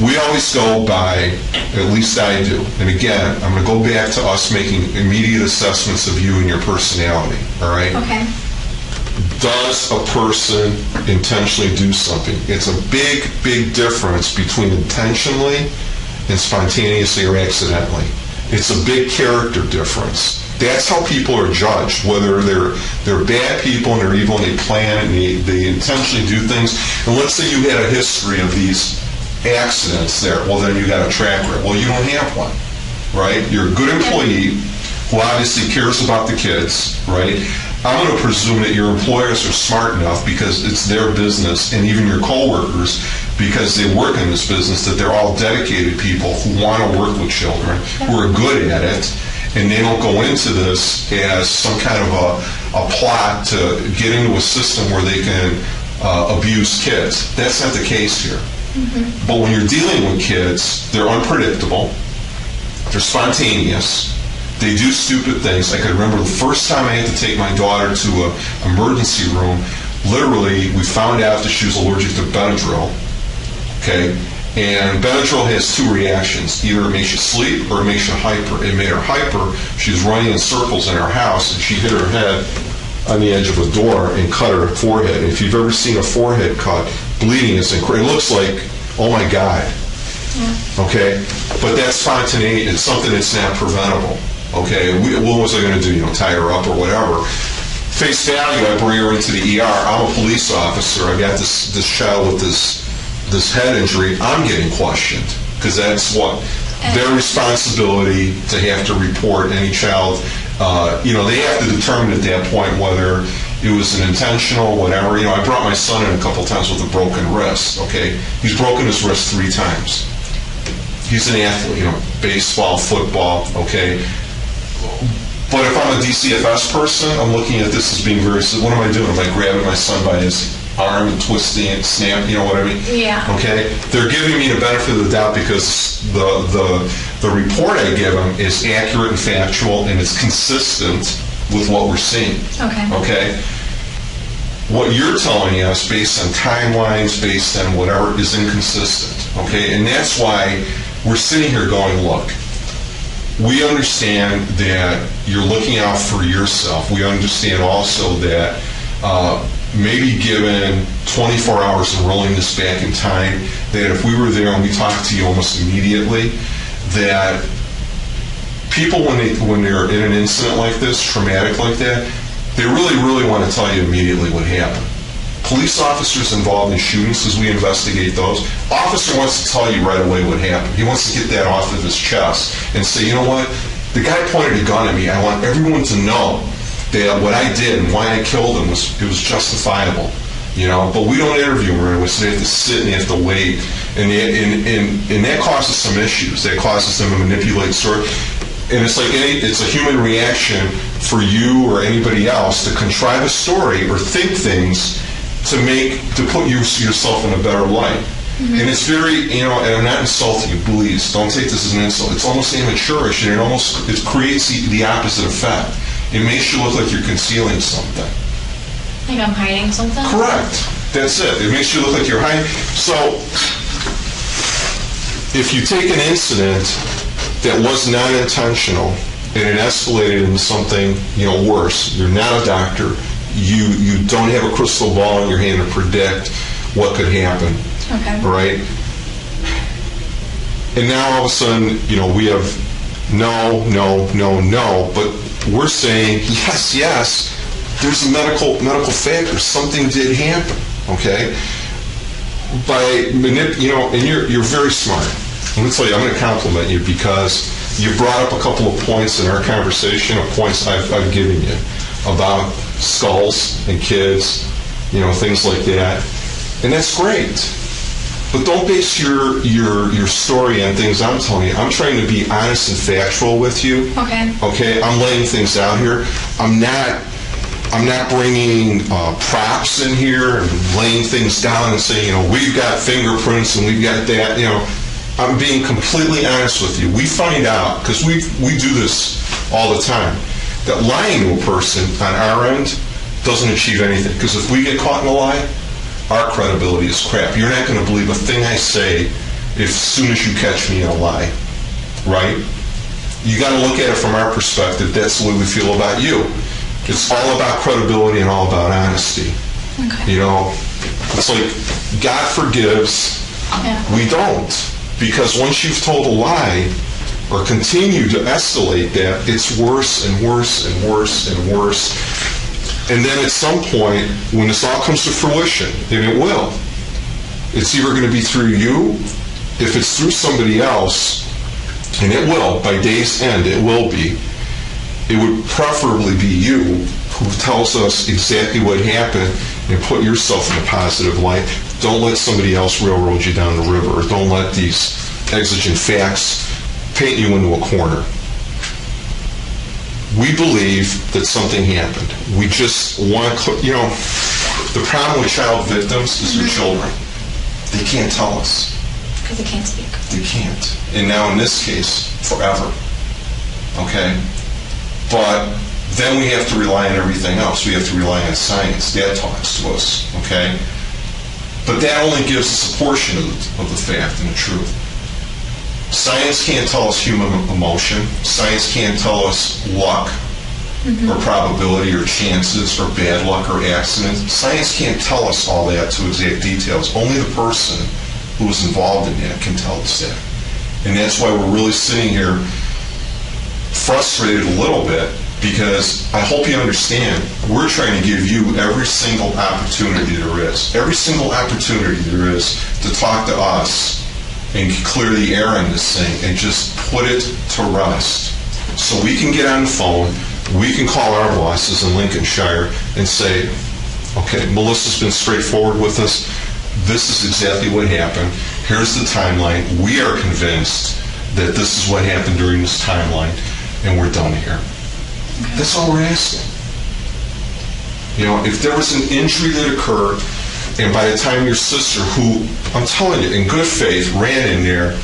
We always go by, at least I do, and again, I'm going to go back to us making immediate assessments of you and your personality, all right? Okay. Does a person intentionally do something? It's a big, big difference between intentionally and spontaneously or accidentally. It's a big character difference. That's how people are judged, whether they're bad people and they're evil and they plan and they intentionally do things. And let's say you had a history of these accidents there. Well, then you got a track record. Well, you don't have one, right? You're a good employee who obviously cares about the kids, right? I'm going to presume that your employers are smart enough, because it's their business, and even your coworkers, because they work in this business, that they're all dedicated people who want to work with children, who are good at it, and they don't go into this as some kind of a plot to get into a system where they can abuse kids. That's not the case here. But when you're dealing with kids, they're unpredictable, they're spontaneous, they do stupid things. I can remember the first time I had to take my daughter to an emergency room. Literally, we found out that she was allergic to Benadryl. Okay, and Benadryl has two reactions: either it makes you sleep or it makes you hyper. It made her hyper. She was running in circles in our house, and she hit her head on the edge of a door and cut her forehead. And if you've ever seen a forehead cut, bleeding is incredible. It looks like, oh my God. Okay, but that's spontaneous. It's something that's not preventable. Okay, what was I going to do? Tie her up or whatever? Face value, I bring her into the ER. I'm a police officer. I got this child with this head injury. I'm getting questioned, because that's what their responsibility to have to report any child. They have to determine at that point whether it was an intentional, whatever. I brought my son in a couple times with a broken wrist. Okay, he's broken his wrist 3 times. He's an athlete, baseball, football. Okay. But if I'm a DCFS person, I'm looking at this as being very, what am I doing? Am I grabbing my son by his arm and twisting and snapping, you know what I mean? Yeah. Okay? They're giving me the benefit of the doubt because the report I give them is accurate and factual and it's consistent with what we're seeing. Okay. Okay? What you're telling us, based on timelines, based on whatever, is inconsistent. Okay? And that's why we're sitting here going, look, we understand that you're looking out for yourself. We understand also that maybe given 24 hours and rolling this back in time, that if we were there and we talked to you almost immediately, that people, when they're in an incident like this, traumatic like that, they really, really want to tell you immediately what happened. Police officers involved in shootings, as we investigate those, officer wants to tell you right away what happened. He wants to get that off of his chest and say, you know what, the guy pointed a gun at me. I want everyone to know that what I did and why I killed him was justifiable. You know, but we don't interview them right away, so they have to sit and they have to wait, and that causes some issues. That causes them to manipulate story. And it's like it's a human reaction for you or anybody else to contrive a story or think things to put yourself in a better light. Mm-hmm. And it's very, you know, and I'm not insulting you, please, don't take this as an insult. It's almost amateurish, and it creates the opposite effect. It makes you look like you're concealing something. Like I'm hiding something? Correct. That's it. It makes you look like you're hiding. So, if you take an incident that was not intentional and it escalated into something, you know, worse, you're not a doctor, you don't have a crystal ball in your hand to predict what could happen. Okay. Right? And now all of a sudden, you know, we have no, but we're saying yes, there's a medical factor. Something did happen, okay? You know, and you're very smart. Let me tell you, I'm going to compliment you because you brought up a couple of points in our conversation, of points I've given you about skulls and kids, you know, things like that, and that's great. But don't base your story on things I'm telling you. I'm trying to be honest and factual with you. Okay. Okay. I'm laying things out here. I'm not bringing props in here and laying things down and saying, you know, we've got fingerprints and we've got that. You know, I'm being completely honest with you. We find out, because we do this all the time, that lying to a person on our end doesn't achieve anything. Because if we get caught in a lie, our credibility is crap. You're not going to believe a thing I say as soon as you catch me in a lie, right? You got to look at it from our perspective. That's the way we feel about you. It's all about credibility and all about honesty. Okay. You know, it's like God forgives, we don't. Because once you've told a lie or continue to escalate that, it's worse and worse and worse and worse. And then at some point, when this all comes to fruition, and it will, it's either going to be through you, if it's through somebody else, and it will, by day's end, it will be, it would preferably be you who tells us exactly what happened and put yourself in a positive light. Don't let somebody else railroad you down the river, or don't let these exigent facts paint you into a corner. We believe that something happened. We just want to, you know, the problem with child victims is their children. They can't tell us. Because they can't speak. They can't. And now in this case, forever. Okay? But then we have to rely on everything else. We have to rely on science. That talks to us. Okay? But that only gives us a portion of the fact and the truth. Science can't tell us human emotion. Science can't tell us luck or probability or chances or bad luck or accidents. Science can't tell us all that to exact details. Only the person who is involved in that can tell us that. And that's why we're really sitting here frustrated a little bit, because I hope you understand, we're trying to give you every single opportunity there is. Every single opportunity there is to talk to us and clear the air on this thing and just put it to rest. So we can get on the phone, we can call our bosses in Lincolnshire and say, okay, Melissa's been straightforward with us. This is exactly what happened. Here's the timeline. We are convinced that this is what happened during this timeline, and we're done here. That's all we're asking. You know, if there was an injury that occurred, and by the time your sister, who, I'm telling you, in good faith, ran in there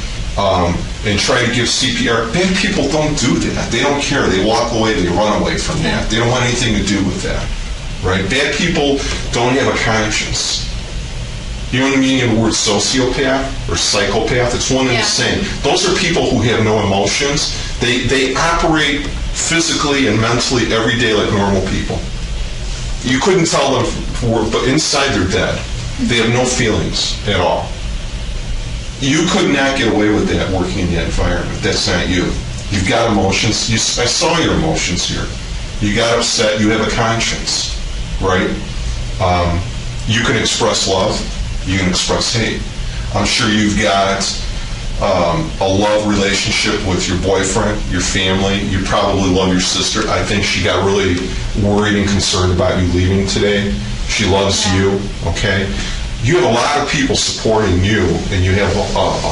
and tried to give CPR, bad people don't do that. They don't care. They walk away, they run away from that. They don't want anything to do with that, right? Bad people don't have a conscience. You know what I mean? The word sociopath or psychopath, it's one and the same. Those are people who have no emotions. They operate physically and mentally every day like normal people. You couldn't tell them, but inside they're dead. They have no feelings at all. You could not get away with that working in that environment. That's not you. You've got emotions. I saw your emotions here. You got upset. You have a conscience, right? You can express love. You can express hate. I'm sure you've got a love relationship with your boyfriend, your family. You probably love your sister. I think she got really worried and concerned about you leaving today. She loves you, okay? You have a lot of people supporting you, and you have a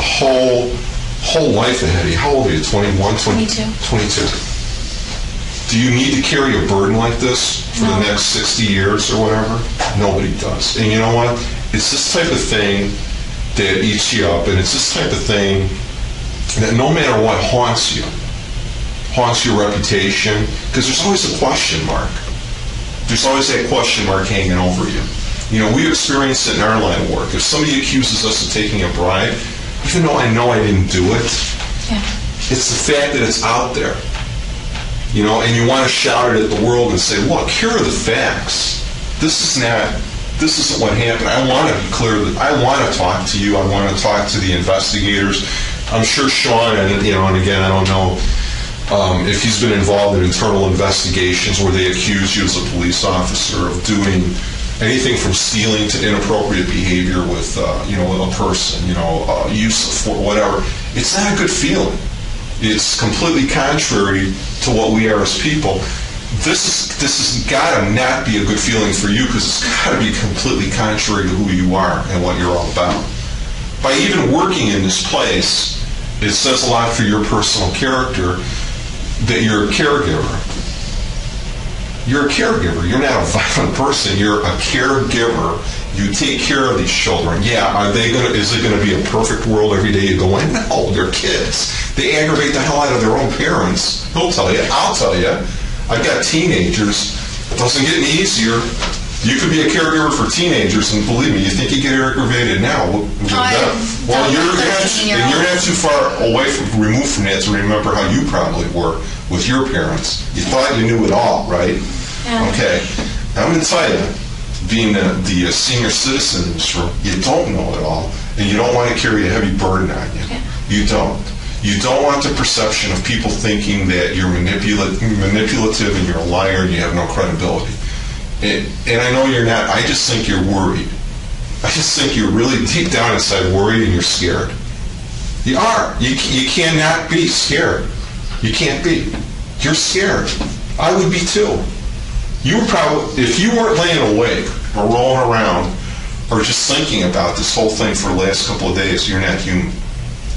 whole life ahead of you. How old are you, 21? 22. 22. Do you need to carry a burden like this for the next 60 years or whatever? Nobody does. And you know what? It's this type of thing that eats you up, and it's this type of thing that no matter what haunts your reputation, because there's always a question mark. There's always that question mark hanging over you. You know, we experience it in our line of work. If somebody accuses us of taking a bribe, even though I know I didn't do it, it's the fact that it's out there. You know, and you want to shout it at the world and say, look, here are the facts. This isn't what happened. I want to be clear that I want to talk to you. I want to talk to the investigators. I'm sure Sean, and again, I don't know if he's been involved in internal investigations where they accuse you as a police officer of doing anything from stealing to inappropriate behavior with, a person, use of force, whatever. It's not a good feeling. It's completely contrary to what we are as people. This has got to not be a good feeling for you because it's got to be completely contrary to who you are and what you're all about. By even working in this place, it says a lot for your personal character that you're a caregiver. You're a caregiver. You're not a violent person. You're a caregiver. You take care of these children. Yeah, is it going to be a perfect world every day you go in? No, they're kids. They aggravate the hell out of their own parents. He'll tell you. I'll tell you. I've got teenagers. It doesn't get any easier. You could be a caregiver for teenagers, and believe me, you think you get aggravated now. Well, you're not too far removed from that to remember how you probably were with your parents. You thought you knew it all, right? Yeah. Okay. I'm going to tell you, being the senior citizen in this room, you don't know it all, and you don't want to carry a heavy burden on you. Yeah. You don't. You don't want the perception of people thinking that you're manipulative and you're a liar and you have no credibility. And I know you're not. I just think you're worried. I just think you're really deep down inside worried and you're scared. You are. You cannot be scared. You can't be. You're scared. I would be too. You were probably, if you weren't laying awake or rolling around or just thinking about this whole thing for the last couple of days, you're not human.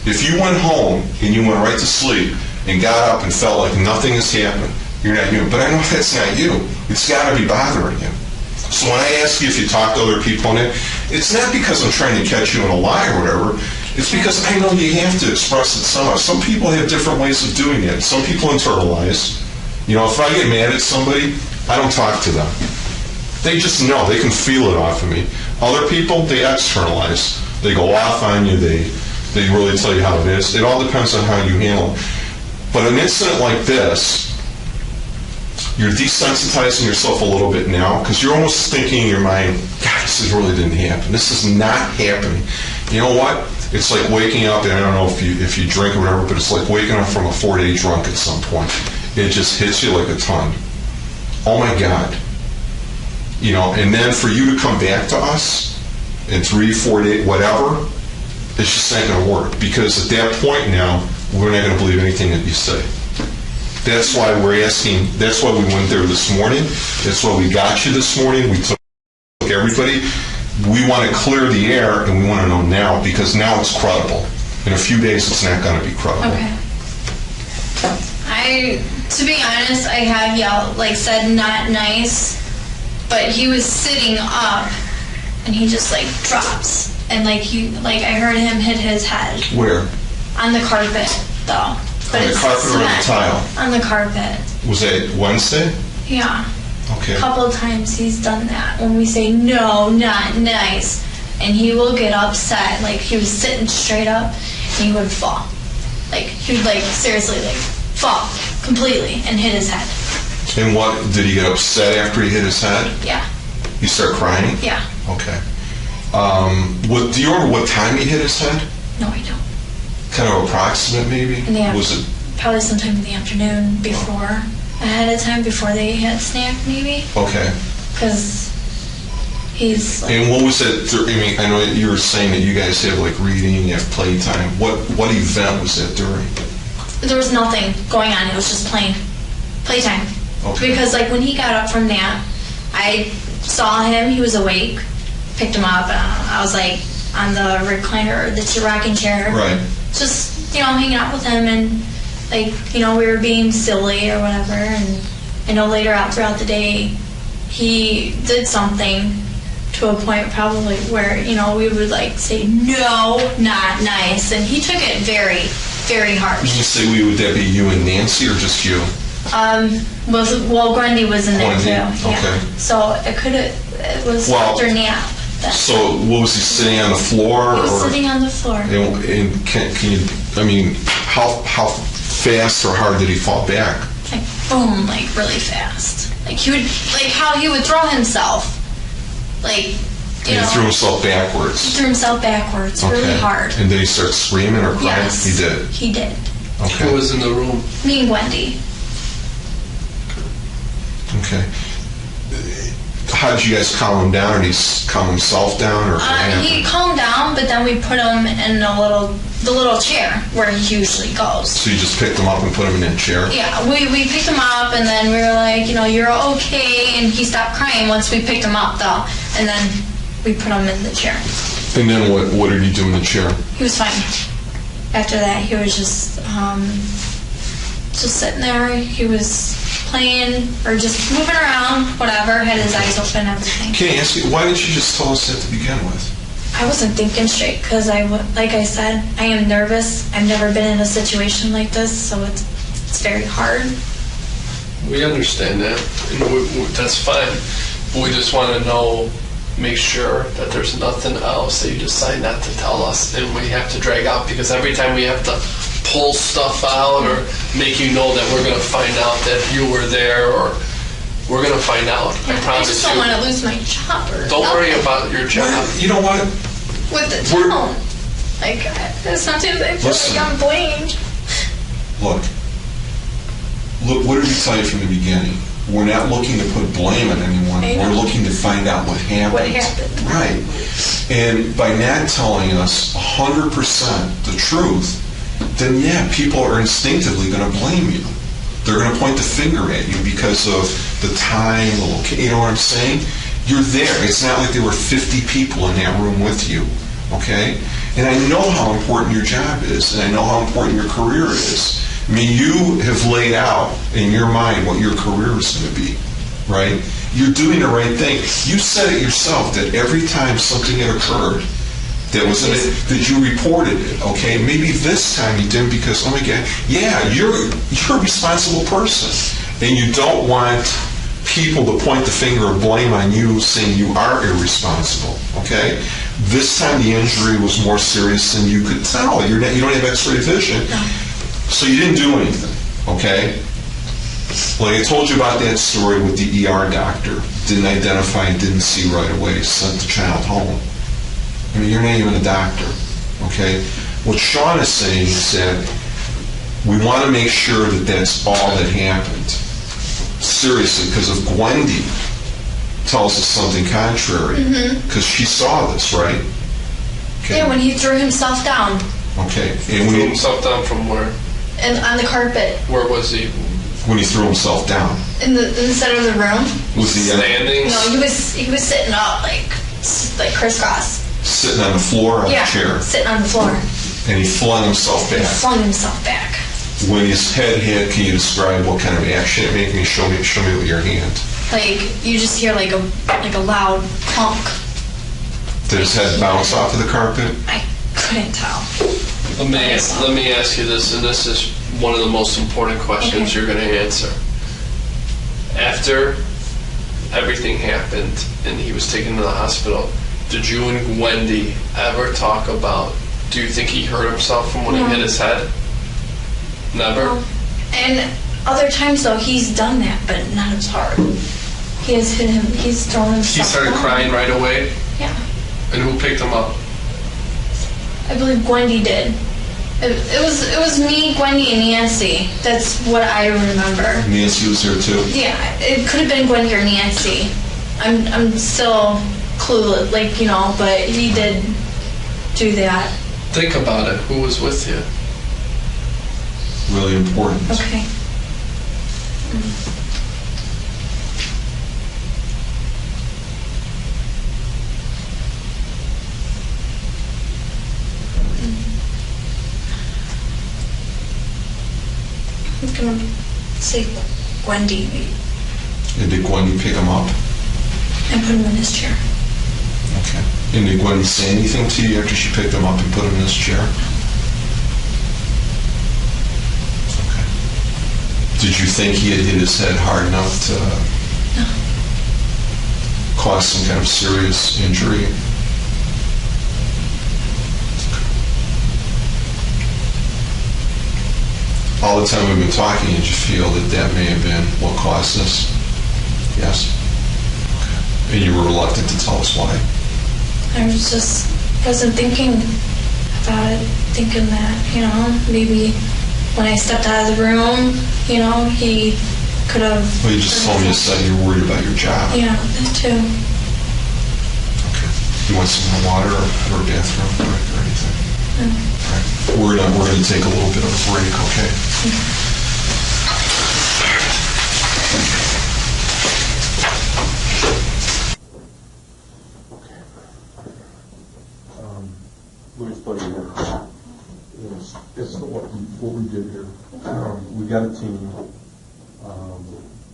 If you went home and you went right to sleep and got up and felt like nothing has happened, you're not human. But I know that's not you. It's got to be bothering you. So when I ask you if you talk to other people on it, it's not because I'm trying to catch you in a lie or whatever. It's because I know you have to express it somehow. Some people have different ways of doing it. Some people internalize. If I get mad at somebody, I don't talk to them. They just know. They can feel it off of me. Other people, they externalize. They go off on you. They really tell you how it is. It all depends on how you handle it. But an incident like this, you're desensitizing yourself a little bit now because you're almost thinking in your mind, God, this really didn't happen. This is not happening. You know what? It's like waking up, and I don't know if you drink or whatever, but it's like waking up from a 4-day drunk at some point. It just hits you like a ton. Oh my God. And then for you to come back to us in 3-4 days, whatever, it's just not going to work because at that point now, we're not going to believe anything that you say. That's why we're asking, that's why we went there this morning. That's why we got you this morning. We took everybody. We want to clear the air, and we want to know now because now it's credible. In a few days, it's not going to be credible. Okay. I To be honest, I have yelled, like said not nice, but he was sitting up and he just like drops. And like I heard him hit his head. Where? On the carpet, though. But On the carpet or on the cement. tile? On the carpet. Was that Wednesday? Yeah. Okay. A couple of times he's done that when we say no, not nice, and he will get upset. Like he was sitting straight up and he would fall. Like he would like seriously like fall completely and hit his head. And what, did he get upset after he hit his head? Yeah. He started crying? Yeah. Okay. Do you remember what time he hit his head? No, I don't. Kind of approximate, maybe? In the Was it? probably sometime in the afternoon before, ahead of time before they had snack maybe, Okay. because he's like, And what was it? I mean, I know you were saying that you guys have like reading, you have playtime. What event was that during? there was nothing going on. It was just playtime. Okay. Because like when he got up from that, I saw him. He was awake. Picked him up. I was like on the recliner, the rocking chair. Right. Just hanging out with him, and like we were being silly or whatever. And I know later out throughout the day, he did something to a point probably where we would like say no, not nice, and he took it very, very harsh. Did you say would that be you and Nancy or just you? Well, Grundy was in there Grundy, too. Yeah. okay. So it was after nap. So what was he sitting on the floor? He was or? sitting on the floor. And can you? I mean, how fast or hard did he fall back? Like boom, like really fast. Like he would, like how he would throw himself. Like And he threw himself backwards. threw himself backwards really hard. And did he start screaming or crying? Yes, He did. He did. Okay. Who was in the room? Me and Wendy. Okay. How did you guys calm him down? Or did he calm himself down, or what happened? He calmed down, but then we put him in the little chair where he usually goes. So you just picked him up and put him in that chair? Yeah, we picked him up, and then we were like, you're okay, and he stopped crying once we picked him up, though, and then we put him in the chair. And then what did he do in the chair? He was fine. After that, he was just sitting there. He was playing or just moving around, whatever, had his eyes open, everything. Can I ask you, why didn't you just tell us that to begin with? I wasn't thinking straight because like I said, I am nervous. I've never been in a situation like this, so it's very hard. We understand that, and that's fine. But we just want to know, make sure that there's nothing else that you decide not to tell us, and we have to drag out, because every time we have to pull stuff out or make you know that we're going to find out that you were there, or we're going to find out. I promise just don't you. want to lose my job. Don't worry about your job. You know what? With the We're- town. Like, sometimes I feel Listen. like I'm blamed. Look, what did we tell you from the beginning? We're not looking to put blame on anyone. I know. We're looking to find out what happened. What happened. Right. And by not telling us 100% the truth, then yeah, people are instinctively going to blame you. They're going to point the finger at you because of the time, the location. You know what I'm saying? You're there. It's not like there were 50 people in that room with you, okay? And I know how important your job is, and I know how important your career is. I mean, you have laid out in your mind what your career is going to be, right? You're doing the right thing. You said it yourself that every time something had occurred that was in it, that you reported it, okay? Maybe this time you didn't because, oh my God, yeah, you're a responsible person, and you don't want people to point the finger of blame on you saying you are irresponsible, okay? This time the injury was more serious than you could tell. You don't have X-ray vision, so you didn't do anything, okay? Like I told you about that story with the ER doctor. Didn't identify and didn't see right away, sent the child home. I mean, you're not even a doctor, okay? What Sean is saying is that we want to make sure that that's all that happened. Seriously, because if Gwendy tells us something contrary, because she saw this, right? Okay. Yeah, when he threw himself down Okay. And Threw when himself down from where? and on the carpet Where was he? he threw himself down, in the center of the room. was he Standing? No, he was sitting up like crisscross. sitting on the floor on Yeah, a chair, sitting on the floor. and he flung himself He back. flung himself back. When his head hit, can you describe what kind of action it made? Can you show me with your hand? Like, you just hear like a loud clunk. Did his head bounce off of the carpet? I couldn't tell. Let me ask you this, and this is one of the most important questions Okay. you're going to answer. After everything happened and he was taken to the hospital, did you and Wendy ever talk about, do you think he hurt himself from when No. he hit his head? Never? And other times though, he's done that, but not as hard. He has hit him. He's thrown himself. He started down. crying right away? Yeah, And who picked him up? I believe Wendy did. It was me, Wendy, and Nancy. That's what I remember. Nancy was there too? Yeah, it could have been Wendy or Nancy. I'm still clueless, like, you know, but he did do that. Think about it. Who was with you? Really important. Okay. I'm gonna say Wendy And did Gwendy pick him up? and put him in his chair. Okay. And did Gwendy say anything to you after she picked him up and put him in his chair? Okay. Did you think he had hit his head hard enough to cause some kind of serious injury? All the time we've been talking, did you feel that that may have been what caused this? Yes? Okay. And you were reluctant to tell us why? I wasn't thinking about it, thinking that, you know, maybe when I stepped out of the room, you know, he could have... Well, you just told me you said you were worried about your job. Yeah, that too. Okay. You want some more water or a bathroom break or anything? All right. We're gonna take a little bit of a break, okay? Let me tell you here. It's what we did here. We got a team.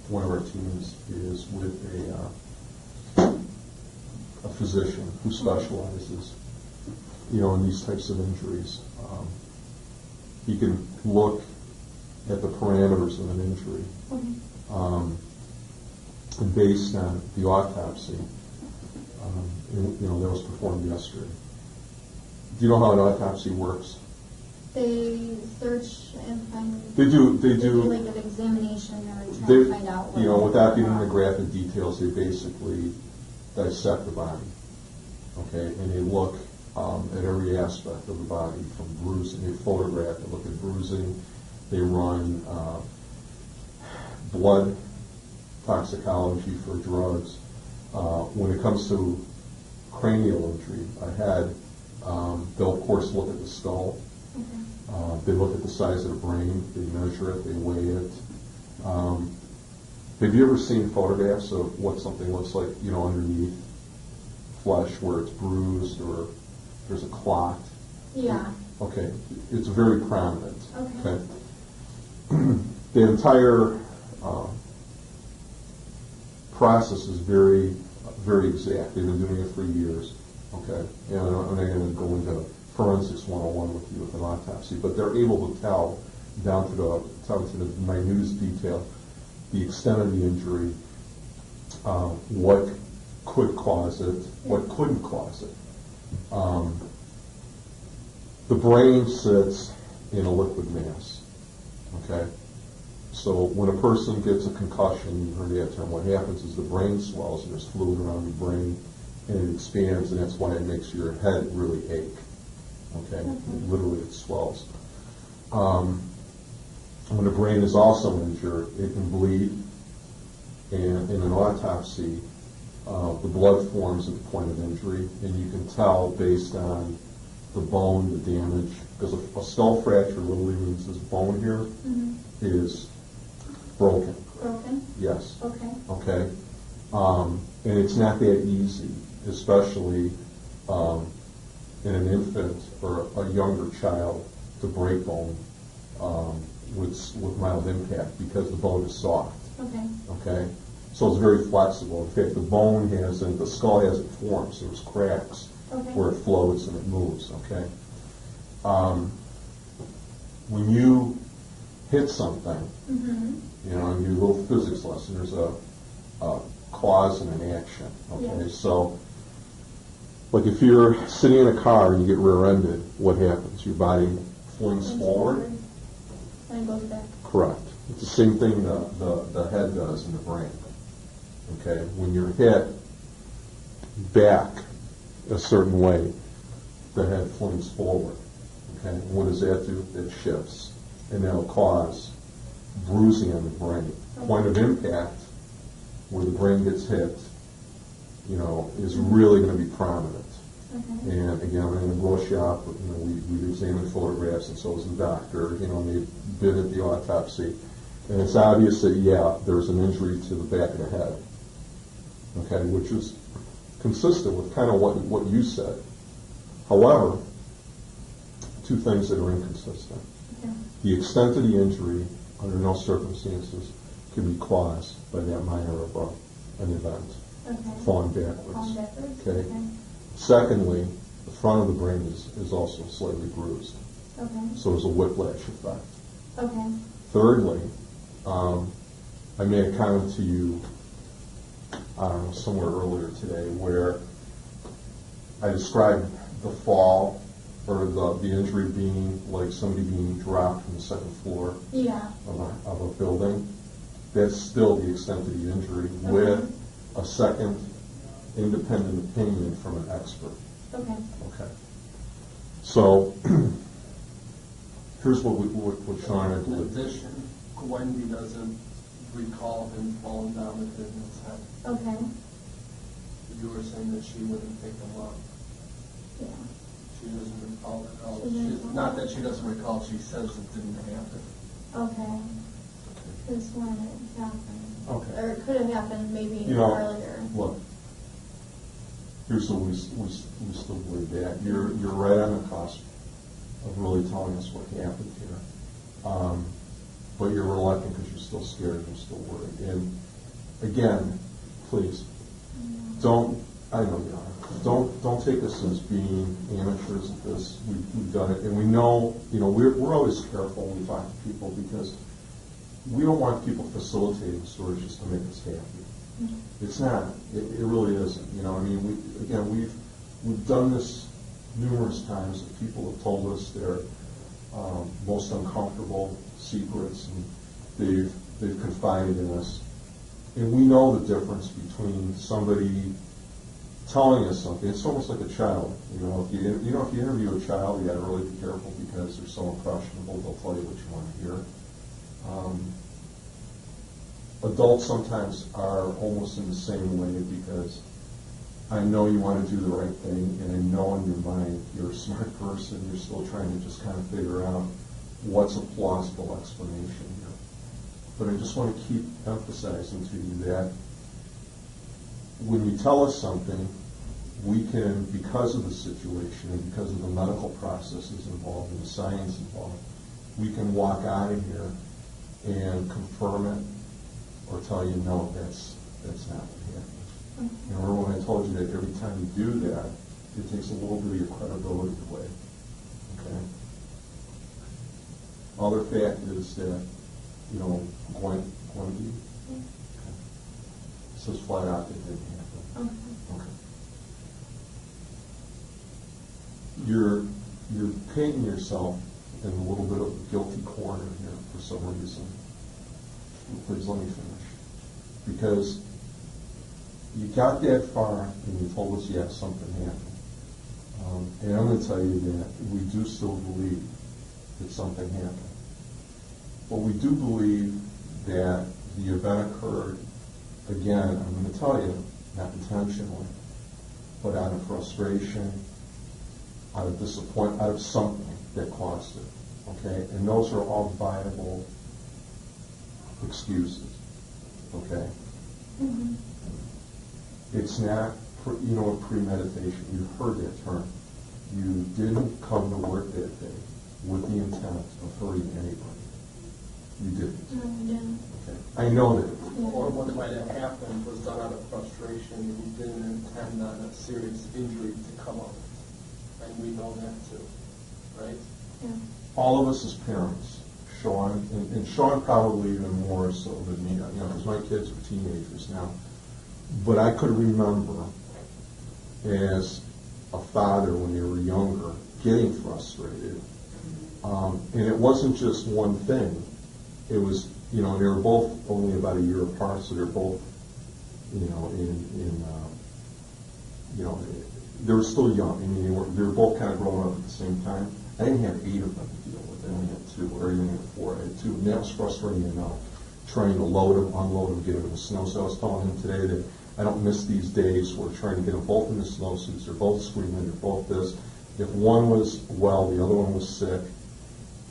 One of our teams is with a physician who specializes, you know, in these types of injuries. He can look at the parameters of an injury, and based on the autopsy, you know, that was performed yesterday. Do you know how an autopsy works? They search and find. They do like an examination or try They, to find out. you know, without getting into graphic details, they basically dissect the body, okay, and they look at every aspect of the body, from bruising. They photograph, they look at bruising, they run blood toxicology for drugs. When it comes to cranial injury, a head, they'll of course look at the skull. They look at the size of the brain, they measure it, they weigh it. Have you ever seen photographs of what something looks like, you know, underneath flesh where it's bruised or there's a clot? Yeah. Okay, it's very prominent. Okay. The entire process is very, very exact. They've been doing it for years. Okay, and I'm not going to go into forensics 101 with you with an autopsy, but they're able to tell down to the minute detail the extent of the injury, what could cause it, what couldn't cause it. The brain sits in a liquid mass. Okay, so when a person gets a concussion, you've heard that term. What happens is the brain swells and there's fluid around the brain, and it expands, and that's why it makes your head really ache. Okay, literally it swells. When the brain is also injured, it can bleed, and in an autopsy, the blood forms at the point of injury, and you can tell based on the bone, the damage, because a skull fracture literally means this bone here is broken. Broken? Yes. Okay. Okay? And it's not that easy, especially in an infant or a younger child, to break bone with mild impact because the bone is soft. Okay. Okay? So it's very flexible. In fact, the skull hasn't formed, so there's cracks Okay. where it floats and it moves, okay? When you hit something, Mm-hmm. you know, in your little physics lesson, there's a cause and an action, okay? Yeah. So, like if you're sitting in a car and you get rear-ended, what happens? Your body flings forward? And it goes back. Correct. It's the same thing the head does in the brain. Okay? When you're hit back a certain way, the head flings forward. Okay? And what does that do? It shifts. And that'll cause bruising on the brain. Point of impact, where the brain gets hit, you know, is really going to be prominent. Okay. And again, I'm in the blow shop, you know, we examine photographs, and so is the doctor, you know, and they've been at the autopsy. And it's obvious that, yeah, there's an injury to the back of the head, okay, which is consistent with kind of what you said. However, two things that are inconsistent. Okay. The extent of the injury, under no circumstances, can be caused by that minor of an event, Okay. falling backwards. Falling backwards. Okay. Secondly, the front of the brain is also slightly bruised, Okay. so there's a whiplash effect. Okay. Thirdly, I made a comment to you, I don't know, somewhere earlier today, where I described the fall or the injury being like somebody being dropped from the second floor Yeah. of a building. That's still the extent of the injury with a second independent opinion from an expert. Okay. Okay. So here's what Sean had In to addition, Wendy doesn't recall him falling down and hitting his head. Okay. You were saying that she wouldn't pick him up. Yeah. She doesn't recall it at all. She doesn't recall. Not that she doesn't recall, she says it didn't happen. Okay. This one it happened. Okay. Or it could have happened maybe You know, earlier. look, here's what we still believe that. You're right on the cusp of really telling us what happened here. But you're reluctant because you're still scared, you're still worried. And again, please, I know you are. Don't take us as being amateurs at this. We've done it. And we know, you know, we're always careful when we talk to people because we don't want people facilitating stories just to make us happy. It's not. It really isn't. You know, I mean, we've done this numerous times. That people have told us their most uncomfortable secrets, and they've confided in us. And we know the difference between somebody telling us something. It's almost like a child. You know, if you interview a child, you got to really be careful because they're so impressionable. They'll tell you what you want to hear. Adults sometimes are almost in the same way because I know you want to do the right thing, and I know in your mind you're a smart person. You're still trying to just kind of figure out what's a plausible explanation here. But I just want to keep emphasizing to you that when you tell us something, we can, because of the situation and because of the medical processes involved and the science involved, we can walk out of here and confirm it or tell you, no, that's not what happened. You know, remember when I told you that every time you do that, it takes a little bit of your credibility away. Okay? Other fact is that, you know, Gwen, okay. It says flat out that it didn't happen. Okay. You're painting yourself in a little bit of a guilty corner here for some reason. Please let me finish. Because you got that far and you told us, yes, something happened. And I'm going to tell you that we do still believe that something happened. But we do believe that the event occurred, again, I'm going to tell you, not intentionally, but out of frustration, out of disappointment, out of something that caused it. Okay? And those are all viable excuses. Okay? Mm-hmm. It's not, premeditation. You've heard that term. You didn't come to work that day with the intent of hurting anybody. You didn't. No, I didn't. Okay. I know that. Or what might have happened was done out of frustration, and you didn't intend on a serious injury to come of it. And we know that too, right? Yeah. All of us as parents, Sean, and Sean probably even more so than me, because my kids are teenagers now. But I could remember as a father when they were younger getting frustrated. And it wasn't just one thing. It was, they were both only about a year apart, so they're both, they were still young. I mean, they were both kind of growing up at the same time. I didn't have 8 of them to deal with. I only had 2, or even 4. I had 2, and that was frustrating enough. Trying to load them, unload them, get them in the snow. So I was telling him today that I don't miss these days where trying to get them both in the snowsuits. They're both screaming. They're both this. If one was well, the other one was sick.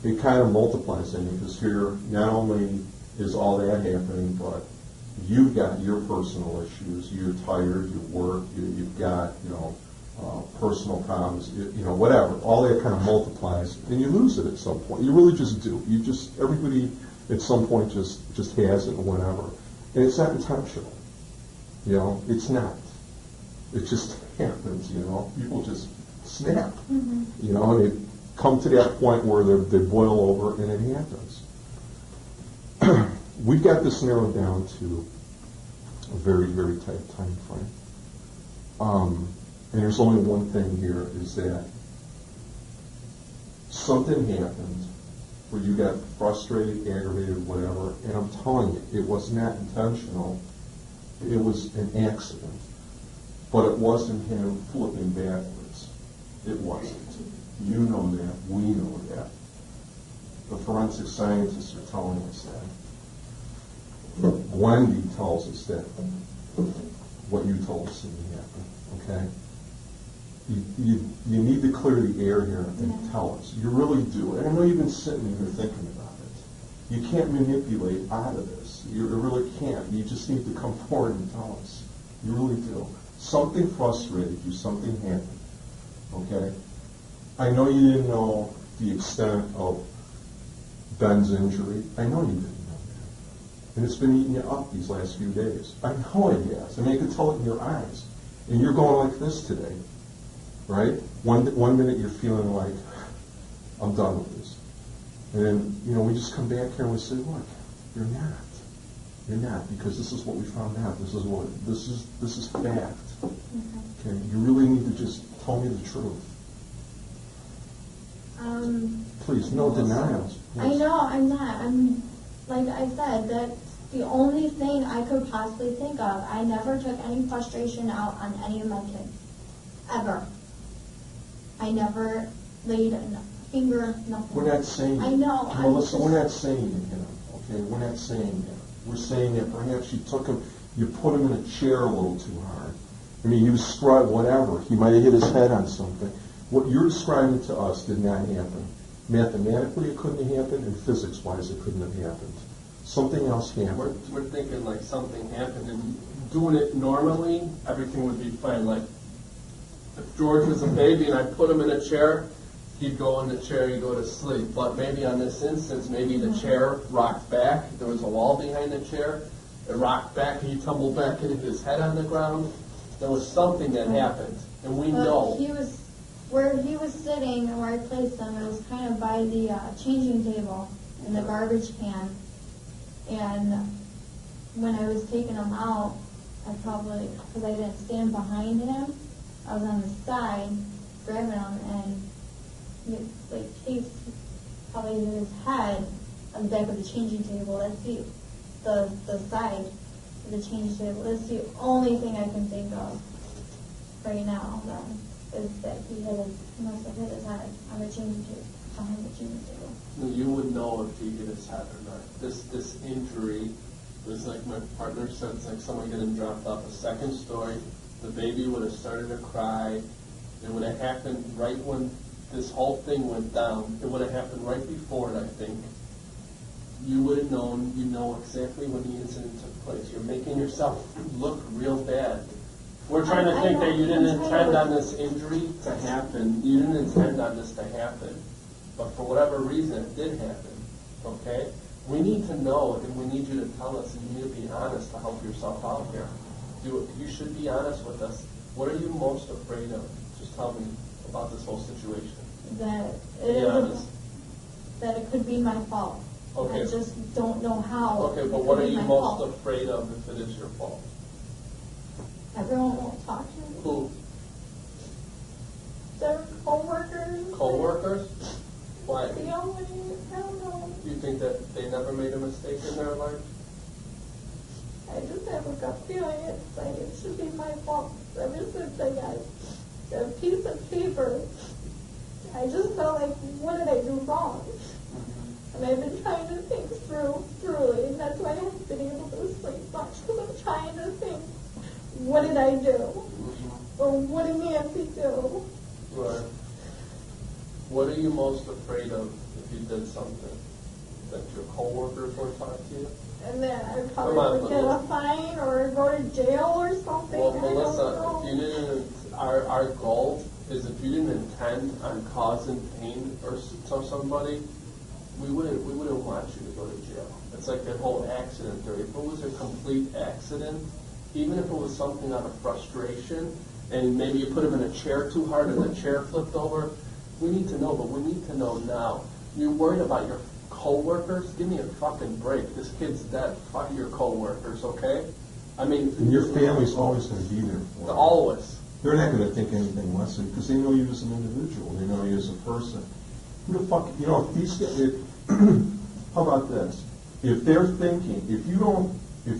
It kind of multiplies things because here not only is all that happening, but you've got your personal issues. You're tired. You work. You've got personal problems. Whatever. All that kind of multiplies, and you lose it at some point. You really just do. Everybody at some point just has it or whatever, and it's not intentional. It's not. It just happens. People just snap. Mm-hmm. And they come to that point where they boil over, and it happens. We've got this narrowed down to a very, very tight time frame. And there's only one thing here, is that something happened where you got frustrated, aggravated, whatever, and I'm telling you, it was not intentional. It was an accident. But it wasn't him flipping backwards. It wasn't. You know that. We know that. The forensic scientists are telling us that. Wendy tells us that. What you told us didn't happen. Okay? You need to clear the air here and tell us. You really do. And I know you've been sitting here thinking about it. You can't manipulate out of this. You really can't. You just need to come forward and tell us. You really do. Something frustrated you. Something happened. Okay? I know you didn't know the extent of Ben's injury. I know you didn't know that. And it's been eating you up these last few days. I know it has. I mean, I can tell it in your eyes. And you're going like this today. Right? One minute you're feeling like, I'm done with this. And then, we just come back here and we say, look, you're not. You're not, because this is what we found out. This is fact. Okay? You really need to just tell me the truth. Please, no denials. Please. I know, I'm not. Like I said, that's the only thing I could possibly think of. I never took any frustration out on any of my kids. Ever. I never laid a finger, nothing. We're not saying I know. Melissa, we're not saying him. Okay? We're not saying that. We're saying that perhaps you put him in a chair a little too hard. I mean, he was struck, whatever. He might have hit his head on something. What you're describing to us did not happen. Mathematically, it couldn't have happened, and physics-wise, it couldn't have happened. Something else happened. We're thinking like something happened, and doing it normally, everything would be fine. Like, if George was a baby and I put him in a chair, he'd go in the chair, he'd go to sleep. But maybe on this instance, maybe the chair rocked back. There was a wall behind the chair. It rocked back, he tumbled back and hit his head on the ground. There was something that happened, and we know. Where he was sitting and where I placed him, it was kind of by the changing table in the garbage can. And when I was taking him out, I probably, because I didn't stand behind him, I was on the side grabbing him, and he taped probably his head on the back of the changing table. That's the side of the changing table. That's the only thing I can think of right now. Is that he must have hit his head on the changing table, behind the changing table. You would know if he hit his head or not. This injury was like my partner said, it's like someone getting dropped off a second story. The baby would have started to cry. It would have happened right when this whole thing went down. It would have happened right before it, I think. You would have known, you know exactly when the incident took place. You're making yourself look real bad. We're trying to think that you didn't intend on this injury to happen. You didn't intend on this to happen. But for whatever reason, it did happen. Okay? We need to know, and we need you to tell us, and you need to be honest to help yourself out here. You should be honest with us. What are you most afraid of? Just tell me about this whole situation. That Be honest. that it could be my fault. Okay. I just don't know how. Okay, it but could what are be you my most fault. afraid of if it is your fault? Everyone won't talk to me. Who? Their coworkers. Co-workers? Why? The only, I don't know. You think that they never made a mistake in their life? I just have a gut feeling it's like it should be my fault. Ever since I got a piece of paper, I just felt like, what did I do wrong? And I've been trying to think thoroughly, and that's why I haven't been able to sleep much, because I'm trying to think, what did I do? Or what did Nancy do? Right. What are you most afraid of if you did something? That your coworkers won't talk to you? And then I Come probably on, would get a Melissa. fine or go to jail or something. Well, I don't Melissa, know. if you didn't, our goal is if you didn't intend on causing pain or to somebody, we wouldn't want you to go to jail. It's like that whole accident theory. If it was a complete accident, even if it was something out of frustration, and maybe you put him in a chair too hard and the chair flipped over, we need to know, but we need to know now. You're worried about your co-workers? Give me a fucking break. This kid's dead. Fuck your co-workers, okay? I mean... And your family's always going to be there for you. Always. They're not going to think anything less of you because they know you as an individual. They know you as a person. Who the fuck, you know, if these guys, how about this? If they're thinking, if you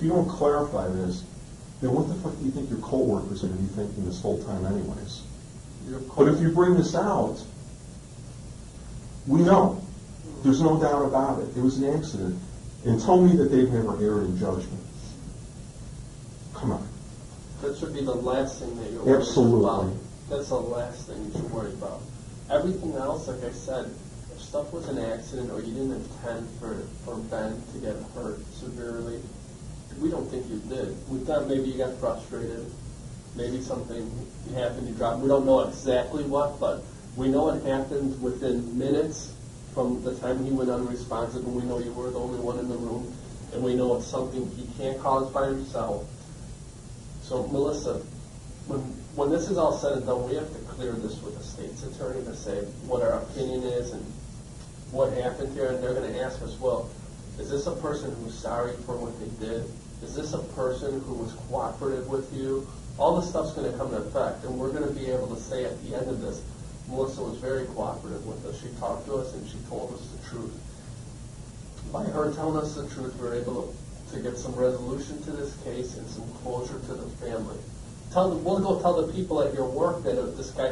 don't clarify this, then what the fuck do you think your coworkers are going to be thinking this whole time anyways? But if you bring this out, we know. There's no doubt about it. It was an accident. And tell me that they've never erred in judgment. Come on. That should be the last thing that you're worried Absolutely. about. That's the last thing you should worry about. Everything else, like I said, if stuff was an accident or you didn't intend for Ben to get hurt severely, we don't think you did. We thought maybe you got frustrated. Maybe something happened, you dropped. We don't know exactly what, but we know it happened within minutes from the time he went unresponsive, and we know you were the only one in the room, and we know it's something he can't cause by himself. So, Melissa, when this is all said and done, we have to clear this with the state's attorney to say what our opinion is and what happened here, and they're going to ask us, well, is this a person who's sorry for what they did? Is this a person who was cooperative with you? All this stuff's going to come into effect, and we're going to be able to say at the end of this, Melissa was very cooperative with us. She talked to us and she told us the truth. By her telling us the truth, we were able to get some resolution to this case and some closure to the family. We'll go tell the people at your work that if this guy,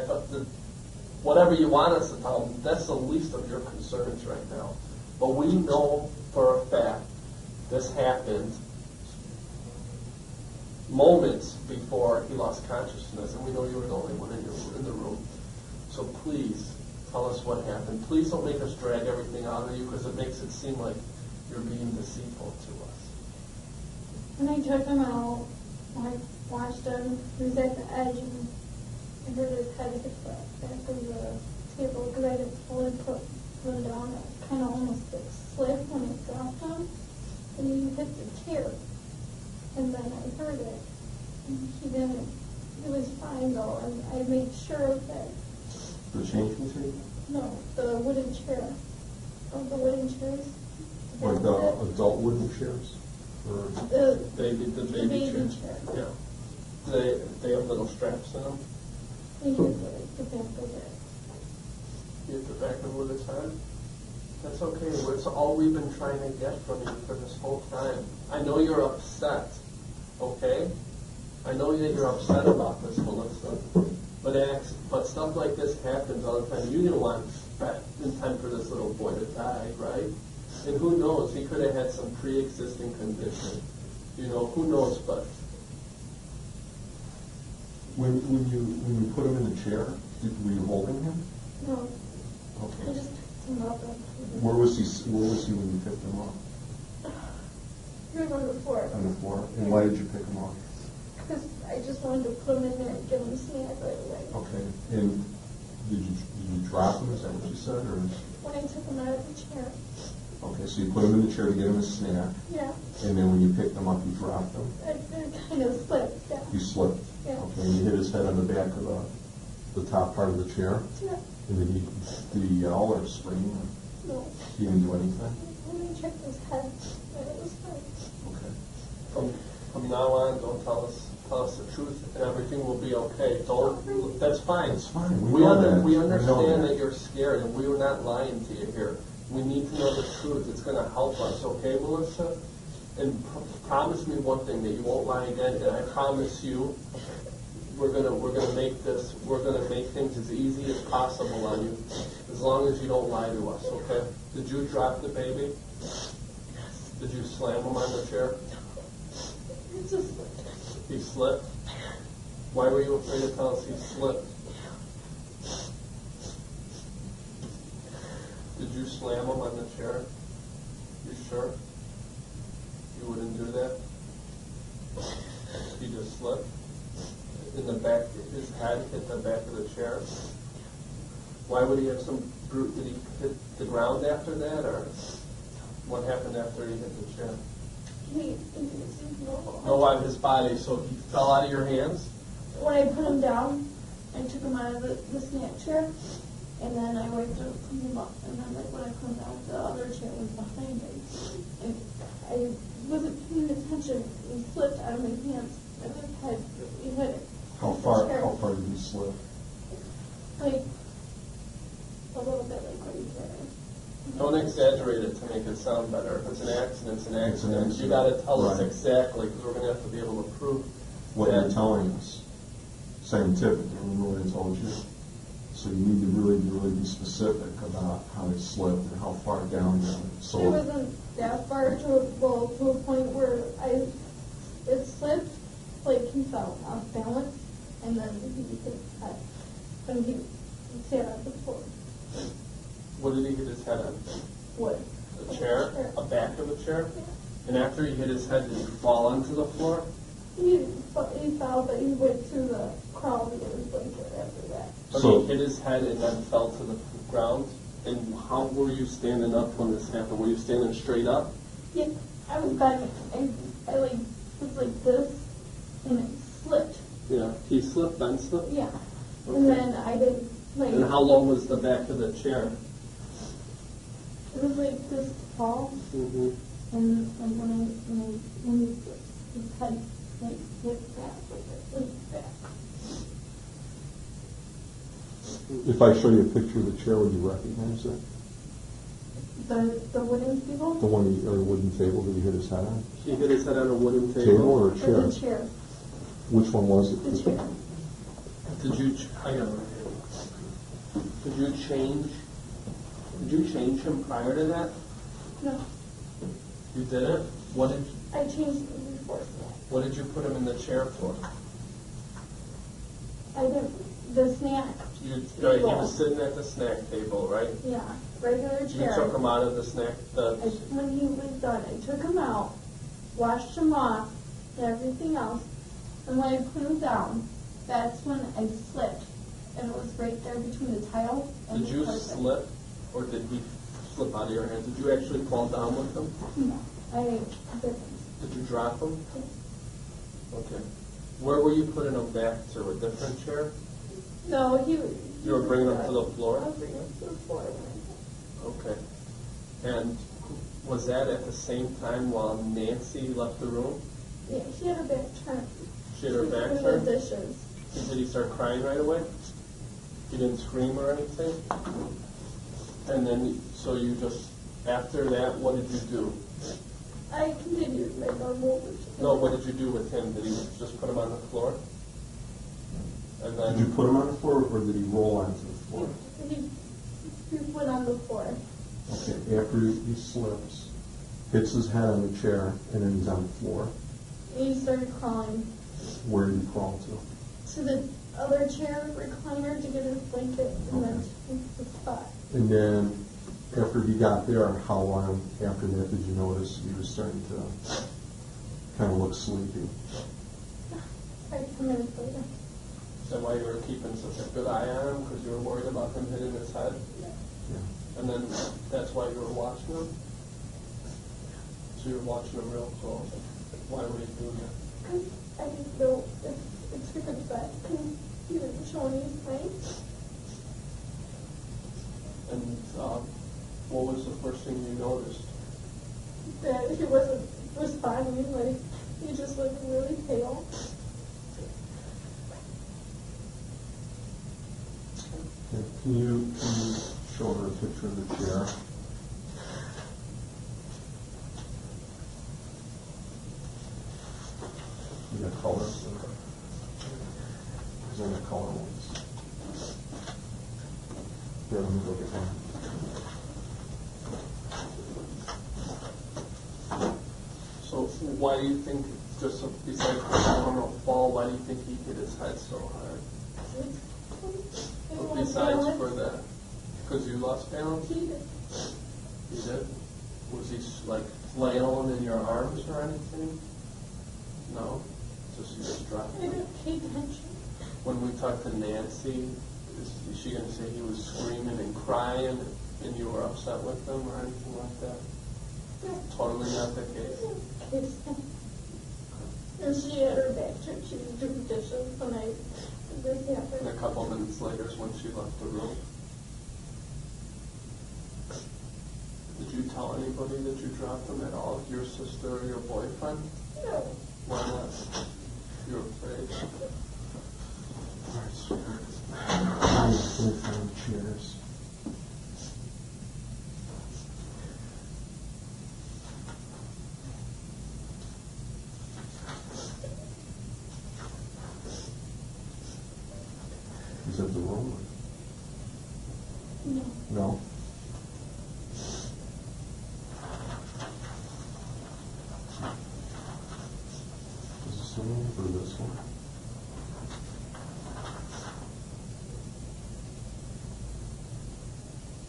whatever you want us to tell them, that's the least of your concerns right now. But we know for a fact this happened moments before he lost consciousness, and we know you were the only one in the room. So please tell us what happened. Please don't make us drag everything out of you because it makes it seem like you're being deceitful to us. When I took him out, I watched him. He was at the edge, and I heard his head hit the back of the table because I didn't fully put him down. It kind of almost slipped when it dropped him, and he hit the chair. And then I heard it. And he didn't. It was fine though, and I made sure that The changing table? no, the wooden chair, the wooden chairs. Like the adult wooden chairs? Or The The baby chair. Yeah. They have little straps in them. he hit the back of it. You hit the back of with his head. That's okay. It's all we've been trying to get from you for this whole time. I know you're upset, okay? I know that you're upset about this, Melissa. But stuff like this happens all the time. You didn't want intend for this little boy to die, right? And who knows? He could have had some pre-existing condition. You know, who knows? But when you put him in the chair, were you holding him? No, I Okay. just picked him up. Where was he when you picked him up? He was on the floor. On the floor? And why did you pick him up? Because I just wanted to put him in there and give him a snack right away. Okay. And did you drop him? Is that what you said? Or When I took him out of the chair, Okay, so you put him in the chair to get him a snack, Yeah. and then when you picked him up, you dropped him. It kind of slipped, yeah. You slipped. Yeah. Okay, and you hit his head on the back of the top part of the chair, Yeah. and then did he yell or scream? Or No. he didn't do anything? When I checked his head, it was fine. Okay. From now on, don't tell us the truth, and everything will be okay. Don't. That's fine. That's fine. We know that. We We know understand that. that you're scared, and we were not lying to you here. We need to know the truth. It's going to help us, okay, Melissa? And promise me one thing, that you won't lie again. And I promise you, we're gonna make things as easy as possible on you, as long as you don't lie to us, okay? Did you drop the baby? Did you slam him on the chair? It just slipped. He slipped? Why were you afraid to tell us he slipped? Did you slam him on the chair? You sure? You wouldn't do that? He just slipped? In the back, his head hit the back of the chair? Why would he have some brute? Did he hit the ground after that, or what happened after he hit the chair? He seemed normal. No, on his body, so he fell out of your hands? When I put him down, I took him out of the snack chair, and then I went to clean him up. And then, like, when I put him down, the other chair was behind him. And I wasn't paying attention. He slipped out of my hands, and his head really hit it. How far did he slip? Like, a little bit like right there. Don't exaggerate it to make it sound better. If it's an accident, it's an It's an accident. accident. You got to tell us Right. exactly, because we're going to have to be able to prove What that. you're telling us, scientific, remember what I told you? So you need to really be specific about how it slipped and how far down there. It So, wasn't that far to a point where it slipped, like he fell off balance, and then he hit his head. And he sat on the floor. What did he hit his head on? Wood. A chair? A back of a chair? Yeah. And after he hit his head, did he fall onto the floor? He fell, but he went through the crawl to get his blanket after that. But So- he hit his head and then fell to the ground? And how were you standing up when this happened? Were you standing straight up? Yeah, I was bending. I like was like this, and it slipped. Yeah. He slipped, then slipped? Yeah. Okay. And then I did like And how long was the back of the chair? it was like this tall, Mm-hmm. and like when he slipped, his head like hit back like back. if I show you a picture of the chair, would you recognize it? The wooden table. The one, or the wooden table that he hit his head on? He hit his head on a wooden Table or a Or chair? the chair. Which one was it? The chair. Did you, hang on. Did you change him prior to that? No, You didn't? I changed it before snack. What did you put him in the chair for? I didn't. The snack. Right, he was sitting at the snack table, right? Yeah, regular You chair. took him out of the snack, When he was done, I took him out, washed him off, and everything else. And when I put him down, that's when I slipped, and it was right there between the tile and did the you carpet. slip, or did he slip out of your hands? Did you actually fall down with him? No, I didn't. Did you drop him? Okay. Where were you putting him back to? A different chair? No, he. You were bringing him to the floor? I was bringing him to the floor. Okay. And was that at the same time while Nancy left the room? Yeah, she had her back turned. She had her back She was turned? doing the dishes. Did he start crying right away? He didn't scream or anything? And then, so you just, after that, what did you do? I continued my normal routine. No, what did you do with him? Did he just put him on the floor? And then, Did you put him on the floor, or did he roll onto the floor? He went on the floor. Okay, after he slips, hits his head on the chair, and then he's on the floor. And he started crawling Where did he crawl to? to the other chair recliner to get his blanket and then to the spot. And then, after he got there, how long after that did you notice he was starting to kind of look sleepy? Like 10 minutes later. is that why you were keeping such a good eye on him? Because you were worried about him hitting his head? Yeah. And then that's why you were watching him? So you're watching them real close. Why were you doing that? Because I didn't know if it's because that he didn't show any signs. And what was the first thing you noticed? That he wasn't responding, like he just looked really pale. Okay, can you show her a picture of the chair? You got colors? Is there any color ones? Here, let me look at one. So why do you think, just besides the normal fall, why do you think he hit his head so hard? But besides for that, because you lost balance? He did. You did? Was he like flailing in your arms or anything? No? Just you just dropped I him? didn't pay attention. When we talked to Nancy, is she going to say he was screaming and crying and you were upset with him or anything like that? Totally not the case. And she had her back turned. She was doing dishes when this And a happened. couple of minutes later is when she left the room. Did you tell anybody that you dropped him at all? Your sister or your boyfriend? No. Why not? You're afraid. All right, sweetheart. Let me find chairs. Is that the room? No. No? Is this the room or this one?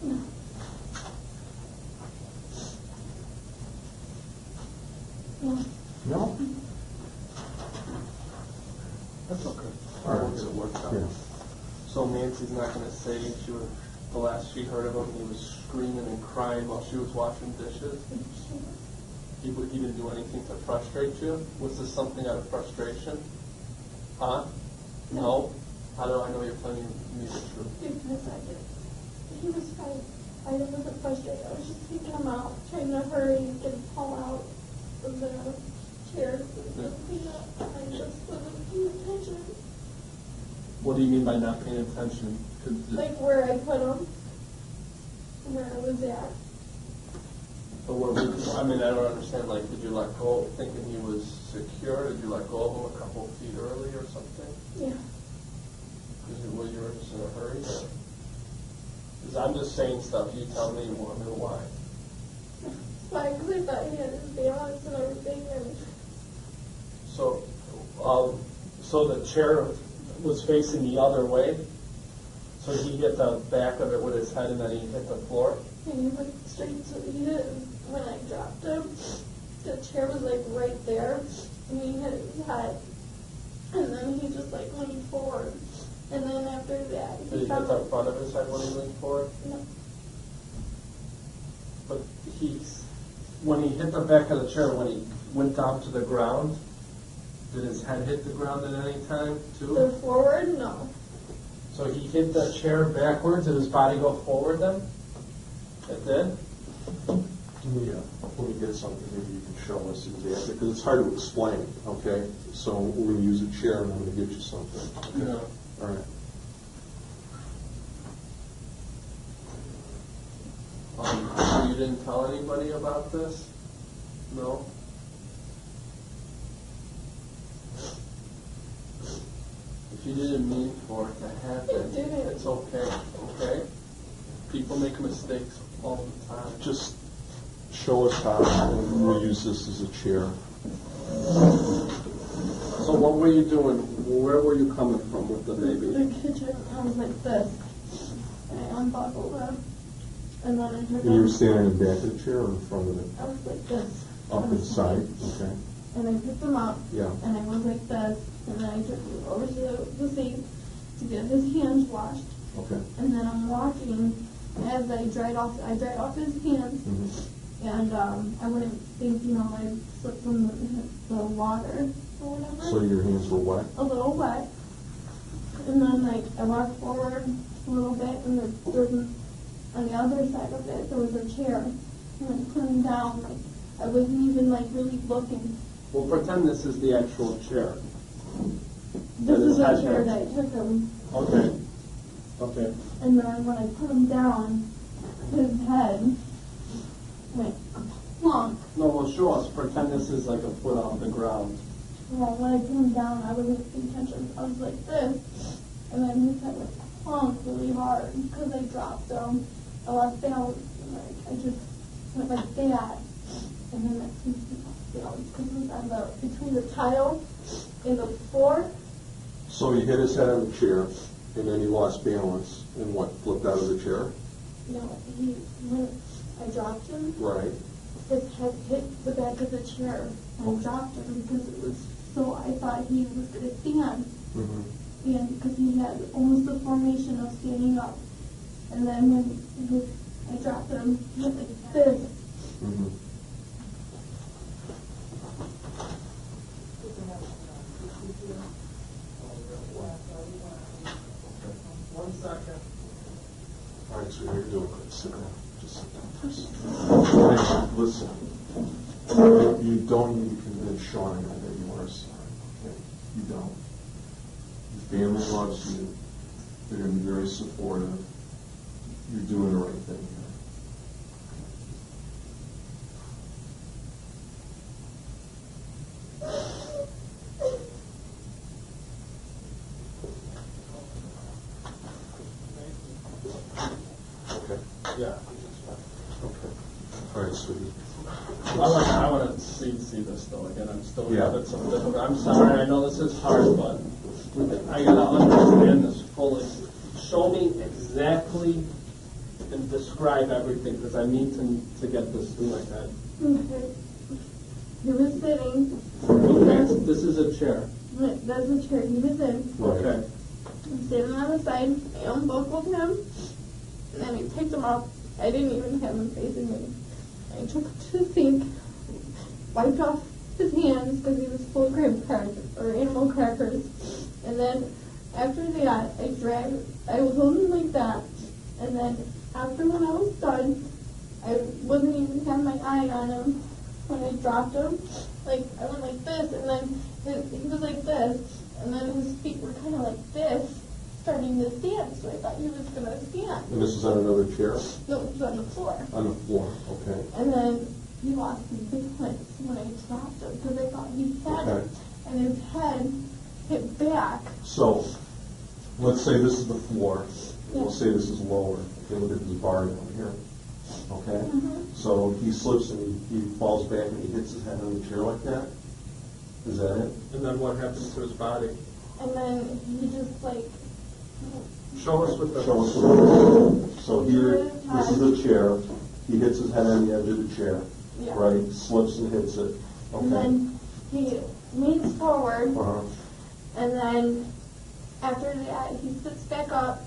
No. No. No? That's okay. All right. We'll get it worked out. Yeah. So Nancy's not going to say the last she heard of him, he was screaming and crying while she was washing dishes. He didn't do anything to frustrate you? Was this something out of frustration? Huh? No? How do I know you're telling me the truth? Because I did. He was fine. I wasn't frustrated. I was just taking him out, trying to hurry and get him Paul out of the chair. I just wasn't paying attention. What do you mean by not paying attention? Like where I put him, where I was at. I mean, I don't understand. Like, did you let go thinking he was secure? Did you let go of him a couple of feet early or something? Yeah. Because you were just in a hurry? Because I'm just saying stuff. You tell me why. Why? Because I thought he had his balance and everything. And So the chair was facing the other way. So he hit the back of it with his head, and then he hit the floor. And he went straight to the heat, and when I dropped him, the chair was like right there, and he hit his head, and then he just like leaned forward, and then after that, Did he hit the front of his head when he leaned forward? No. But when he hit the back of the chair, when he went down to the ground, did his head hit the ground at any time too? The forward, no. So he hit the chair backwards. Did his body go forward then? It did? Let me get something, maybe you can show us exactly, because it's hard to explain, okay? So we're going to use a chair, and I'm going to get you something. Yeah. All right. So you didn't tell anybody about this? No? If you didn't mean for it to happen, It didn't. it's okay, okay? People make mistakes all the time. Just show us how, and we'll use this as a chair. So what were you doing? Where were you coming from with the baby? The kitchen, I was like this, and I unbuckled him, and then I took And you were him, standing in the back of the chair or in front of it? I was like this. Up on and side, side. okay? And I picked him up, Yeah. and I was like this, and then I took him over to the sink to get his hands washed, Okay. and then I'm walking as I dried off his hands, Mhm. And I wouldn't think, I slipped from the water or whatever. So your hands were wet? A little wet. And then, I walked forward a little bit, and there was, on the other side of it, there was a chair. And I put him down, I wasn't even, really looking. Well, pretend this is the actual chair. This is That a is chair head that I took him. Okay. Okay. And then when I put him down, his head went plonk. No, well, show us. Pretend this is like a foot off the ground. Well, when I put him down, I wasn't paying attention. I was like this, and then his head went plonk really hard because I dropped him. I lost balance, and I just went like that, and then that seems to be lost balance because it was on between the tile and the floor. So he hit his head on the chair, and then he lost balance, and what, flipped out of the chair? When I dropped him, Right. his head hit the back of the chair and dropped him because it was so I thought he was going to stand. Mm-hmm. And because he had almost the formation of standing up. And then when I dropped him, he went like this. Mm-hmm. One second. All right, so you're doing good. Sit down. Just sit down. Listen, you don't need to convince Sean and I that you are sorry. Okay? You don't. Your family loves you. They're going to be very supportive. You're doing the right thing here. Okay. Yeah. Okay. All right, sweetie. I want to see this though. Again, I'm still Yeah. having some difficulty. I'm sorry. I know this is hard, but I gotta understand this fully. Show me exactly and describe everything because I need to get this through my head. Okay. He was sitting. Okay. This is a chair. That's the chair he was in. Okay. I'm standing on the side. I unbuckled him. And then I picked him up. I didn't even have him facing me. I took him to the sink, wiped off his hands because he was full of graham crackers or animal crackers. And then after that, I was holding him like that. And then after when I was done, I wasn't even having my eye on him when I dropped him. I went like this, and then he was like this, and then his feet were kind of like this, starting to stand. So I thought he was going to stand. And this is on another chair? No, it was on the floor. On the floor, okay. And then he lost his balance when I dropped him because I thought he had Okay. it, and his head hit back. So, let's say this is the floor. Yeah. We'll say this is lower. Okay, look at this bar down here. Okay? Mhm. So he slips and he falls back and he hits his head on the chair like that? Is that it? And then what happens to his body? And then he just Show us with the. Show us what. So here, this is the chair. He hits his head on the edge of the chair. Yeah. Right? Slips and hits it. Okay. And then he leans forward, Uh-huh. and then after that he sits back up,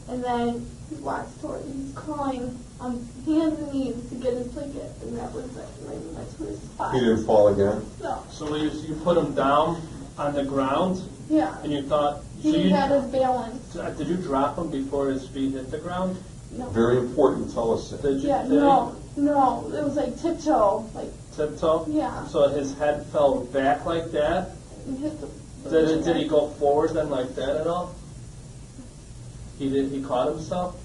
and then he walks toward. He's crawling on hands and knees to get his blanket, and that was it. Right next to his spot. He didn't fall again? No. So you put him down on the ground, Yeah. and you thought. So He you, had his balance. did you drop him before his feet hit the ground? No. Very important. Tell us that. Did you? Yeah. Did No. No. It was like tiptoe. he tiptoe? Yeah. So his head fell back like that. He hit the. Did he go forward then like that at all? He did. He caught himself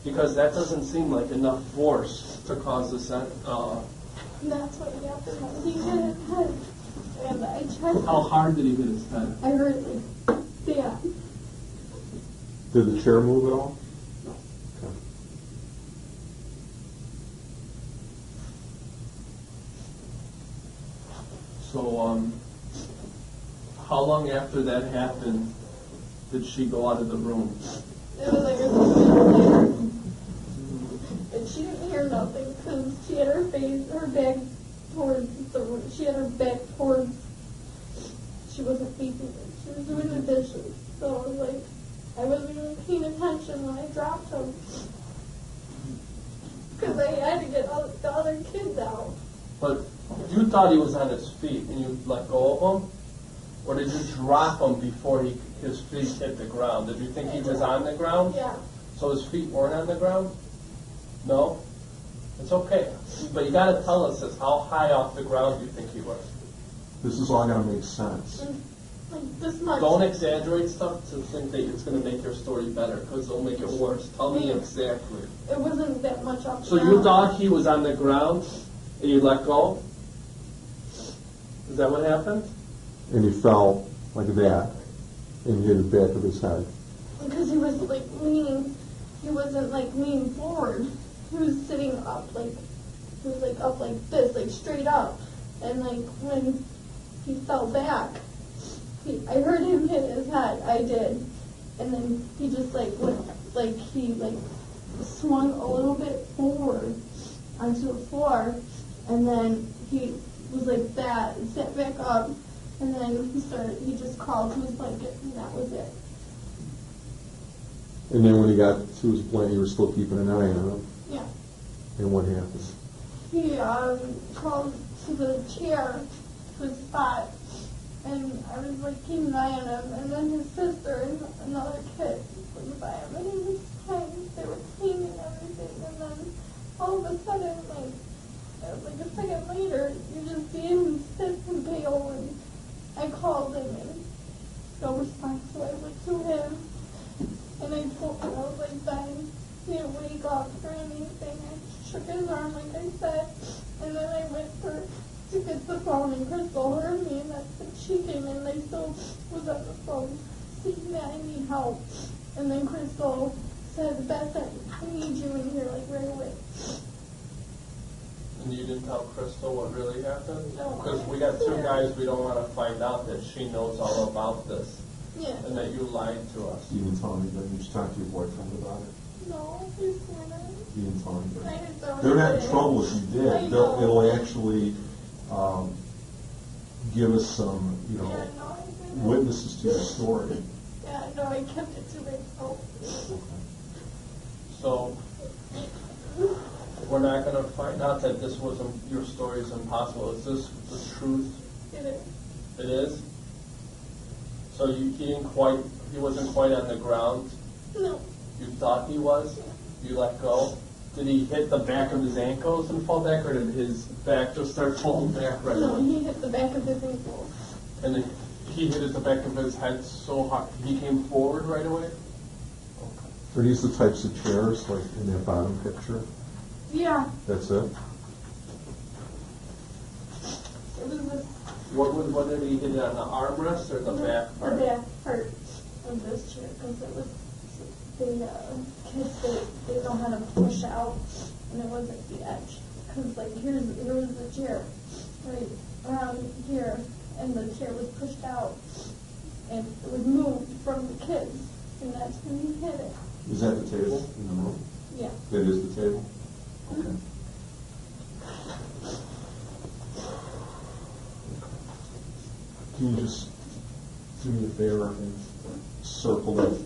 because that doesn't seem like enough force to cause this. That's what happened. He hit his head, and I checked. How hard did he hit his head? I heard it like that. Did the chair move at all? No. Okay. So, how long after that happened did she go out of the room? It was like a minute later. And she didn't hear nothing because she had her back towards the room. She had her back towards, she wasn't facing it. She was doing the dishes. So it was like, I wasn't even paying attention when I dropped him. Because I had to get all the other kids out. But you thought he was on his feet and you let go of him? Or did you drop him before his feet hit the ground? Did you think he was on the ground? Yeah. So his feet weren't on the ground? No? It's okay. But you got to tell us this. How high off the ground do you think he was? This is all going to make sense. Like this much. Don't exaggerate stuff to think that it's going to make your story better, because it'll make it worse. Tell me exactly. It wasn't that much off. So you thought he was on the ground and you let go? Is that what happened? And he fell like that and hit the back of his head. Because he was like leaning, he wasn't like leaning forward. He was sitting up, like he was like up like this, like straight up. And like when he fell back, I heard him hit his head. I did, and then he just like went, like he like swung a little bit forward onto the floor, and then he was like that, and sat back up, and then he just crawled to his blanket, and that was it. And then when he got to his blanket, you were still keeping an eye on him. Yeah. And what happened? He crawled to the chair, to his spot, and I was like keeping an eye on him, and then his sister and another kid went by him, and he was crying. They were cleaning everything, and then all of a sudden, like a second later, you just see him stiff and pale, and I called him, and no response, so I went to him, and I told him, I was like, Ben, he didn't wake up or anything. I shook his arm, like I said, and then I went to get the phone, and Crystal heard me, and that's when she came in, and I still was on the phone, saying that I need help, and then Crystal said, Beth, I need you in here, like, right away. And you didn't tell Crystal what really happened? No. Because we got two guys we don't want to find out that she knows all about this Yeah. and that you lied to us. You didn't tell anybody. You just talked to your boyfriend about it. No, he's not. You didn't tell anybody. I didn't tell They're not in anybody. trouble if you I did. know. It'll actually give us some, Yeah, no, I didn't. witnesses to your story. Yeah, no, I kept it to myself. So we're not going to find out that this wasn't, your story is impossible. Is this the truth? It is. It is? So he wasn't quite on the ground. No. You thought he was? You let go? Did he hit the back of his ankles and fall back, or did his back just start falling back right No, away? he hit the back of his ankle. And then he hit at the back of his head so hard, he came forward right away? Are these the types of chairs, like in that bottom picture? Yeah. That's it? It was this, What did he hit it on, the armrest or the back part? the back part of this chair, because it was, kids, they know how to push out, and it wasn't the edge. Because, like, here was the chair, right around here, and the chair was pushed out, and it was moved from the kids, and that's when he hit it. Is that the table in the room? Yeah. That is the table? Okay. Can you just do me a favor and circle the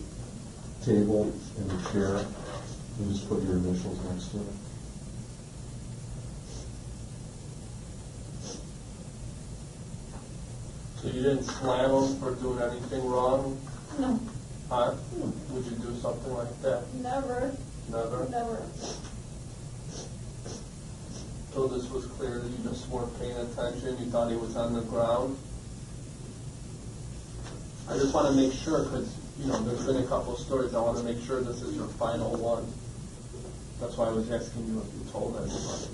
table and the chair and just put your initials next to it? So you didn't slam him for doing anything wrong? No. Huh? Would you do something like that? Never. Never? Never. So this was clear that you just weren't paying attention, you thought he was on the ground? I just want to make sure, because, there's been a couple of stories, I want to make sure this is your final one. That's why I was asking you if you told anybody.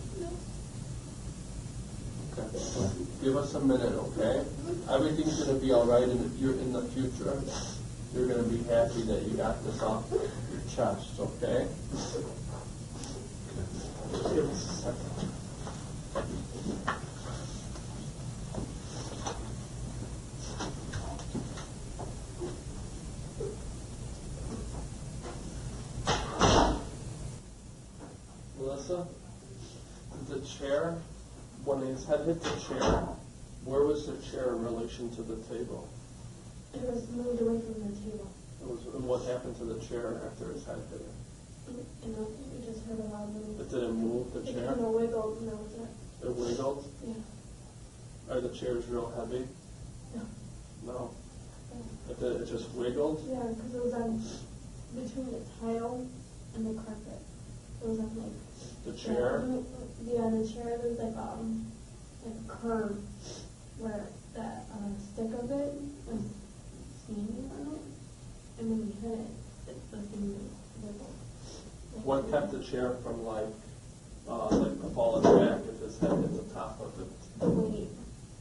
Okay. Give us a minute, okay? Everything's going to be all right in the future. You're going to be happy that you got this off your chest, okay? Give us a second. Melissa, the chair, when his head hit the chair, where was the chair in relation to the table? It was moved away from the table. And what happened to the chair after his head hit it? and I just heard a loud noise. It didn't move, the It chair? kind of wiggled, and that was it. It wiggled? Yeah. Are the chairs real heavy? No. No. It just wiggled? Yeah, because it was on between the tile and the carpet. It was on like The chair? Yeah, the chair. There's like a curve where that stick of it was standing on it, and when you hit it, the thing wiggled. What kept the chair from like falling back if his head hit the top of it? The weight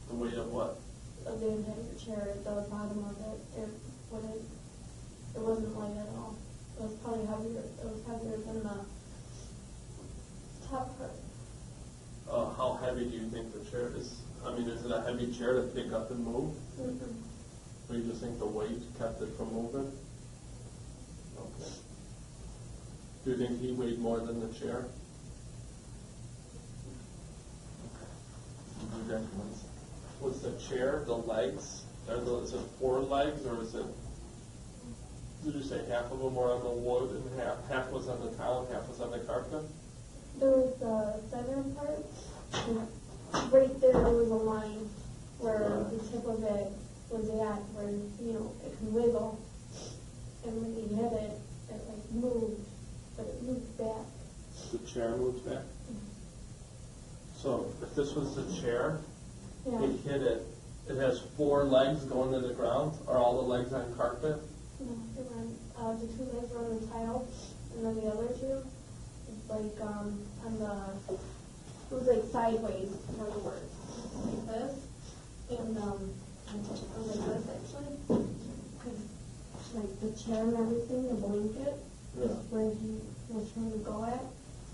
The weight of what? of the entire chair, the bottom of it, it wasn't light at all. It was probably heavier. It was heavier than the top part. How heavy do you think the chair is? I mean, is it a heavy chair to pick up and move? Mm-hmm. Or you just think the weight kept it from moving? Okay. Do you think he weighed more than the chair? Okay. Was the chair, the legs, is it 4 legs, or is it, did you say half of them were on the wood and half was on the tile and half was on the carpet? There was the center part, and right there was a line where the tip of it was at, where, it can wiggle. And when you hit it, it like moved, but it moved back. The chair moved back? So if this was the chair, Yeah. he hit it, it has 4 legs going to the ground? Are all the legs on carpet? No, it went, the 2 legs were on the tile, and then the other 2, like, on the, it was like sideways, in other words, like this, and, like this actually, because, like, the chair and everything, the blanket, is where he was trying to go at,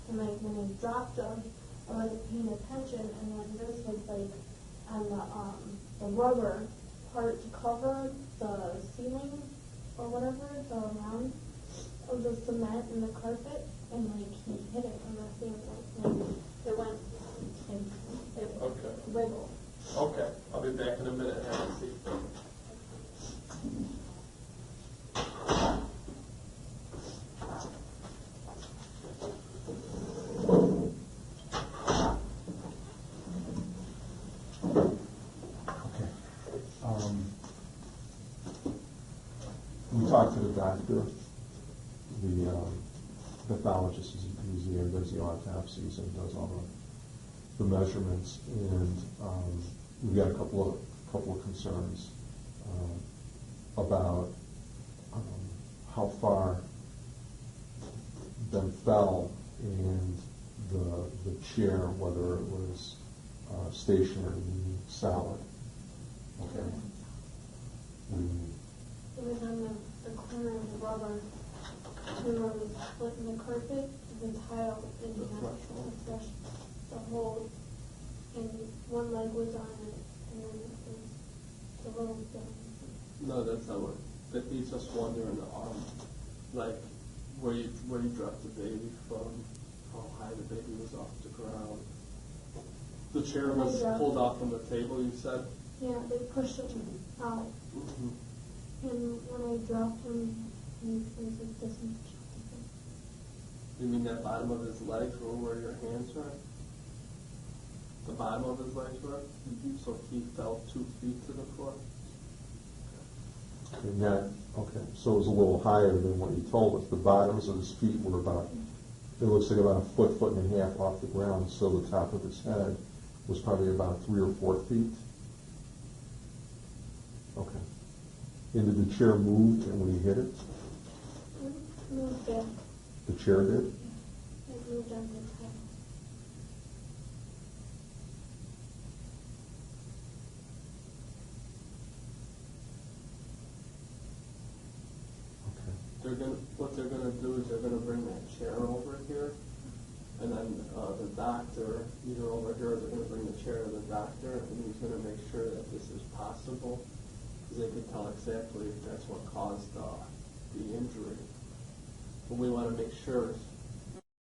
and like, when I dropped him, I wasn't paying attention, and then this was like, on the rubber part to cover the ceiling, or whatever, the round of the cement and the carpet, and like he hit it on the thing, like it went, like, it Okay. wiggled. Okay, I'll be back in a minute and have a seat. We talked to the doctor, the pathologist is here, does the autopsies and does all the measurements, and we've got a couple of concerns about how far Ben fell and the chair, whether it was stationary, meaning solid. Okay. It was on the corner of the rubber, where it was split in the carpet, the tile, and the hole, and one leg was on it, and then it was the little thing. No, that's not what, that he's just wondering, like, where you dropped the baby from, how high the baby was off the ground. The chair was pulled off from the table, you said? Yeah, they pushed it out, Mm-hmm. and when I dropped him, he was like this much. You mean that bottom of his legs were where your hands were? The bottom of his legs were? So he fell 2 feet to the floor? And that, okay, so it was a little higher than what you told us. The bottoms of his feet were about, it looks like about a foot and a half off the ground, so the top of his head was probably about 3 or 4 feet. Okay. And did the chair move and when he hit it? It moved back. The chair did? It moved on the tile. Okay. What they're gonna do is they're gonna bring that chair over here, and then the doctor, either over here, or they're gonna bring the chair to the doctor, and he's gonna make sure that this is possible, because they can tell exactly if that's what caused the injury. But we wanna make sure